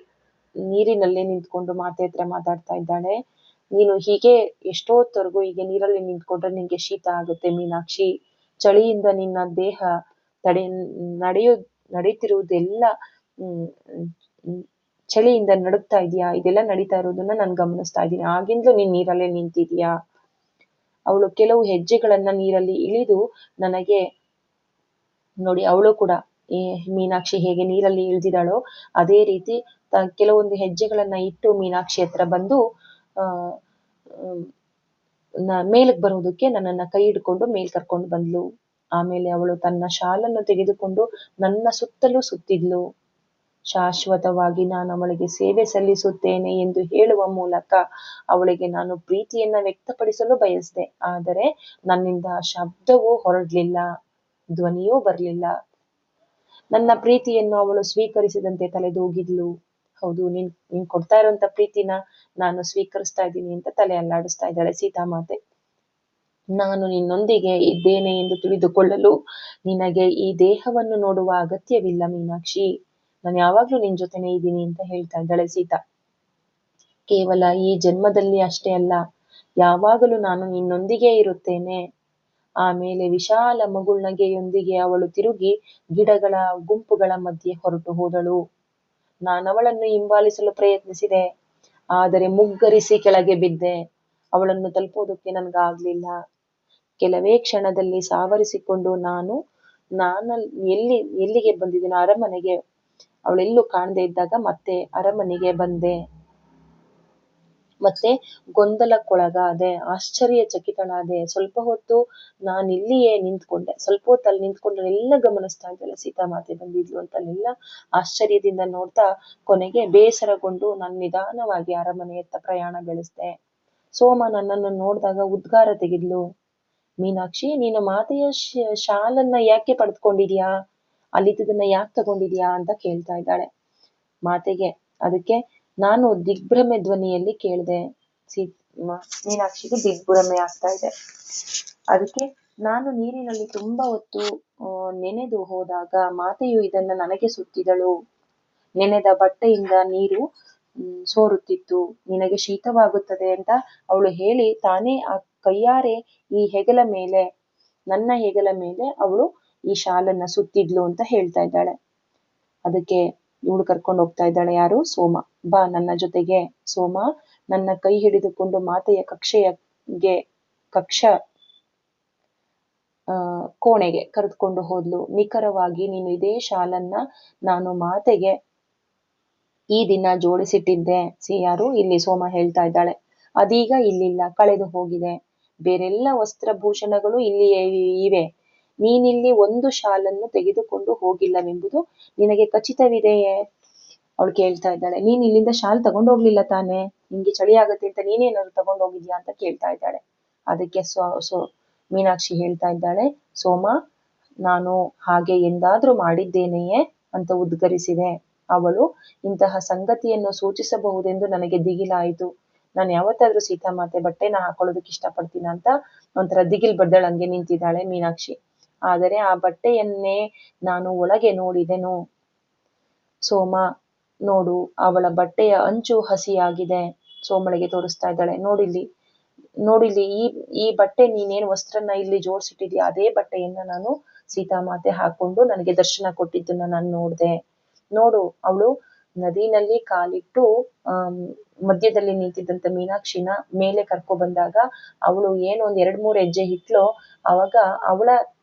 ನೀರಿನಲ್ಲೇ ನಿಂತ್ಕೊಂಡು ಮಾತೆ ಹತ್ರ ಮಾತಾಡ್ತಾ ಇದ್ದಾಳೆ. ನೀನು ಹೀಗೆ ಎಷ್ಟೊತ್ತವರೆಗೂ ಹೀಗೆ ನೀರಲ್ಲಿ ನಿಂತ್ಕೊಂಡ್ರೆ ನಿನ್ಗೆ ಶೀತ ಆಗುತ್ತೆ ಮೀನಾಕ್ಷಿ. ಚಳಿಯಿಂದ ನಿನ್ನ ದೇಹ ತಡೆ ನಡೀತಿರುವುದೆಲ್ಲ ಚಳಿಯಿಂದ ನಡುಗ್ತಾ ಇದೆಯಾ? ಇದೆಲ್ಲ ನಡೀತಾ ಇರೋದನ್ನ ನಾನು ಗಮನಿಸ್ತಾ ಇದ್ದೀನಿ. ಆಗಿಂದಲೂ ನೀನ್ ನೀರಲ್ಲೇ ನಿಂತಿದ್ಯಾ? ಅವಳು ಕೆಲವು ಹೆಜ್ಜೆಗಳನ್ನ ನೀರಲ್ಲಿ ಇಳಿದು ನನಗೆ ನೋಡಿ, ಅವಳು ಕೂಡ ಈ ಮೀನಾಕ್ಷಿ ಹೇಗೆ ನೀರಲ್ಲಿ ಇಳಿದಿದ್ದಾಳೋ ಅದೇ ರೀತಿ ಕೆಲವೊಂದು ಹೆಜ್ಜೆಗಳನ್ನ ಇಟ್ಟು ಮೀನಾಕ್ಷಿ ಹತ್ರ ಬಂದು ಮೇಲಕ್ಕೆ ಬರೋದಕ್ಕೆ ನನ್ನನ್ನ ಕೈ ಹಿಡ್ಕೊಂಡು ಮೇಲ್ ಕರ್ಕೊಂಡು ಬಂದ್ಲು. ಆಮೇಲೆ ಅವಳು ತನ್ನ ಶಾಲನ್ನು ತೆಗೆದುಕೊಂಡು ನನ್ನ ಸುತ್ತಲೂ ಸುತ್ತಿದ್ಲು. ಶಾಶ್ವತವಾಗಿ ನಾನು ಅವಳಿಗೆ ಸೇವೆ ಸಲ್ಲಿಸುತ್ತೇನೆ ಎಂದು ಹೇಳುವ ಮೂಲಕ ಅವಳಿಗೆ ನಾನು ಪ್ರೀತಿಯನ್ನ ವ್ಯಕ್ತಪಡಿಸಲು ಬಯಸಿದೆ. ಆದರೆ ನನ್ನಿಂದ ಶಬ್ದವೂ ಹೊರಡ್ಲಿಲ್ಲ, ಧ್ವನಿಯೂ ಬರ್ಲಿಲ್ಲ. ನನ್ನ ಪ್ರೀತಿಯನ್ನು ಅವಳು ಸ್ವೀಕರಿಸಿದಂತೆ ತಲೆದೂಗಿದ್ಲು. ಹೌದು, ನೀನ್ ಕೊಡ್ತಾ ಇರುವಂತ ಪ್ರೀತಿನ ನಾನು ಸ್ವೀಕರಿಸ್ತಾ ಇದ್ದೀನಿ ಅಂತ ತಲೆ ಅಲ್ಲಾಡಿಸ್ತಾ ಇದ್ದಾಳೆ ಸೀತಾಮಾತೆ. ನಾನು ನಿನ್ನೊಂದಿಗೆ ಇದ್ದೇನೆ ಎಂದು ತಿಳಿದುಕೊಳ್ಳಲು ನಿನಗೆ ಈ ದೇಹವನ್ನು ನೋಡುವ ಅಗತ್ಯವಿಲ್ಲ ಮೀನಾಕ್ಷಿ. ನಾನು ಯಾವಾಗ್ಲೂ ನಿನ್ ಜೊತೆನೆ ಇದ್ದೀನಿ ಅಂತ ಹೇಳ್ತಾ ಇದ್ದಾಳೆ ಸೀತಾ. ಕೇವಲ ಈ ಜನ್ಮದಲ್ಲಿ ಅಷ್ಟೇ ಅಲ್ಲ, ಯಾವಾಗಲೂ ನಾನು ನಿನ್ನೊಂದಿಗೆ ಇರುತ್ತೇನೆ. ಆಮೇಲೆ ವಿಶಾಲ ಮಗುಳ್ನಗೆಯೊಂದಿಗೆ ಅವಳು ತಿರುಗಿ ಗಿಡಗಳ ಗುಂಪುಗಳ ಮಧ್ಯೆ ಹೊರಟು ಹೋದಳು. ನಾನವಳನ್ನು ಹಿಂಬಾಲಿಸಲು ಪ್ರಯತ್ನಿಸಿದೆ, ಆದರೆ ಮುಗ್ಗರಿಸಿ ಕೆಳಗೆ ಬಿದ್ದೆ. ಅವಳನ್ನು ತಲುಪೋದಕ್ಕೆ ನನ್ಗಾಗ್ಲಿಲ್ಲ. ಕೆಲವೇ ಕ್ಷಣದಲ್ಲಿ ಸಾವರಿಸಿಕೊಂಡು ನಾನು ಎಲ್ಲಿಗೆ ಬಂದಿದ್ದೀನೋ ಅರಮನೆಗೆ, ಅವಳೆಲ್ಲೂ ಕಾಣದೇ ಇದ್ದಾಗ ಮತ್ತೆ ಅರಮನೆಗೆ ಬಂದೆ. ಮತ್ತೆ ಗೊಂದಲಕ್ಕೊಳಗಾದೆ, ಆಶ್ಚರ್ಯಚಕಿತಳಾದೆ. ಸ್ವಲ್ಪ ಹೊತ್ತು ನಾನಿಲ್ಲಿಯೇ ನಿಂತ್ಕೊಂಡೆ. ಸ್ವಲ್ಪ ಹೊತ್ತು ಅಲ್ಲಿ ನಿಂತ್ಕೊಂಡ್ರೆ ಎಲ್ಲ ಗಮನಿಸ್ತಾ ಇದ್ದಾಳೆ ಸೀತಾಮಾತೆ ಬಂದಿದ್ಲು ಅಂತ. ಅಲ್ಲೆಲ್ಲ ಆಶ್ಚರ್ಯದಿಂದ ನೋಡ್ತಾ ಕೊನೆಗೆ ಬೇಸರಗೊಂಡು ನಾನು ನಿಧಾನವಾಗಿ ಅರಮನೆಯತ್ತ ಪ್ರಯಾಣ ಬೆಳೆಸ್ದೆ. ಸೋಮ ನನ್ನನ್ನು ನೋಡಿದಾಗ ಉದ್ಗಾರ ತೆಗೆದ್ಲು. ಮೀನಾಕ್ಷಿ, ನೀನು ಮಾತೆಯ ಶಾಲನ್ನ ಯಾಕೆ ಪಡೆದುಕೊಂಡಿದ್ಯಾ? ಅಲ್ಲಿದ್ದದನ್ನ ಯಾಕೆ ತಗೊಂಡಿದ್ಯಾ ಅಂತ ಕೇಳ್ತಾ ಇದ್ದಾಳೆ ಮಾತೆಗೆ. ಅದಕ್ಕೆ ನಾನು ದಿಗ್ಭ್ರಮೆ ಧ್ವನಿಯಲ್ಲಿ ಕೇಳಿದೆ. ಮೀನಾಕ್ಷಿಗೆ ದಿಗ್ಭ್ರಮೆ ಆಗ್ತಾ ಇದೆ. ಅದಕ್ಕೆ ನಾನು ನೀರಿನಲ್ಲಿ ತುಂಬಾ ಹೊತ್ತು ನೆನೆದು ಹೋದಾಗ ಮಾತೆಯು ಇದನ್ನ ನನಗೆ ಸುತ್ತಿದಳು. ನೆನೆದ ಬಟ್ಟೆಯಿಂದ ನೀರು ಸೋರುತ್ತಿತ್ತು. ನಿನಗೆ ಶೀತವಾಗುತ್ತದೆ ಅಂತ ಅವಳು ಹೇಳಿ ತಾನೇ ಆ ಕೈಯಾರೆ ಈ ಹೆಗಲ ಮೇಲೆ, ನನ್ನ ಹೆಗಲ ಮೇಲೆ ಅವಳು ಈ ಶಾಲನ್ನ ಸುತ್ತಿದ್ಲು ಅಂತ ಹೇಳ್ತಾ ಇದ್ದಾಳೆ. ಅದಕ್ಕೆ ಇವಳು ಕರ್ಕೊಂಡು ಹೋಗ್ತಾ ಇದ್ದಾಳೆ. ಯಾರು? ಸೋಮ. ಬಾ ನನ್ನ ಜೊತೆಗೆ. ಸೋಮ ನನ್ನ ಕೈ ಹಿಡಿದುಕೊಂಡು ಮಾತೆಯ ಕಕ್ಷ ಕೋಣೆಗೆ ಕರೆದುಕೊಂಡು ಹೋದ್ಲು. ನಿಖರವಾಗಿ ನೀನು ಇದೇ ಶಾಲನ್ನ ನಾನು ಮಾತೆಗೆ ಈ ದಿನ ಜೋಡಿಸಿಟ್ಟಿದ್ದೆ. ಯಾರು? ಇಲ್ಲಿ ಸೋಮ ಹೇಳ್ತಾ ಇದ್ದಾಳೆ. ಅದೀಗ ಇಲ್ಲಿಲ್ಲ, ಕಳೆದು ಹೋಗಿದೆ. ಬೇರೆಲ್ಲ ವಸ್ತ್ರಭೂಷಣಗಳು ಇಲ್ಲಿಯೇ ಇವೆ. ನೀನಿಲ್ಲಿ ಒಂದು ಶಾಲನ್ನು ತೆಗೆದುಕೊಂಡು ಹೋಗಿಲ್ಲವೆಂಬುದು ನಿನಗೆ ಖಚಿತವಿದೆಯೇ? ಅವಳು ಕೇಳ್ತಾ ಇದ್ದಾಳೆ. ನೀನ್ ಇಲ್ಲಿಂದ ಶಾಲ್ ತಗೊಂಡೋಗ್ಲಿಲ್ಲ ತಾನೆ? ನಿಂಗೆ ಚಳಿ ಆಗತ್ತೆ ಅಂತ ನೀನೇನಾದ್ರು ತಗೊಂಡೋಗಿದ್ಯಾ ಅಂತ ಕೇಳ್ತಾ ಇದ್ದಾಳೆ. ಅದಕ್ಕೆ ಮೀನಾಕ್ಷಿ ಹೇಳ್ತಾ ಇದ್ದಾಳೆ, ಸೋಮ, ನಾನು ಹಾಗೆ ಎಂದಾದ್ರೂ ಮಾಡಿದ್ದೇನೆಯೇ? ಅಂತ ಉದ್ಗರಿಸಿದೆ. ಅವಳು ಇಂತಹ ಸಂಗತಿಯನ್ನು ಸೂಚಿಸಬಹುದೆಂದು ನನಗೆ ದಿಗಿಲಾಯಿತು. ನಾನು ಯಾವತ್ತಾದ್ರೂ ಸೀತಾಮಾತೆ ಬಟ್ಟೆನ ಹಾಕೊಳ್ಳೋದಕ್ಕೆ ಇಷ್ಟಪಡ್ತೀನ ಅಂತ ಒಂಥರ ದಿಗಿಲ್ ಬಡ್ದಳಂಗೆ ನಿಂತಿದ್ದಾಳೆ ಮೀನಾಕ್ಷಿ. ಆದರೆ ಆ ಬಟ್ಟೆಯನ್ನೇ ನಾನು ಒಳಗೆ ನೋಡಿದೆನು. ಸೋಮ, ನೋಡು, ಅವಳ ಬಟ್ಟೆಯ ಅಂಚು ಹಸಿಯಾಗಿದೆ. ಸೋಮಳಿಗೆ ತೋರಿಸ್ತಾ ಇದ್ದಾಳೆ. ನೋಡಿಲ್ಲಿ ಈ ಬಟ್ಟೆ, ನೀನೇನು ವಸ್ತ್ರನ ಇಲ್ಲಿ ಜೋಡಿಸಿಟ್ಟಿದ್ಯಾ, ಅದೇ ಬಟ್ಟೆಯನ್ನ ನಾನು ಸೀತಾಮಾತೆ ಹಾಕೊಂಡು ನನಗೆ ದರ್ಶನ ಕೊಟ್ಟಿದ್ದನ್ನ ನಾನು ನೋಡ್ದೆ. ನೋಡು, ಅವಳು ನದಿನಲ್ಲಿ ಕಾಲಿಟ್ಟು ಮಧ್ಯದಲ್ಲಿ ನಿಂತಿದ್ದಂತ ಮೀನಾಕ್ಷಿನ ಮೇಲೆ ಕರ್ಕೊ ಬಂದಾಗ ಅವಳು ಏನು ಒಂದ್ 2-3 ಹೆಜ್ಜೆ ಇಟ್ಲೋ, ಅವಾಗ ಅವಳ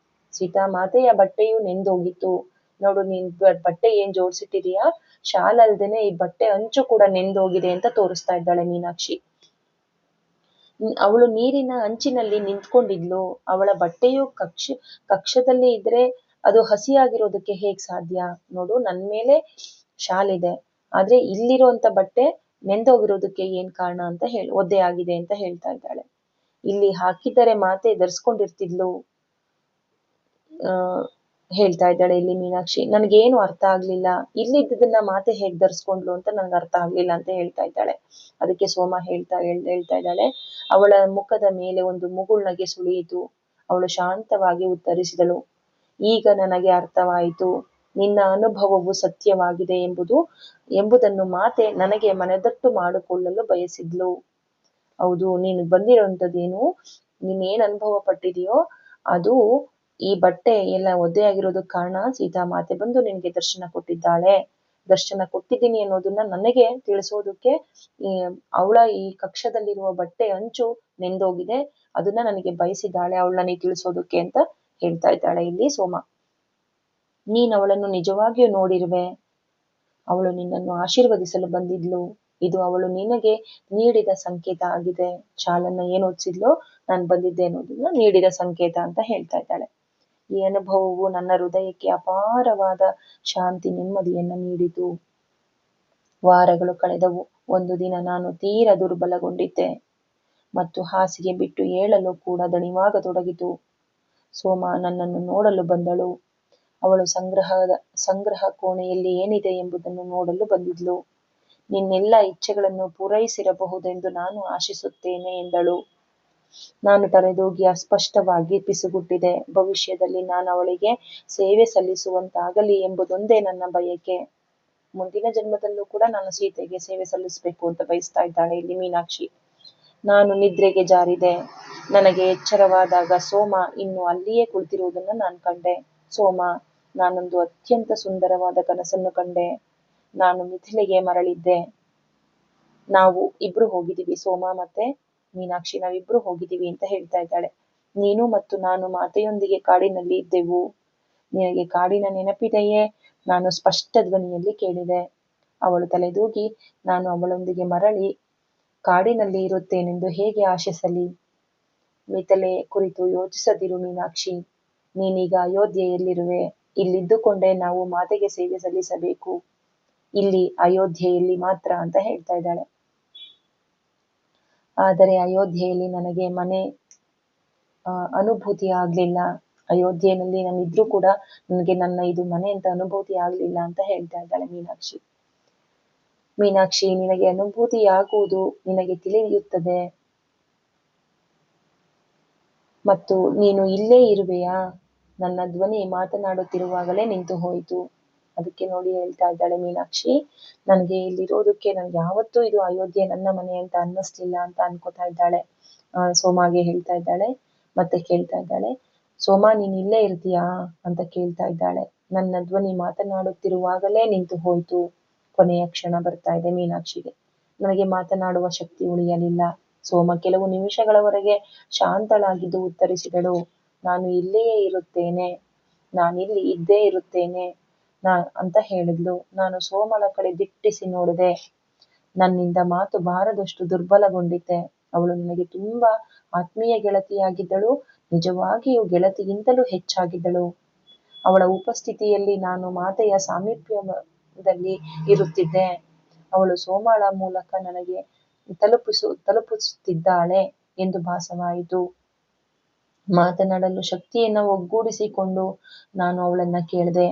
ಸೀತಾಮಾತೆಯ ಬಟ್ಟೆಯು ನೆಂದೋಗಿತ್ತು. ನೋಡು, ನೀನ್ ಬಟ್ಟೆ ಏನ್ ಜೋಡಿಸಿಟ್ಟಿದೀಯಾ, ಶಾಲ್ ಅಲ್ದೇನೆ ಈ ಬಟ್ಟೆ ಅಂಚು ಕೂಡ ನೆಂದೋಗಿದೆ ಅಂತ ತೋರಿಸ್ತಾ ಇದ್ದಾಳೆ ಮೀನಾಕ್ಷಿ. ಅವಳು ನೀರಿನ ಅಂಚಿನಲ್ಲಿ ನಿಂತ್ಕೊಂಡಿದ್ಲು. ಅವಳ ಬಟ್ಟೆಯು ಕಕ್ಷದಲ್ಲಿ ಇದ್ರೆ ಅದು ಹಸಿಯಾಗಿರೋದಕ್ಕೆ ಹೇಗ್ ಸಾಧ್ಯ? ನೋಡು, ನನ್ ಮೇಲೆ ಶಾಲ್ ಇದೆ, ಆದ್ರೆ ಇಲ್ಲಿರುವಂತ ಬಟ್ಟೆ ನೆಂದೋಗಿರೋದಕ್ಕೆ ಏನ್ ಕಾರಣ ಅಂತ ಒದ್ದೆ ಆಗಿದೆ ಅಂತ ಹೇಳ್ತಾ ಇದ್ದಾಳೆ. ಇಲ್ಲಿ ಹಾಕಿದರೆ ಮಾತೆ ಧರಿಸ್ಕೊಂಡಿರ್ತಿದ್ಲು ಹೇಳ್ತಾ ಇದ್ದಾಳೆ ಇಲ್ಲಿ ಮೀನಾಕ್ಷಿ. ನನ್ಗೇನು ಅರ್ಥ ಆಗ್ಲಿಲ್ಲ, ಇಲ್ಲಿದ್ದದನ್ನ ಮಾತೆ ಹೇಗ್ ಧರಿಸ್ಕೊಂಡ್ಲು ಅಂತ ನನ್ಗೆ ಅರ್ಥ ಆಗ್ಲಿಲ್ಲ ಅಂತ ಹೇಳ್ತಾ ಇದ್ದಾಳೆ. ಅದಕ್ಕೆ ಸೋಮ ಹೇಳ್ತಾ ಇದ್ದಾಳೆ, ಅವಳ ಮುಖದ ಮೇಲೆ ಒಂದು ಮುಗುಳ್ನಗೆ ಸುಳಿಯಿತು. ಅವಳು ಶಾಂತವಾಗಿ ಉತ್ತರಿಸಿದಳು, ಈಗ ನನಗೆ ಅರ್ಥವಾಯಿತು. ನಿನ್ನ ಅನುಭವವು ಸತ್ಯವಾಗಿದೆ ಎಂಬುದನ್ನು ಮಾತೆ ನನಗೆ ಮನದಟ್ಟು ಮಾಡಿಕೊಳ್ಳಲು ಬಯಸಿದ್ಲು. ಹೌದು, ನೀನು ಬಂದಿರೋಂಥದ್ದೇನು, ನೀನೇನ್ ಅನುಭವ ಪಟ್ಟಿದೆಯೋ ಅದು ಈ ಬಟ್ಟೆ ಎಲ್ಲ ಒದ್ದೆಯಾಗಿರೋದಕ್ಕೆ ಕಾರಣ ಸೀತಾಮಾತೆ ಬಂದು ನಿನಗೆ ದರ್ಶನ ಕೊಟ್ಟಿದ್ದಾಳೆ. ದರ್ಶನ ಕೊಟ್ಟಿದ್ದೀನಿ ಅನ್ನೋದನ್ನ ನನಗೆ ತಿಳಿಸೋದಕ್ಕೆ ಅವಳ ಈ ಕಕ್ಷದಲ್ಲಿರುವ ಬಟ್ಟೆ ಅಂಚು ನೆಂದೋಗಿದೆ, ಅದನ್ನ ನನಗೆ ಬಯಸಿದ್ದಾಳೆ ಅವಳು ನನಗೆ ತಿಳಿಸೋದಕ್ಕೆ ಅಂತ ಹೇಳ್ತಾ ಇದ್ದಾಳೆ ಇಲ್ಲಿ ಸೋಮ. ನೀನ್ ಅವಳನ್ನು ನಿಜವಾಗಿಯೂ ನೋಡಿರುವೆ. ಅವಳು ನಿನ್ನನ್ನು ಆಶೀರ್ವದಿಸಲು ಬಂದಿದ್ಲು. ಇದು ಅವಳು ನಿನಗೆ ನೀಡಿದ ಸಂಕೇತ ಆಗಿದೆ. ಶಾಲನ್ನ ಏನು ಓದಿಸಿದ್ಲೋ, ನಾನು ಬಂದಿದ್ದೆ ಅನ್ನೋದನ್ನ ನೀಡಿದ ಸಂಕೇತ ಅಂತ ಹೇಳ್ತಾ ಇದ್ದಾಳೆ. ಈ ಅನುಭವವು ನನ್ನ ಹೃದಯಕ್ಕೆ ಅಪಾರವಾದ ಶಾಂತಿ, ನೆಮ್ಮದಿಯನ್ನ ನೀಡಿತು. ವಾರಗಳು ಕಳೆದವು. ಒಂದು ದಿನ ನಾನು ತೀರಾ ದುರ್ಬಲಗೊಂಡಿದ್ದೆ ಮತ್ತು ಹಾಸಿಗೆ ಬಿಟ್ಟು ಏಳಲು ಕೂಡ ದಣಿವಾಗತೊಡಗಿತು. ಸೋಮ ನನ್ನನ್ನು ನೋಡಲು ಬಂದಳು. ಅವಳು ಸಂಗ್ರಹ ಕೋಣೆಯಲ್ಲಿ ಏನಿದೆ ಎಂಬುದನ್ನು ನೋಡಲು ಬಂದಿದ್ಲು. ನಿನ್ನೆಲ್ಲ ಇಚ್ಛೆಗಳನ್ನು ಪೂರೈಸಿರಬಹುದೆಂದು ನಾನು ಆಶಿಸುತ್ತೇನೆ ಎಂದಳು. ನಾನು ತಲೆದೂಗಿ ಅಸ್ಪಷ್ಟವಾಗಿ ಪಿಸುಗುಟ್ಟಿದೆ. ಭವಿಷ್ಯದಲ್ಲಿ ನಾನು ಅವಳಿಗೆ ಸೇವೆ ಸಲ್ಲಿಸುವಂತಾಗಲಿ ಎಂಬುದೊಂದೇ ನನ್ನ ಬಯಕೆ. ಮುಂದಿನ ಜನ್ಮದಲ್ಲೂ ಕೂಡ ನಾನು ಸೀತೆಗೆ ಸೇವೆ ಸಲ್ಲಿಸಬೇಕು ಅಂತ ಬಯಸ್ತಾ ಇದ್ದಾಳೆ ಇಲ್ಲಿ ಮೀನಾಕ್ಷಿ. ನಾನು ನಿದ್ರೆಗೆ ಜಾರಿದೆ. ನನಗೆ ಎಚ್ಚರವಾದಾಗ ಸೋಮ ಇನ್ನು ಅಲ್ಲಿಯೇ ಕುಳಿತಿರುವುದನ್ನು ನಾನು ಕಂಡೆ. ಸೋಮ, ನಾನೊಂದು ಅತ್ಯಂತ ಸುಂದರವಾದ ಕನಸನ್ನು ಕಂಡೆ. ನಾನು ಮಿಥಿಲೆಗೆ ಮರಳಿದ್ದೆ. ನಾವು ಇಬ್ರು ಹೋಗಿದ್ದೀವಿ, ಸೋಮ ಮತ್ತೆ ಮೀನಾಕ್ಷಿ ನಾವಿಬ್ರು ಹೋಗಿದ್ದೀವಿ ಅಂತ ಹೇಳ್ತಾ ಇದ್ದಾಳೆ. ನೀನು ಮತ್ತು ನಾನು ಮಾತೆಯೊಂದಿಗೆ ಕಾಡಿನಲ್ಲಿ ಇದ್ದೆವು. ನಿನಗೆ ಕಾಡಿನ ನೆನಪಿದೆಯೇ? ನಾನು ಸ್ಪಷ್ಟ ಧ್ವನಿಯಲ್ಲಿ ಕೇಳಿದೆ. ಅವಳು ತಲೆದೂಗಿ, ನಾನು ಅವಳೊಂದಿಗೆ ಮರಳಿ ಕಾಡಿನಲ್ಲಿ ಇರುತ್ತೇನೆಂದು ಹೇಗೆ ಆಶಿಸಲಿ? ಮಿಥಿಲೆ ಕುರಿತು ಯೋಚಿಸದಿರು ಮೀನಾಕ್ಷಿ. ನೀನೀಗ ಅಯೋಧ್ಯೆಯಲ್ಲಿರುವೆ. ಇಲ್ಲಿದ್ದುಕೊಂಡೇ ನಾವು ಮಾತೆಗೆ ಸೇವೆ ಸಲ್ಲಿಸಬೇಕು. ಇಲ್ಲಿ ಅಯೋಧ್ಯೆಯಲ್ಲಿ ಮಾತ್ರ ಅಂತ ಹೇಳ್ತಾ ಇದ್ದಾಳೆ. ಆದರೆ ಅಯೋಧ್ಯೆಯಲ್ಲಿ ನನಗೆ ಮನೆ ಅನುಭೂತಿ ಆಗ್ಲಿಲ್ಲ. ಅಯೋಧ್ಯೆಯಲ್ಲಿ ನಾನಿದ್ರೂ ಕೂಡ ನನಗೆ ನನ್ನ ಇದು ಮನೆ ಅಂತ ಅನುಭೂತಿ ಆಗ್ಲಿಲ್ಲ ಅಂತ ಹೇಳ್ತಾ ಇದ್ದಾಳೆ ಮೀನಾಕ್ಷಿ, ನಿನಗೆ ಅನುಭೂತಿಯಾಗುವುದು ನಿನಗೆ ತಿಳಿಯುತ್ತದೆ ಮತ್ತು ನೀನು ಇಲ್ಲೇ ಇರುವೆಯಾ? ನನ್ನ ಧ್ವನಿ ಮಾತನಾಡುತ್ತಿರುವಾಗಲೇ ನಿಂತು ಹೋಯಿತು. ಅದಕ್ಕೆ ನೋಡಿ ಹೇಳ್ತಾ ಇದ್ದಾಳೆ ಮೀನಾಕ್ಷಿ, ನನಗೆ ಇಲ್ಲಿರೋದಕ್ಕೆ ನನ್ಗೆ ಯಾವತ್ತೂ ಇದು ಅಯೋಧ್ಯೆ ನನ್ನ ಮನೆ ಅಂತ ಅನ್ನಿಸ್ಲಿಲ್ಲ ಅಂತ ಅನ್ಕೋತಾ ಇದ್ದಾಳೆ. ಸೋಮಾಗೆ ಹೇಳ್ತಾ ಇದ್ದಾಳೆ. ಮತ್ತೆ ಕೇಳ್ತಾ ಇದ್ದಾಳೆ, ಸೋಮ ನೀನ್ ಇಲ್ಲೇ ಇರ್ತೀಯಾ ಅಂತ ಕೇಳ್ತಾ ಇದ್ದಾಳೆ. ನನ್ನ ಧ್ವನಿ ಮಾತನಾಡುತ್ತಿರುವಾಗಲೇ ನಿಂತು ಹೋಯ್ತು. ಕೊನೆಯ ಕ್ಷಣ ಬರ್ತಾ ಇದೆ ಮೀನಾಕ್ಷಿಗೆ. ನನಗೆ ಮಾತನಾಡುವ ಶಕ್ತಿ ಉಳಿಯಲಿಲ್ಲ. ಸೋಮ ಕೆಲವು ನಿಮಿಷಗಳವರೆಗೆ ಶಾಂತಳಾಗಿದ್ದು ಉತ್ತರಿಸಿದಳು, ನಾನು ಇಲ್ಲಿಯೇ ಇರುತ್ತೇನೆ, ನಾನಿಲ್ಲಿ ಇದ್ದೇ ಇರುತ್ತೇನೆ ಅಂತ ಹೇಳಿದ್ಲು. ನಾನು ಸೋಮಳ ಕಡೆ ದಿಟ್ಟಿಸಿ ನೋಡಿದೆ. ನನ್ನಿಂದ ಮಾತು ಬಾರದಷ್ಟು ದುರ್ಬಲಗೊಂಡಿದ್ದೆ. ಅವಳು ನನಗೆ ತುಂಬಾ ಆತ್ಮೀಯ ಗೆಳತಿಯಾಗಿದ್ದಳು. ನಿಜವಾಗಿಯೂ ಗೆಳತಿಗಿಂತಲೂ ಹೆಚ್ಚಾಗಿದ್ದಳು. ಅವಳ ಉಪಸ್ಥಿತಿಯಲ್ಲಿ ನಾನು ಮಾತೆಯ ಸಾಮೀಪ್ಯದಲ್ಲಿ ಇರುತ್ತಿದ್ದೆ. ಅವಳು ಸೋಮಳ ಮೂಲಕ ನನಗೆ ತಲುಪಿಸುತ್ತಿದ್ದಾಳೆ ಎಂದು ಭಾಸವಾಯಿತು. ಮಾತನಾಡಲು ಶಕ್ತಿಯನ್ನ ಒಗ್ಗೂಡಿಸಿಕೊಂಡು ನಾನು ಅವಳನ್ನ ಕೇಳಿದೆ,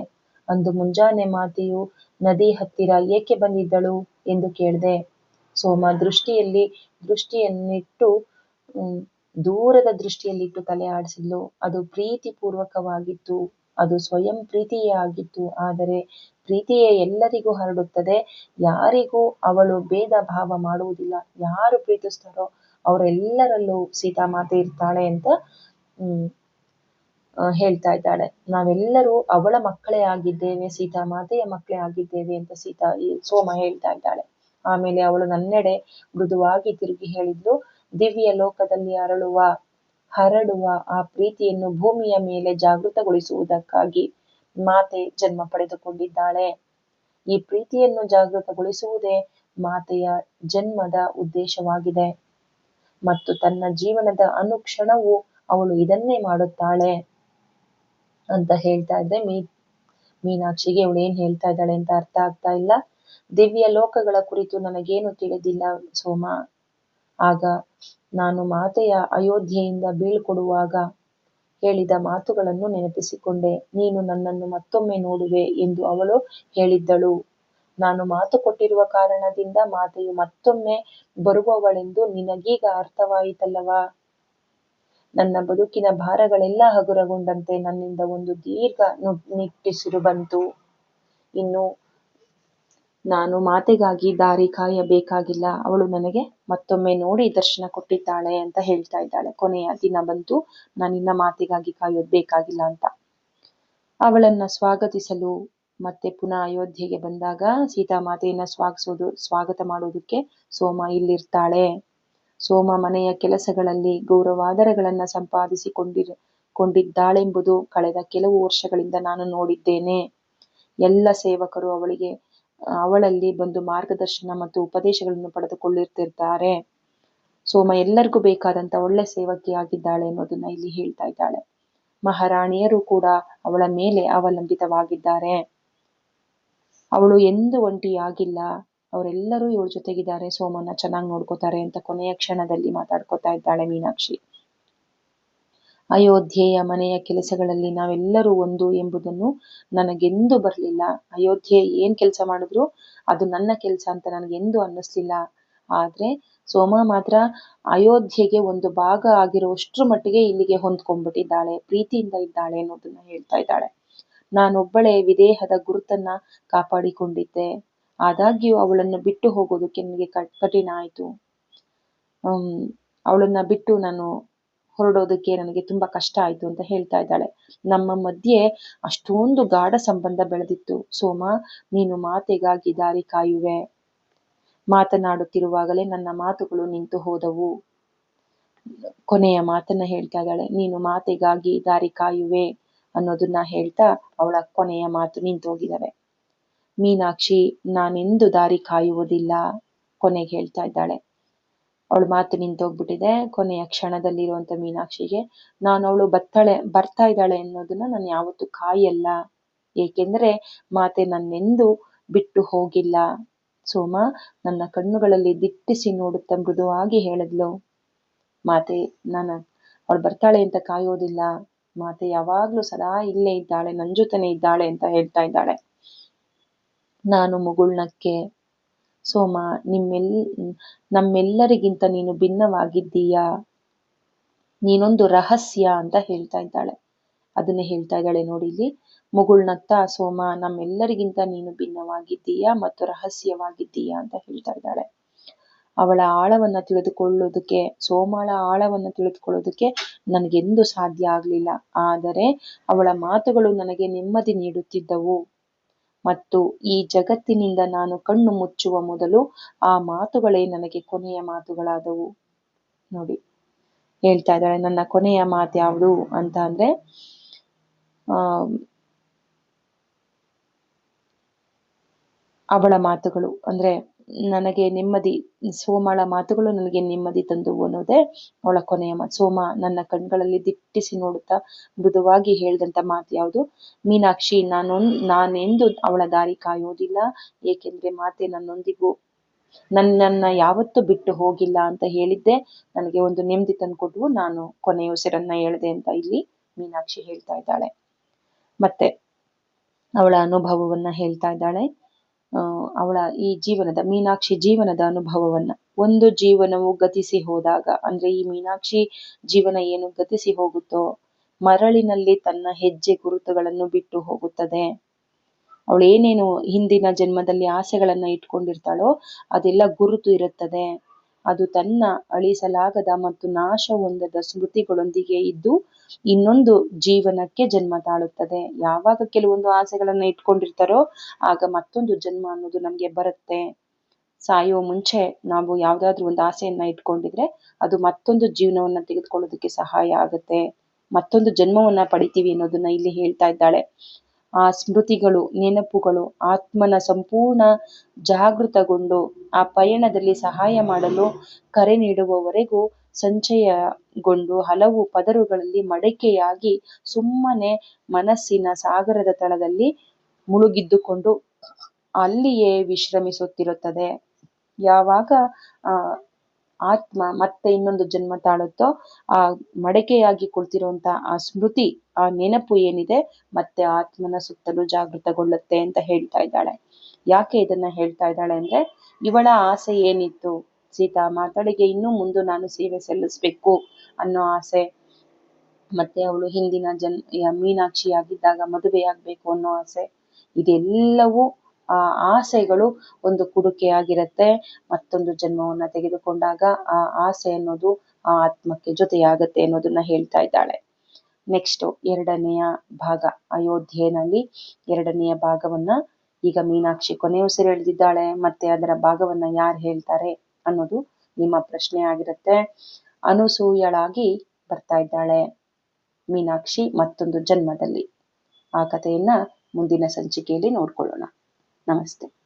ಅಂದು ಮುಂಜಾನೆ ಮಾತೆಯು ನದಿ ಹತ್ತಿರ ಏಕೆ ಬಂದಿದ್ದಳು ಎಂದು ಕೇಳಿದೆ. ಸೋಮ ದೃಷ್ಟಿಯನ್ನಿಟ್ಟು ದೂರದ ದೃಷ್ಟಿಯಲ್ಲಿಟ್ಟು ತಲೆ ಆಡಿಸಿದ್ಲು. ಅದು ಪ್ರೀತಿ ಪೂರ್ವಕವಾಗಿತ್ತು. ಅದು ಸ್ವಯಂ ಪ್ರೀತಿಯೇ ಆಗಿತ್ತು. ಆದರೆ ಪ್ರೀತಿಯೇ ಎಲ್ಲರಿಗೂ ಹರಡುತ್ತದೆ. ಯಾರಿಗೂ ಅವಳು ಭೇದ ಭಾವ ಮಾಡುವುದಿಲ್ಲ. ಯಾರು ಪ್ರೀತಿಸ್ತಾರೋ ಅವರೆಲ್ಲರಲ್ಲೂ ಸೀತಾಮಾತೆ ಇರ್ತಾಳೆ ಅಂತ ಹೇಳ್ತಾ ಇದ್ದಾಳೆ. ನಾವೆಲ್ಲರೂ ಅವಳ ಮಕ್ಕಳೇ ಆಗಿದ್ದೇವೆ, ಸೀತಾಮಾತೆಯ ಮಕ್ಕಳೇ ಆಗಿದ್ದೇವೆ ಅಂತ ಸೋಮ ಹೇಳ್ತಾ ಇದ್ದಾಳೆ. ಆಮೇಲೆ ಅವಳು ನನ್ನೆಡೆ ಮೃದುವಾಗಿ ತಿರುಗಿ ಹೇಳಿದ್ಲು, ದಿವ್ಯ ಲೋಕದಲ್ಲಿ ಹರಡುವ ಆ ಪ್ರೀತಿಯನ್ನು ಭೂಮಿಯ ಮೇಲೆ ಜಾಗೃತಗೊಳಿಸುವುದಕ್ಕಾಗಿ ಮಾತೆ ಜನ್ಮ ಪಡೆದುಕೊಂಡಿದ್ದಾಳೆ. ಈ ಪ್ರೀತಿಯನ್ನು ಜಾಗೃತಗೊಳಿಸುವುದೇ ಮಾತೆಯ ಜನ್ಮದ ಉದ್ದೇಶವಾಗಿದೆ ಮತ್ತು ತನ್ನ ಜೀವನದ ಅನುಕ್ಷಣವೂ ಅವಳು ಇದನ್ನೇ ಮಾಡುತ್ತಾಳೆ ಅಂತ ಹೇಳ್ತಾ ಇದ್ದೆ. ಮೀನಾಕ್ಷಿಗೆ ಅವಳು ಏನ್ ಹೇಳ್ತಾ ಇದ್ದಾಳೆ ಅಂತ ಅರ್ಥ ಆಗ್ತಾ ಇಲ್ಲ. ದಿವ್ಯ ಲೋಕಗಳ ಕುರಿತು ನನಗೇನು ತಿಳಿದಿಲ್ಲ ಸೋಮ. ಆಗ ನಾನು ಮಾತೆಯ ಅಯೋಧ್ಯೆಯಿಂದ ಬೀಳ್ಕೊಡುವಾಗ ಹೇಳಿದ ಮಾತುಗಳನ್ನು ನೆನಪಿಸಿಕೊಂಡೆ. ನೀನು ನನ್ನನ್ನು ಮತ್ತೊಮ್ಮೆ ನೋಡುವೆ ಎಂದು ಅವಳು ಹೇಳಿದ್ದಳು. ನಾನು ಮಾತು ಕೊಟ್ಟಿರುವ ಕಾರಣದಿಂದ ಮಾತೆಯು ಮತ್ತೊಮ್ಮೆ ಬರುವವಳೆಂದು ನಿನಗೀಗ ಅರ್ಥವಾಯಿತಲ್ಲವಾ? ನನ್ನ ಬದುಕಿನ ಭಾರಗಳೆಲ್ಲ ಹಗುರಗೊಂಡಂತೆ ನನ್ನಿಂದ ಒಂದು ದೀರ್ಘ ನಿಟ್ಟುಸಿರು ಬಂತು. ಇನ್ನು ನಾನು ಮಾತೆಗಾಗಿ ದಾರಿ ಕಾಯಬೇಕಾಗಿಲ್ಲ. ಅವಳು ನನಗೆ ಮತ್ತೊಮ್ಮೆ ನೋಡಿ ದರ್ಶನ ಕೊಟ್ಟಿದ್ದಾಳೆ ಅಂತ ಹೇಳ್ತಾ ಇದ್ದಾಳೆ. ಕೊನೆಯ ದಿನ ಬಂತು, ನಾನಿನ್ನ ಮಾತೆಗಾಗಿ ಕಾಯೋದು ಬೇಕಾಗಿಲ್ಲ ಅಂತ. ಅವಳನ್ನ ಸ್ವಾಗತಿಸಲು ಮತ್ತೆ ಪುನಃ ಅಯೋಧ್ಯೆಗೆ ಬಂದಾಗ ಸೀತಾಮಾತೆಯನ್ನ ಸ್ವಾಗತ ಮಾಡೋದಕ್ಕೆ ಸೋಮ ಇಲ್ಲಿರ್ತಾಳೆ. ಸೋಮ ಮನೆಯ ಕೆಲಸಗಳಲ್ಲಿ ಗೌರವಾದರಗಳನ್ನ ಸಂಪಾದಿಸಿಕೊಂಡಿದ್ದಾಳೆಂಬುದು ಕಳೆದ ಕೆಲವು ವರ್ಷಗಳಿಂದ ನಾನು ನೋಡಿದ್ದೇನೆ. ಎಲ್ಲ ಸೇವಕರು ಅವಳಲ್ಲಿ ಬಂದು ಮಾರ್ಗದರ್ಶನ ಮತ್ತು ಉಪದೇಶಗಳನ್ನು ಪಡೆದುಕೊಳ್ಳುತ್ತಿದ್ದಾರೆ. ಸೋಮ ಎಲ್ಲರಿಗೂ ಬೇಕಾದಂತ ಒಳ್ಳೆ ಸೇವಕಿಯಾಗಿದ್ದಾಳೆ ಅನ್ನೋದನ್ನ ಇಲ್ಲಿ ಹೇಳ್ತಾ ಇದ್ದಾಳೆ. ಮಹಾರಾಣಿಯರು ಕೂಡ ಅವಳ ಮೇಲೆ ಅವಲಂಬಿತವಾಗಿದ್ದಾರೆ. ಅವಳು ಎಂದೂ ಒಂಟಿಯಾಗಿಲ್ಲ. ಅವರೆಲ್ಲರೂ ಇವಳ ಜೊತೆಗಿದ್ದಾರೆ, ಸೋಮನ ಚೆನ್ನಾಗಿ ನೋಡ್ಕೋತಾರೆ ಅಂತ ಕೊನೆಯ ಕ್ಷಣದಲ್ಲಿ ಮಾತಾಡ್ಕೋತಾ ಇದ್ದಾಳೆ ಮೀನಾಕ್ಷಿ. ಅಯೋಧ್ಯೆಯ ಮನೆಯ ಕೆಲಸಗಳಲ್ಲಿ ನಾವೆಲ್ಲರೂ ಒಂದು ಎಂಬುದನ್ನು ನನಗೆಂದೂ ಬರಲಿಲ್ಲ. ಅಯೋಧ್ಯೆ ಏನ್ ಕೆಲಸ ಮಾಡಿದ್ರು ಅದು ನನ್ನ ಕೆಲಸ ಅಂತ ನನಗೆಂದೂ ಅನ್ನಿಸ್ಲಿಲ್ಲ. ಆದ್ರೆ ಸೋಮ ಮಾತ್ರ ಅಯೋಧ್ಯೆಗೆ ಒಂದು ಭಾಗ ಆಗಿರುವಷ್ಟರ ಮಟ್ಟಿಗೆ ಇಲ್ಲಿಗೆ ಹೊಂದ್ಕೊಂಡ್ಬಿಟ್ಟಿದ್ದಾಳೆ, ಪ್ರೀತಿಯಿಂದ ಇದ್ದಾಳೆ ಅನ್ನೋದನ್ನ ಹೇಳ್ತಾ ಇದ್ದಾಳೆ. ನಾನೊಬ್ಬಳೇ ವಿದೇಹದ ಗುರುತನ್ನ ಕಾಪಾಡಿಕೊಂಡಿದ್ದೆ. ಆದಾಗ್ಯೂ ಅವಳನ್ನು ಬಿಟ್ಟು ಹೋಗೋದಕ್ಕೆ ನನಗೆ ಕಠಿಣ ಆಯ್ತು. ಅವಳನ್ನ ಬಿಟ್ಟು ನಾನು ಹೊರಡೋದಕ್ಕೆ ನನಗೆ ತುಂಬಾ ಕಷ್ಟ ಆಯ್ತು ಅಂತ ಹೇಳ್ತಾ ಇದ್ದಾಳೆ. ನಮ್ಮ ಮಧ್ಯೆ ಅಷ್ಟೊಂದು ಗಾಢ ಸಂಬಂಧ ಬೆಳೆದಿತ್ತು. ಸೋಮ, ನೀನು ಮಾತೆಗಾಗಿ ದಾರಿ ಕಾಯುವೆ. ಮಾತನಾಡುತ್ತಿರುವಾಗಲೇ ನನ್ನ ಮಾತುಗಳು ನಿಂತು ಹೋದವು. ಕೊನೆಯ ಮಾತನ್ನ ಹೇಳ್ತಾ ಇದ್ದಾಳೆ. ನೀನು ಮಾತೆಗಾಗಿ ದಾರಿ ಕಾಯುವೆ ಅನ್ನೋದನ್ನ ಹೇಳ್ತಾ ಅವಳ ಕೊನೆಯ ಮಾತು ನಿಂತೋಗಿದ್ದಾವೆ. ಮೀನಾಕ್ಷಿ, ನಾನೆಂದು ದಾರಿ ಕಾಯುವುದಿಲ್ಲ ಕೊನೆಗೆ ಹೇಳ್ತಾ ಇದ್ದಾಳೆ. ಅವಳ ಮಾತು ನಿಂತೋಗ್ಬಿಟ್ಟಿದೆ. ಕೊನೆಯ ಕ್ಷಣದಲ್ಲಿರುವಂತ ಮೀನಾಕ್ಷಿಗೆ ಅವಳು ಬರ್ತಾ ಇದ್ದಾಳೆ ಅನ್ನೋದನ್ನ ನಾನು ಯಾವತ್ತೂ ಕಾಯಲ್ಲ. ಏಕೆಂದ್ರೆ ಮಾತೆ ನನ್ನೆಂದು ಬಿಟ್ಟು ಹೋಗಿಲ್ಲ. ಸೋಮ ನನ್ನ ಕಣ್ಣುಗಳಲ್ಲಿ ದಿಟ್ಟಿಸಿ ನೋಡುತ್ತಾ ಮೃದುವಾಗಿ ಹೇಳಿದ್ಲು, ಮಾತೆ ಅವಳು ಬರ್ತಾಳೆ ಅಂತ ಕಾಯೋದಿಲ್ಲ. ಮಾತೆ ಯಾವಾಗ್ಲೂ ಸದಾ ಇಲ್ಲೇ ಇದ್ದಾಳೆ, ನನ್ ಜೊತೆನೆ ಇದ್ದಾಳೆ ಅಂತ ಹೇಳ್ತಾ ಇದ್ದಾಳೆ. ನಾನು ಮುಗುಳ್ನಕ್ಕೆ. ಸೋಮ, ನಮ್ಮೆಲ್ಲರಿಗಿಂತ ನೀನು ಭಿನ್ನವಾಗಿದ್ದೀಯಾ, ನೀನೊಂದು ರಹಸ್ಯ ಅಂತ ಹೇಳ್ತಾ ಇದ್ದಾಳೆ. ಅದನ್ನೇ ಹೇಳ್ತಾ ಇದ್ದಾಳೆ ನೋಡಿ ಇಲ್ಲಿ. ಮುಗುಳ್ನತ್ತ ಸೋಮ, ನಮ್ಮೆಲ್ಲರಿಗಿಂತ ನೀನು ಭಿನ್ನವಾಗಿದ್ದೀಯಾ ಮತ್ತು ರಹಸ್ಯವಾಗಿದ್ದೀಯಾ ಅಂತ ಹೇಳ್ತಾ ಇದ್ದಾಳೆ. ಅವಳ ಆಳವನ್ನ ತಿಳಿದುಕೊಳ್ಳೋದಕ್ಕೆ, ಸೋಮಳ ಆಳವನ್ನ ತಿಳಿದುಕೊಳ್ಳೋದಕ್ಕೆ ನನಗೆಂದೂ ಸಾಧ್ಯ ಆಗ್ಲಿಲ್ಲ. ಆದರೆ ಅವಳ ಮಾತುಗಳು ನನಗೆ ನೆಮ್ಮದಿ ನೀಡುತ್ತಿದ್ದವು ಮತ್ತು ಈ ಜಗತ್ತಿನಿಂದ ನಾನು ಕಣ್ಣು ಮುಚ್ಚುವ ಮೊದಲು ಆ ಮಾತುಗಳೇ ನನಗೆ ಕೊನೆಯ ಮಾತುಗಳಾದವು. ನೋಡಿ ಹೇಳ್ತಾ ಇದ್ದಾಳೆ, ನನ್ನ ಕೊನೆಯ ಮಾತು ಯಾವುದು ಅಂತ ಅಂದ್ರೆ ಅವಳ ಮಾತುಗಳು ಅಂದ್ರೆ ನನಗೆ ನೆಮ್ಮದಿ, ಸೋಮಳ ಮಾತುಗಳು ನನಗೆ ನೆಮ್ಮದಿ ತಂದುವು ಅನ್ನೋದೇ ಅವಳ ಕೊನೆಯ ಮಾತು. ಸೋಮ ನನ್ನ ಕಣ್ಗಳಲ್ಲಿ ದಿಟ್ಟಿಸಿ ನೋಡುತ್ತಾ ಮೃದುವಾಗಿ ಹೇಳಿದಂತ ಮಾತು ಯಾವುದು? ಮೀನಾಕ್ಷಿ, ನಾನೆಂದು ಅವಳ ದಾರಿ ಕಾಯೋದಿಲ್ಲ. ಏಕೆಂದ್ರೆ ಮಾತೆ ನನ್ನನ್ನ ಯಾವತ್ತೂ ಬಿಟ್ಟು ಹೋಗಿಲ್ಲ ಅಂತ ಹೇಳಿದ್ದೆ ನನಗೆ ಒಂದು ನೆಮ್ಮದಿ ತಂದ್ಕೊಟ್ವು. ನಾನು ಕೊನೆಯ ಉಸಿರನ್ನ ಎಳೆದೆ ಅಂತ ಇಲ್ಲಿ ಮೀನಾಕ್ಷಿ ಹೇಳ್ತಾ ಇದ್ದಾಳೆ. ಮತ್ತೆ ಅವಳ ಅನುಭವವನ್ನ ಹೇಳ್ತಾ ಇದ್ದಾಳೆ. ಅವಳ ಈ ಜೀವನದ ಮೀನಾಕ್ಷಿ ಜೀವನದ ಅನುಭವವನ್ನ. ಒಂದು ಜೀವನವು ಗತಿಸಿ ಹೋದಾಗ, ಅಂದ್ರೆ ಈ ಮೀನಾಕ್ಷಿ ಜೀವನ ಏನು ಗತಿಸಿ ಹೋಗುತ್ತೋ, ಮರಳಿನಲ್ಲಿ ತನ್ನ ಹೆಜ್ಜೆ ಗುರುತುಗಳನ್ನು ಬಿಟ್ಟು ಹೋಗುತ್ತದೆ. ಅವಳು ಏನೇನು ಹಿಂದಿನ ಜನ್ಮದಲ್ಲಿ ಆಸೆಗಳನ್ನ ಇಟ್ಕೊಂಡಿರ್ತಾಳೋ ಅದೆಲ್ಲ ಗುರುತು ಇರುತ್ತದೆ. ಅದು ತನ್ನ ಅಳಿಸಲಾಗದ ಮತ್ತು ನಾಶ ಹೊಂದದ ಸ್ಮೃತಿಗಳೊಂದಿಗೆ ಇದ್ದು ಇನ್ನೊಂದು ಜೀವನಕ್ಕೆ ಜನ್ಮ ತಾಳುತ್ತದೆ. ಯಾವಾಗ ಕೆಲವೊಂದು ಆಸೆಗಳನ್ನ ಇಟ್ಕೊಂಡಿರ್ತಾರೋ ಆಗ ಮತ್ತೊಂದು ಜನ್ಮ ಅನ್ನೋದು ನಮ್ಗೆ ಬರುತ್ತೆ. ಸಾಯೋ ಮುಂಚೆ ನಾವು ಯಾವ್ದಾದ್ರು ಒಂದು ಆಸೆಯನ್ನ ಇಟ್ಕೊಂಡಿದ್ರೆ ಅದು ಮತ್ತೊಂದು ಜೀವನವನ್ನ ತೆಗೆದುಕೊಳ್ಳೋದಕ್ಕೆ ಸಹಾಯ ಆಗುತ್ತೆ, ಮತ್ತೊಂದು ಜನ್ಮವನ್ನ ಪಡಿತೀವಿ ಅನ್ನೋದನ್ನ ಇಲ್ಲಿ ಹೇಳ್ತಾ ಇದ್ದಾಳೆ. ಆ ಸ್ಮೃತಿಗಳು, ನೆನಪುಗಳು ಆತ್ಮನ ಸಂಪೂರ್ಣ ಜಾಗೃತಗೊಂಡು ಆ ಪಯಣದಲ್ಲಿ ಸಹಾಯ ಮಾಡಲು ಕರೆ ನೀಡುವವರೆಗೂ ಸಂಚಯಗೊಂಡು ಹಲವು ಪದರುಗಳಲ್ಲಿ ಮಡಕೆಯಾಗಿ ಸುಮ್ಮನೆ ಮನಸ್ಸಿನ ಸಾಗರದ ತಳದಲ್ಲಿ ಮುಳುಗಿದ್ದುಕೊಂಡು ಅಲ್ಲಿಯೇ ವಿಶ್ರಮಿಸುತ್ತಿರುತ್ತದೆ. ಯಾವಾಗ ಆತ್ಮ ಮತ್ತೆ ಇನ್ನೊಂದು ಜನ್ಮ ತಾಳುತ್ತೋ ಆ ಮಡಕೆಯಾಗಿ ಕುಳಿತಿರುವಂತ ಆ ಸ್ಮೃತಿ, ಆ ನೆನಪು ಏನಿದೆ ಮತ್ತೆ ಆತ್ಮನ ಸುತ್ತಲೂ ಜಾಗೃತಗೊಳ್ಳುತ್ತೆ ಅಂತ ಹೇಳ್ತಾ ಇದ್ದಾಳೆ. ಯಾಕೆ ಇದನ್ನ ಹೇಳ್ತಾ ಇದ್ದಾಳೆ ಅಂದ್ರೆ, ಇವಳ ಆಸೆ ಏನಿತ್ತು, ಸೀತಾ ಮಾತಾಡಿಗೆ ಇನ್ನೂ ಮುಂದೆ ನಾನು ಸೇವೆ ಸಲ್ಲಿಸ್ಬೇಕು ಅನ್ನೋ ಆಸೆ, ಮತ್ತೆ ಅವಳು ಹಿಂದಿನ ಮೀನಾಕ್ಷಿ ಆಗಿದ್ದಾಗ ಮದುವೆ ಆಗ್ಬೇಕು ಅನ್ನೋ ಆಸೆ, ಇದೆಲ್ಲವೂ ಆ ಆಸೆಗಳು ಒಂದು ಕುಡುಕೆ ಆಗಿರತ್ತೆ. ಮತ್ತೊಂದು ಜನ್ಮವನ್ನ ತೆಗೆದುಕೊಂಡಾಗ ಆ ಆಸೆ ಅನ್ನೋದು ಆ ಆತ್ಮಕ್ಕೆ ಜೊತೆಯಾಗತ್ತೆ ಅನ್ನೋದನ್ನ ಹೇಳ್ತಾ ಇದ್ದಾಳೆ. ನೆಕ್ಸ್ಟ್ ಎರಡನೆಯ ಭಾಗ, ಅಯೋಧ್ಯೆಯಲ್ಲಿ ಎರಡನೆಯ ಭಾಗವನ್ನ ಈಗ ಮೀನಾಕ್ಷಿ ಕೊನೆ ಉಸಿರು ಎಳೆದಿದ್ದಾಳೆ. ಮತ್ತೆ ಅದರ ಭಾಗವನ್ನ ಯಾರು ಹೇಳ್ತಾರೆ ಅನ್ನೋದು ನಿಮ್ಮ ಪ್ರಶ್ನೆ ಆಗಿರುತ್ತೆ. ಅನಸೂಯಳಾಗಿ ಬರ್ತಾ ಇದ್ದಾಳೆ ಮೀನಾಕ್ಷಿ ಮತ್ತೊಂದು ಜನ್ಮದಲ್ಲಿ. ಆ ಕಥೆಯನ್ನ ಮುಂದಿನ ಸಂಚಿಕೆಯಲ್ಲಿ ನೋಡ್ಕೊಳ್ಳೋಣ. ನಮಸ್ತೆ.